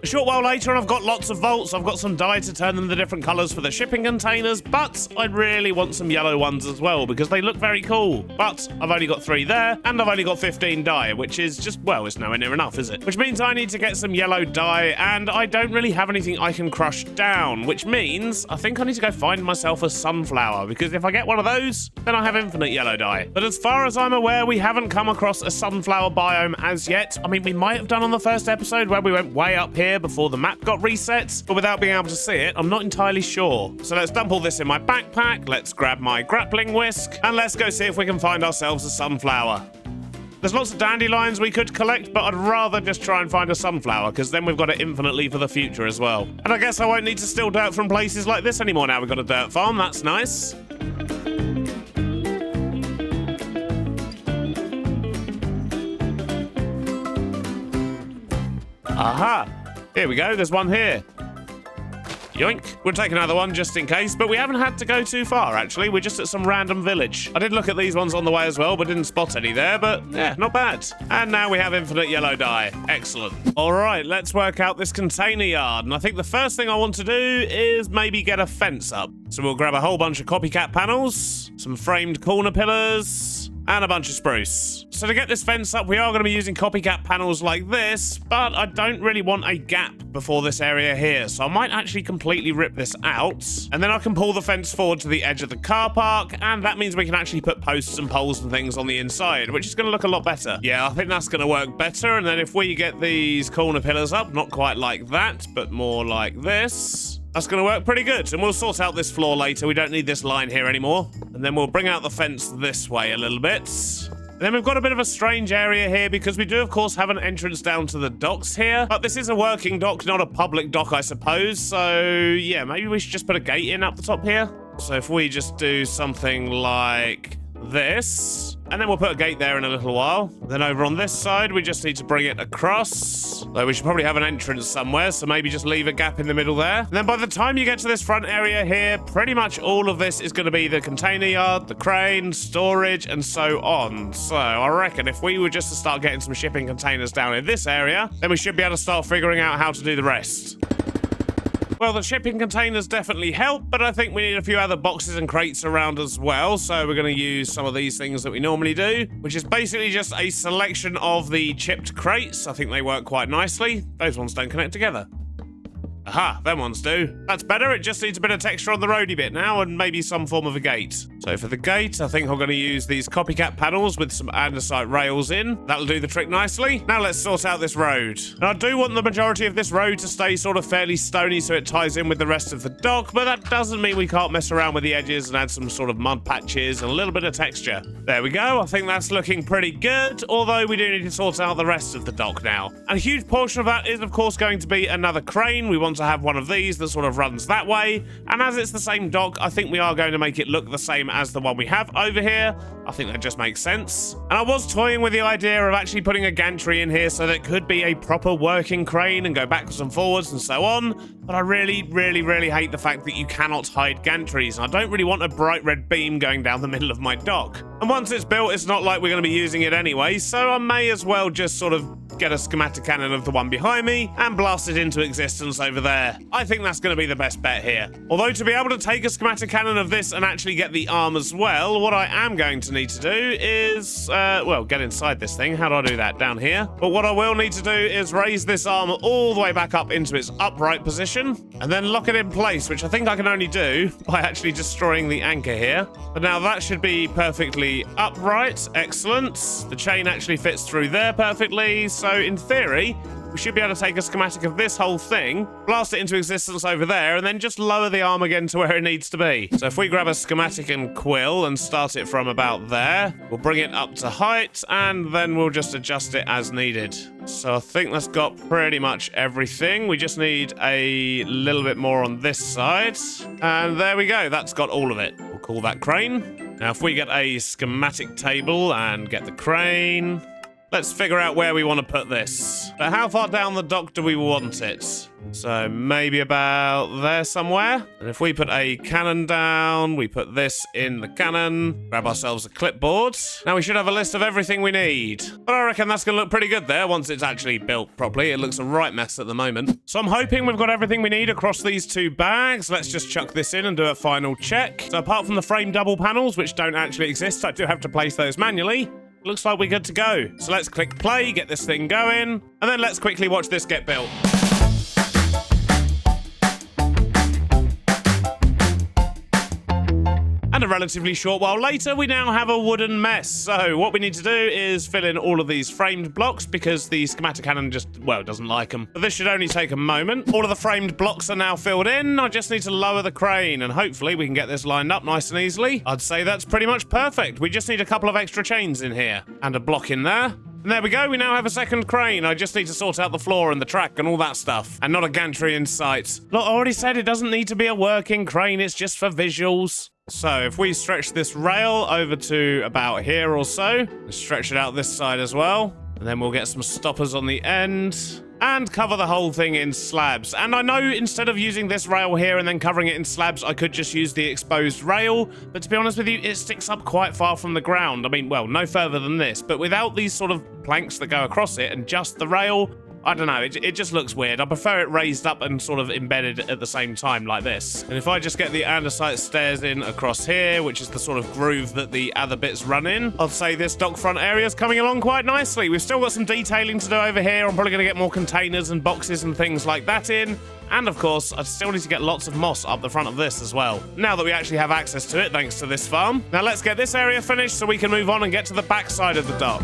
A short while later, and I've got lots of vaults. I've got some dye to turn them the different colours for the shipping containers, but I really want some yellow ones as well because they look very cool. But I've only got 3 there, and I've only got 15 dye, which is just, well, it's nowhere near enough, is it? Which means I need to get some yellow dye, and I don't really have anything I can crush down, which means I think I need to go find myself a sunflower, because if I get one of those, then I have infinite yellow dye. But as far as I'm aware, we haven't come across a sunflower biome as yet. I mean, we might have done on the first episode where we went way up here before the map got reset, but without being able to see it, I'm not entirely sure. So let's dump all this in my backpack, let's grab my grappling whisk, and let's go see if we can find ourselves a sunflower. There's lots of dandelions we could collect, but I'd rather just try and find a sunflower, because then we've got it infinitely for the future as well. And I guess I won't need to steal dirt from places like this anymore now we've got a dirt farm. That's nice. Aha! Here we go, there's one here. Yoink. We'll take another one just in case, but we haven't had to go too far, actually. We're just at some random village. I did look at these ones on the way as well, but didn't spot any there, but yeah, not bad. And now we have infinite yellow dye. Excellent. All right, let's work out this container yard. And I think the first thing I want to do is maybe get a fence up. So we'll grab a whole bunch of copycat panels, some framed corner pillars, and a bunch of spruce. So to get this fence up, we are going to be using copycat panels like this, but I don't really want a gap before this area here, so I might actually completely rip this out, and then I can pull the fence forward to the edge of the car park, and that means we can actually put posts and poles and things on the inside, which is going to look a lot better. Yeah, I think that's going to work better, and then if we get these corner pillars up, not quite like that, but more like this, that's going to work pretty good, and we'll sort out this floor later. We don't need this line here anymore. And then we'll bring out the fence this way a little bit. And then we've got a bit of a strange area here because we do, of course, have an entrance down to the docks here. But this is a working dock, not a public dock, I suppose. So, yeah, maybe we should just put a gate in up the top here. So if we just do something like this, and then we'll put a gate there in a little while. Then over on this side, we just need to bring it across. Though we should probably have an entrance somewhere, so maybe just leave a gap in the middle there. And then by the time you get to this front area here, pretty much all of this is going to be the container yard, the crane, storage, and so on. So I reckon if we were just to start getting some shipping containers down in this area, then we should be able to start figuring out how to do the rest. Well, the shipping containers definitely help, but I think we need a few other boxes and crates around as well. So we're going to use some of these things that we normally do, which is basically just a selection of the chipped crates. I think they work quite nicely. Those ones don't connect together. Aha, them ones do. That's better. It just needs a bit of texture on the roady bit now and maybe some form of a gate. So for the gate, I think I'm going to use these copycat panels with some andesite rails in. That'll do the trick nicely. Now let's sort out this road. And I do want the majority of this road to stay sort of fairly stony so it ties in with the rest of the dock, but that doesn't mean we can't mess around with the edges and add some sort of mud patches and a little bit of texture. There we go. I think that's looking pretty good, although we do need to sort out the rest of the dock now. And a huge portion of that is, of course, going to be another crane. We want to have one of these that sort of runs that way, and as it's the same dock, I think we are going to make it look the same as the one we have over here. I think that just makes sense. And I was toying with the idea of actually putting a gantry in here so that it could be a proper working crane and go backwards and forwards and so on, but I really hate the fact that you cannot hide gantries, and I don't really want a bright red beam going down the middle of my dock. And once it's built, it's not like we're going to be using it anyway, so I may as well just sort of get a schematic cannon of the one behind me, and blast it into existence over there. I think that's going to be the best bet here. Although to be able to take a schematic cannon of this and actually get the arm as well, what I am going to need to do is, well, get inside this thing. How do I do that? Down here. But what I will need to do is raise this arm all the way back up into its upright position, and then lock it in place, which I think I can only do by actually destroying the anchor here. But now that should be perfectly upright. Excellent. The chain actually fits through there perfectly, so in theory, we should be able to take a schematic of this whole thing, blast it into existence over there, and then just lower the arm again to where it needs to be. So if we grab a schematic and quill and start it from about there, we'll bring it up to height, and then we'll just adjust it as needed. So I think that's got pretty much everything. We just need a little bit more on this side. And there we go. That's got all of it. We'll call that crane. Now, if we get a schematic table and get the crane, let's figure out where we want to put this. But how far down the dock do we want it? So maybe about there somewhere. And if we put a cannon down, we put this in the cannon, grab ourselves a clipboard. Now we should have a list of everything we need. But I reckon that's going to look pretty good there once it's actually built properly. It looks a right mess at the moment. So I'm hoping we've got everything we need across these two bags. Let's just chuck this in and do a final check. So apart from the frame double panels, which don't actually exist, I do have to place those manually. Looks like we're good to go. So let's click play, get this thing going, and then let's quickly watch this get built. And a relatively short while later, we now have a wooden mess. So what we need to do is fill in all of these framed blocks because the schematic cannon just, well, doesn't like them. But this should only take a moment. All of the framed blocks are now filled in. I just need to lower the crane and hopefully we can get this lined up nice and easily. I'd say that's pretty much perfect. We just need a couple of extra chains in here and a block in there. And there we go, we now have a second crane. I just need to sort out the floor and the track and all that stuff. And not a gantry in sight. Look, I already said it doesn't need to be a working crane, it's just for visuals. So if we stretch this rail over to about here or so, stretch it out this side as well, and then we'll get some stoppers on the end, and cover the whole thing in slabs. And I know instead of using this rail here and then covering it in slabs, I could just use the exposed rail, but to be honest with you, it sticks up quite far from the ground. I mean, well, no further than this, but without these sort of planks that go across it and just the rail, I don't know, it just looks weird. I prefer it raised up and sort of embedded at the same time like this. And if I just get the andesite stairs in across here, which is the sort of groove that the other bits run in, I'd say this dock front area is coming along quite nicely. We've still got some detailing to do over here. I'm probably going to get more containers and boxes and things like that in. And of course, I still need to get lots of moss up the front of this as well, now that we actually have access to it thanks to this farm. Now let's get this area finished so we can move on and get to the back side of the dock.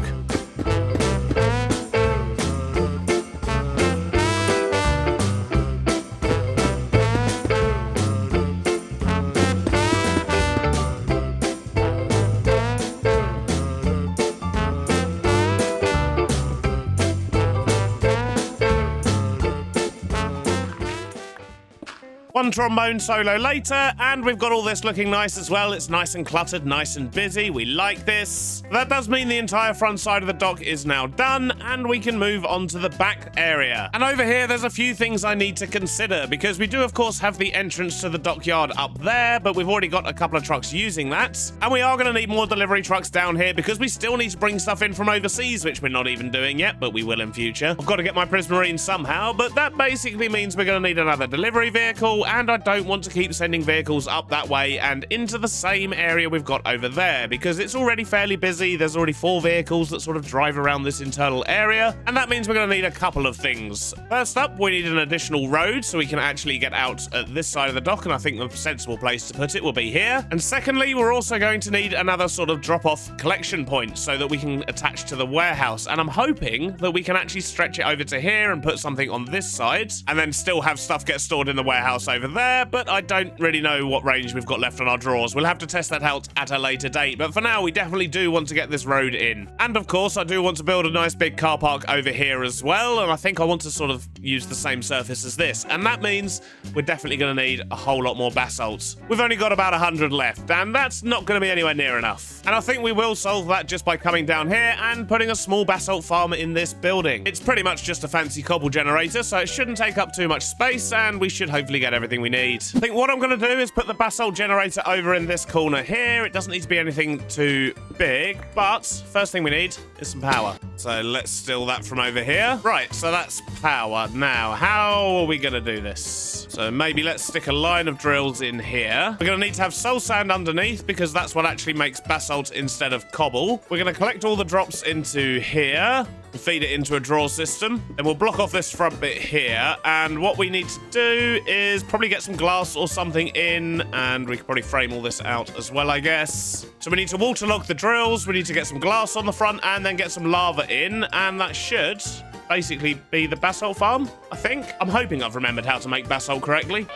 One trombone solo later, and we've got all this looking nice as well. It's nice and cluttered, nice and busy. We like this. That does mean the entire front side of the dock is now done, and we can move on to the back area. And over here, there's a few things I need to consider, because we do, of course, have the entrance to the dockyard up there, but we've already got a couple of trucks using that. And we are going to need more delivery trucks down here, because we still need to bring stuff in from overseas, which we're not even doing yet, but we will in future. I've got to get my Prismarine somehow, but that basically means we're going to need another delivery vehicle, and I don't want to keep sending vehicles up that way and into the same area we've got over there, because it's already fairly busy. There's already 4 vehicles that sort of drive around this internal area, and that means we're going to need a couple of things. First up, we need an additional road so we can actually get out at this side of the dock, and I think the sensible place to put it will be here. And secondly, we're also going to need another sort of drop-off collection point so that we can attach to the warehouse, and I'm hoping that we can actually stretch it over to here and put something on this side, and then still have stuff get stored in the warehouse over there, but I don't really know what range we've got left on our drawers. We'll have to test that out at a later date, but for now, we definitely do want to get this road in. And of course, I do want to build a nice big car park over here as well, and I think I want to sort of use the same surface as this, and that means we're definitely going to need a whole lot more basalt. We've only got about 100 left, and that's not going to be anywhere near enough. And I think we will solve that just by coming down here and putting a small basalt farm in this building. It's pretty much just a fancy cobble generator, so it shouldn't take up too much space, and we should hopefully get everything we need. I think what I'm going to do is put the basalt generator over in this corner here. It doesn't need to be anything too big, but first thing we need is some power. So let's steal that from over here. Right, so that's power. Now, how are we going to do this? So maybe let's stick a line of drills in here. We're going to need to have soul sand underneath because that's what actually makes basalt instead of cobble. We're going to collect all the drops into here and feed it into a draw system. Then we'll block off this front bit here. And what we need to do is probably get some glass or something in, and we could probably frame all this out as well, I guess. So we need to waterlog the drills. We need to get some glass on the front and then get some lava in, and that should basically be the basalt farm, I think. I'm hoping I've remembered how to make basalt correctly.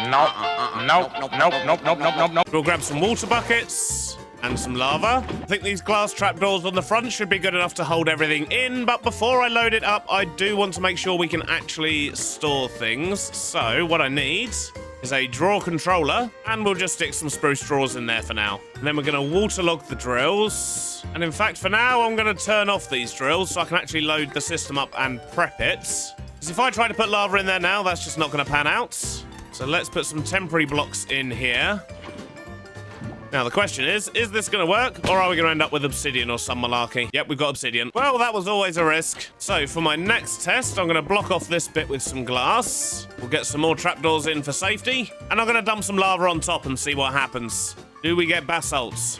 Nope. We'll grab some water buckets and some lava. I think these glass trapdoors on the front should be good enough to hold everything in, but before I load it up, I do want to make sure we can actually store things. So what I need is a drawer controller, and we'll just stick some spruce drawers in there for now. And then we're going to waterlog the drills. And in fact, for now, I'm going to turn off these drills so I can actually load the system up and prep it. Because if I try to put lava in there now, that's just not going to pan out. So let's put some temporary blocks in here. Now, the question is this going to work, or are we going to end up with obsidian or some malarkey? Yep, we've got obsidian. Well, that was always a risk. So, for my next test, I'm going to block off this bit with some glass. We'll get some more trapdoors in for safety, and I'm going to dump some lava on top and see what happens. Do we get basalts?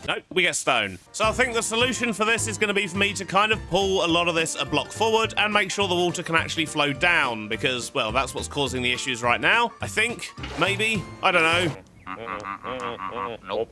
Nope, we get stone. So I think the solution for this is going to be for me to kind of pull a lot of this a block forward and make sure the water can actually flow down, because, well, that's what's causing the issues right now. I think, maybe, I don't know. Nope.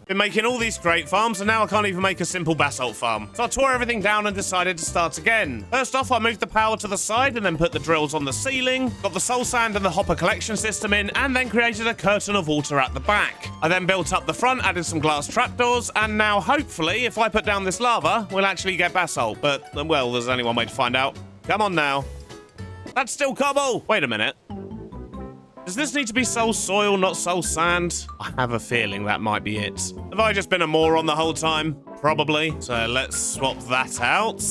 Been making all these great farms, and now I can't even make a simple basalt farm. So I tore everything down and decided to start again. First off, I moved the power to the side and then put the drills on the ceiling, got the soul sand and the hopper collection system in, and then created a curtain of water at the back. I then built up the front, added some glass trapdoors, and now hopefully, if I put down this lava, we'll actually get basalt. But, well, there's only one way to find out. Come on now. That's still cobble! Wait a minute. Does this need to be soul soil, not soul sand? I have a feeling that might be it. Have I just been a moron the whole time? Probably. So let's swap that out.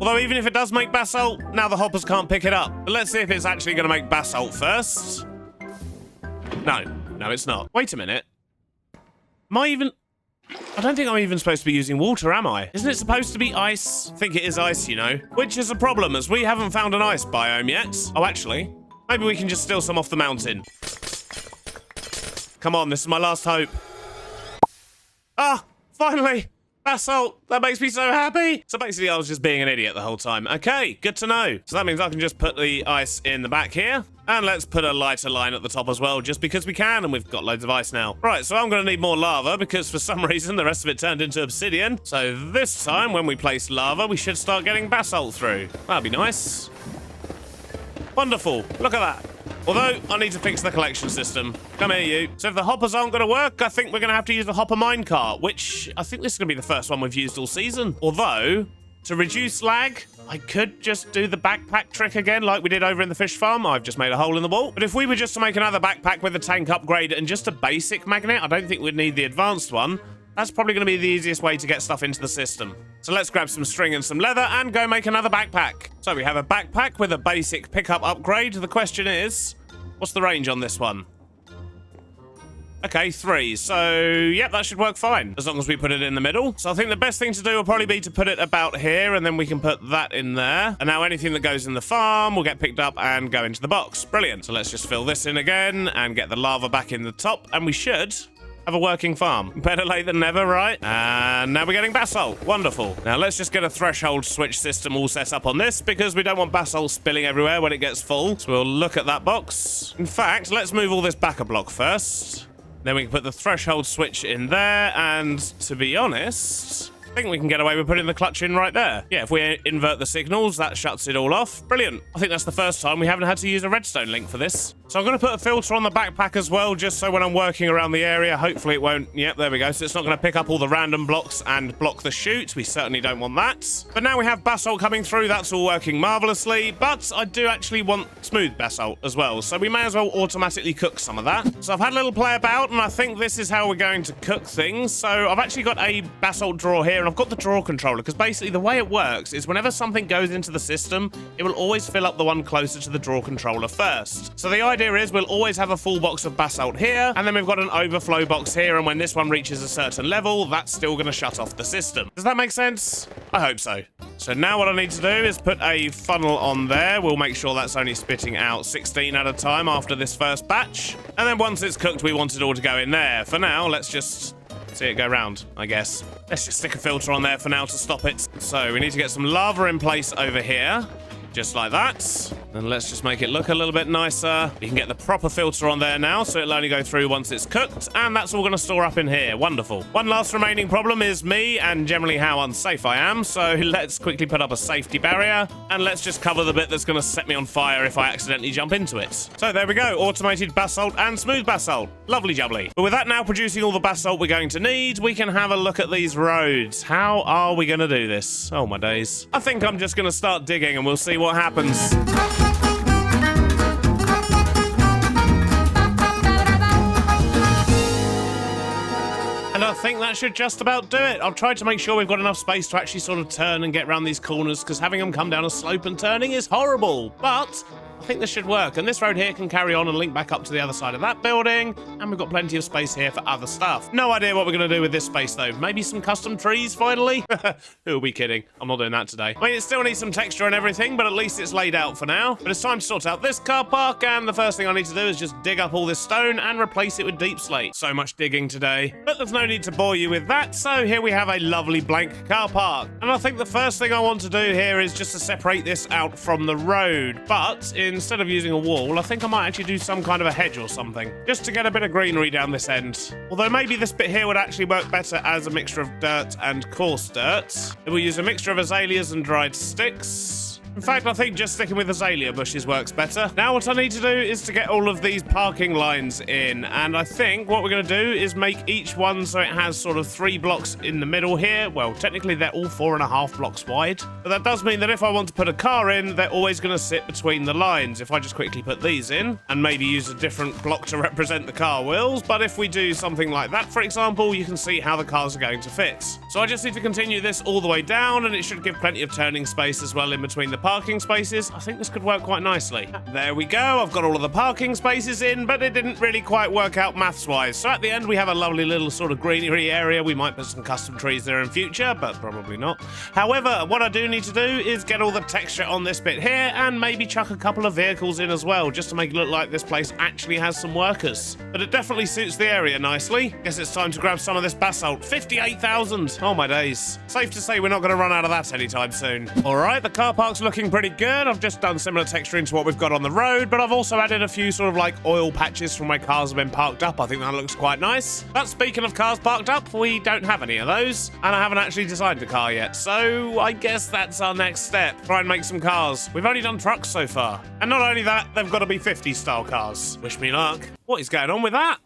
Although even if it does make basalt, now the hoppers can't pick it up. But let's see if it's actually going to make basalt first. No, it's not. Wait a minute. I don't think I'm even supposed to be using water, am I? Isn't it supposed to be ice? I think it is ice, you know. Which is a problem, as we haven't found an ice biome yet. Oh, actually, maybe we can just steal some off the mountain. Come on, this is my last hope. Ah, finally! Basalt! That makes me so happy! So basically, I was just being an idiot the whole time. Okay, good to know. So that means I can just put the ice in the back here. And let's put a lighter line at the top as well, just because we can, and we've got loads of ice now. Right, so I'm going to need more lava, because for some reason, the rest of it turned into obsidian. So this time, when we place lava, we should start getting basalt through. That'd be nice. Wonderful. Look at that. Although, I need to fix the collection system. Come here, you. So if the hoppers aren't going to work, I think we're going to have to use the hopper minecart, which I think this is going to be the first one we've used all season. Although, to reduce lag, I could just do the backpack trick again like we did over in the fish farm. I've just made a hole in the wall. But if we were just to make another backpack with a tank upgrade and just a basic magnet, I don't think we'd need the advanced one. That's probably going to be the easiest way to get stuff into the system. So let's grab some string and some leather and go make another backpack. So we have a backpack with a basic pickup upgrade. The question is, what's the range on this one? Okay, 3. So, yep, that should work fine, as long as we put it in the middle. So I think the best thing to do will probably be to put it about here, and then we can put that in there. And now anything that goes in the farm will get picked up and go into the box. Brilliant. So let's just fill this in again and get the lava back in the top, and we should have a working farm. Better late than never, right? And now we're getting basalt. Wonderful. Now let's just get a threshold switch system all set up on this, because we don't want basalt spilling everywhere when it gets full. So we'll look at that box. In fact, let's move all this back a block first. Then we can put the threshold switch in there, and to be honest, I think we can get away with putting the clutch in right there. Yeah, if we invert the signals, that shuts it all off. Brilliant. I think that's the first time we haven't had to use a redstone link for this. So I'm going to put a filter on the backpack as well, just so when I'm working around the area, hopefully it won't... Yep, there we go. So it's not going to pick up all the random blocks and block the chute. We certainly don't want that. But now we have basalt coming through. That's all working marvelously. But I do actually want smooth basalt as well. So we may as well automatically cook some of that. So I've had a little play about, and I think this is how we're going to cook things. So I've actually got a basalt drawer here, and I've got the drawer controller, because basically the way it works is whenever something goes into the system, it will always fill up the one closer to the drawer controller first. So the idea idea is we'll always have a full box of basalt here, and then we've got an overflow box here, and when this one reaches a certain level, that's still going to shut off the system. Does that make sense? I hope so. So now what I need to do is put a funnel on there. We'll make sure that's only spitting out 16 at a time after this first batch. And then once it's cooked, we want it all to go in there. For now, let's just see it go round, I guess. Let's just stick a filter on there for now to stop it. So we need to get some lava in place over here. Just like that. And let's just make it look a little bit nicer. You can get the proper filter on there now, so it'll only go through once it's cooked. And that's all going to store up in here. Wonderful. One last remaining problem is me and generally how unsafe I am. So let's quickly put up a safety barrier. And let's just cover the bit that's going to set me on fire if I accidentally jump into it. So there we go. Automated basalt and smooth basalt. Lovely jubbly. But with that now producing all the basalt we're going to need, we can have a look at these roads. How are we going to do this? Oh my days. I think I'm just going to start digging and we'll see what happens. And I think that should just about do it. I've tried to make sure we've got enough space to actually sort of turn and get around these corners, because having them come down a slope and turning is horrible. But I think this should work, and this road here can carry on and link back up to the other side of that building, and we've got plenty of space here for other stuff. No idea what we're going to do with this space, though. Maybe some custom trees, finally? Who are we kidding? I'm not doing that today. I mean, it still needs some texture and everything, but at least it's laid out for now. But it's time to sort out this car park, and the first thing I need to do is just dig up all this stone and replace it with deep slate. So much digging today. But there's no need to bore you with that, so here we have a lovely blank car park. And I think the first thing I want to do here is just to separate this out from the road, but instead of using a wall, I think I might actually do some kind of a hedge or something, just to get a bit of greenery down this end. Although maybe this bit here would actually work better as a mixture of dirt and coarse dirt. We'll use a mixture of azaleas and dried sticks. In fact, I think just sticking with azalea bushes works better. Now what I need to do is to get all of these parking lines in, and I think what we're going to do is make each one so it has sort of 3 blocks in the middle here. Well, technically they're all 4.5 blocks wide, but that does mean that if I want to put a car in, they're always going to sit between the lines. If I just quickly put these in, and maybe use a different block to represent the car wheels, but if we do something like that, for example, you can see how the cars are going to fit. So I just need to continue this all the way down, and it should give plenty of turning space as well in between the parking spaces. I think this could work quite nicely. There we go. I've got all of the parking spaces in, but it didn't really quite work out maths-wise. So at the end, we have a lovely little sort of greenery area. We might put some custom trees there in future, but probably not. However, what I do need to do is get all the texture on this bit here and maybe chuck a couple of vehicles in as well, just to make it look like this place actually has some workers. But it definitely suits the area nicely. Guess it's time to grab some of this basalt. 58,000. Oh my days. Safe to say we're not going to run out of that anytime soon. All right, the car park's looking pretty good. I've just done similar texturing to what we've got on the road, but I've also added a few sort of like oil patches from where cars have been parked up. I think that looks quite nice. But speaking of cars parked up, we don't have any of those, and I haven't actually designed a car yet, so I guess that's our next step. Try and make some cars. We've only done trucks so far. And not only that, they've got to be 50s style cars. Wish me luck. What is going on with that?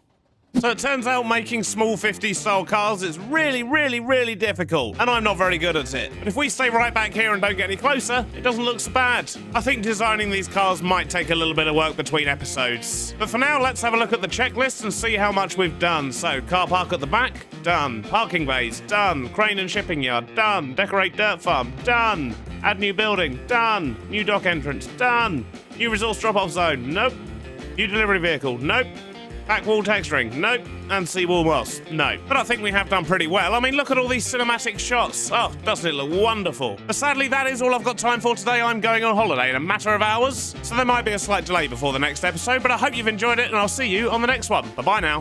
So it turns out making small 50s style cars is really difficult, and I'm not very good at it. But if we stay right back here and don't get any closer, it doesn't look so bad. I think designing these cars might take a little bit of work between episodes. But for now, let's have a look at the checklist and see how much we've done. So, car park at the back, done. Parking bays, done. Crane and shipping yard, done. Decorate dirt farm, done. Add new building, done. New dock entrance, done. New resource drop-off zone, nope. New delivery vehicle, nope. Back wall texturing, nope. And seawall moss, no. But I think we have done pretty well. I mean, look at all these cinematic shots. Oh, doesn't it look wonderful? But sadly, that is all I've got time for today. I'm going on holiday in a matter of hours, so there might be a slight delay before the next episode, but I hope you've enjoyed it, and I'll see you on the next one. Bye-bye now.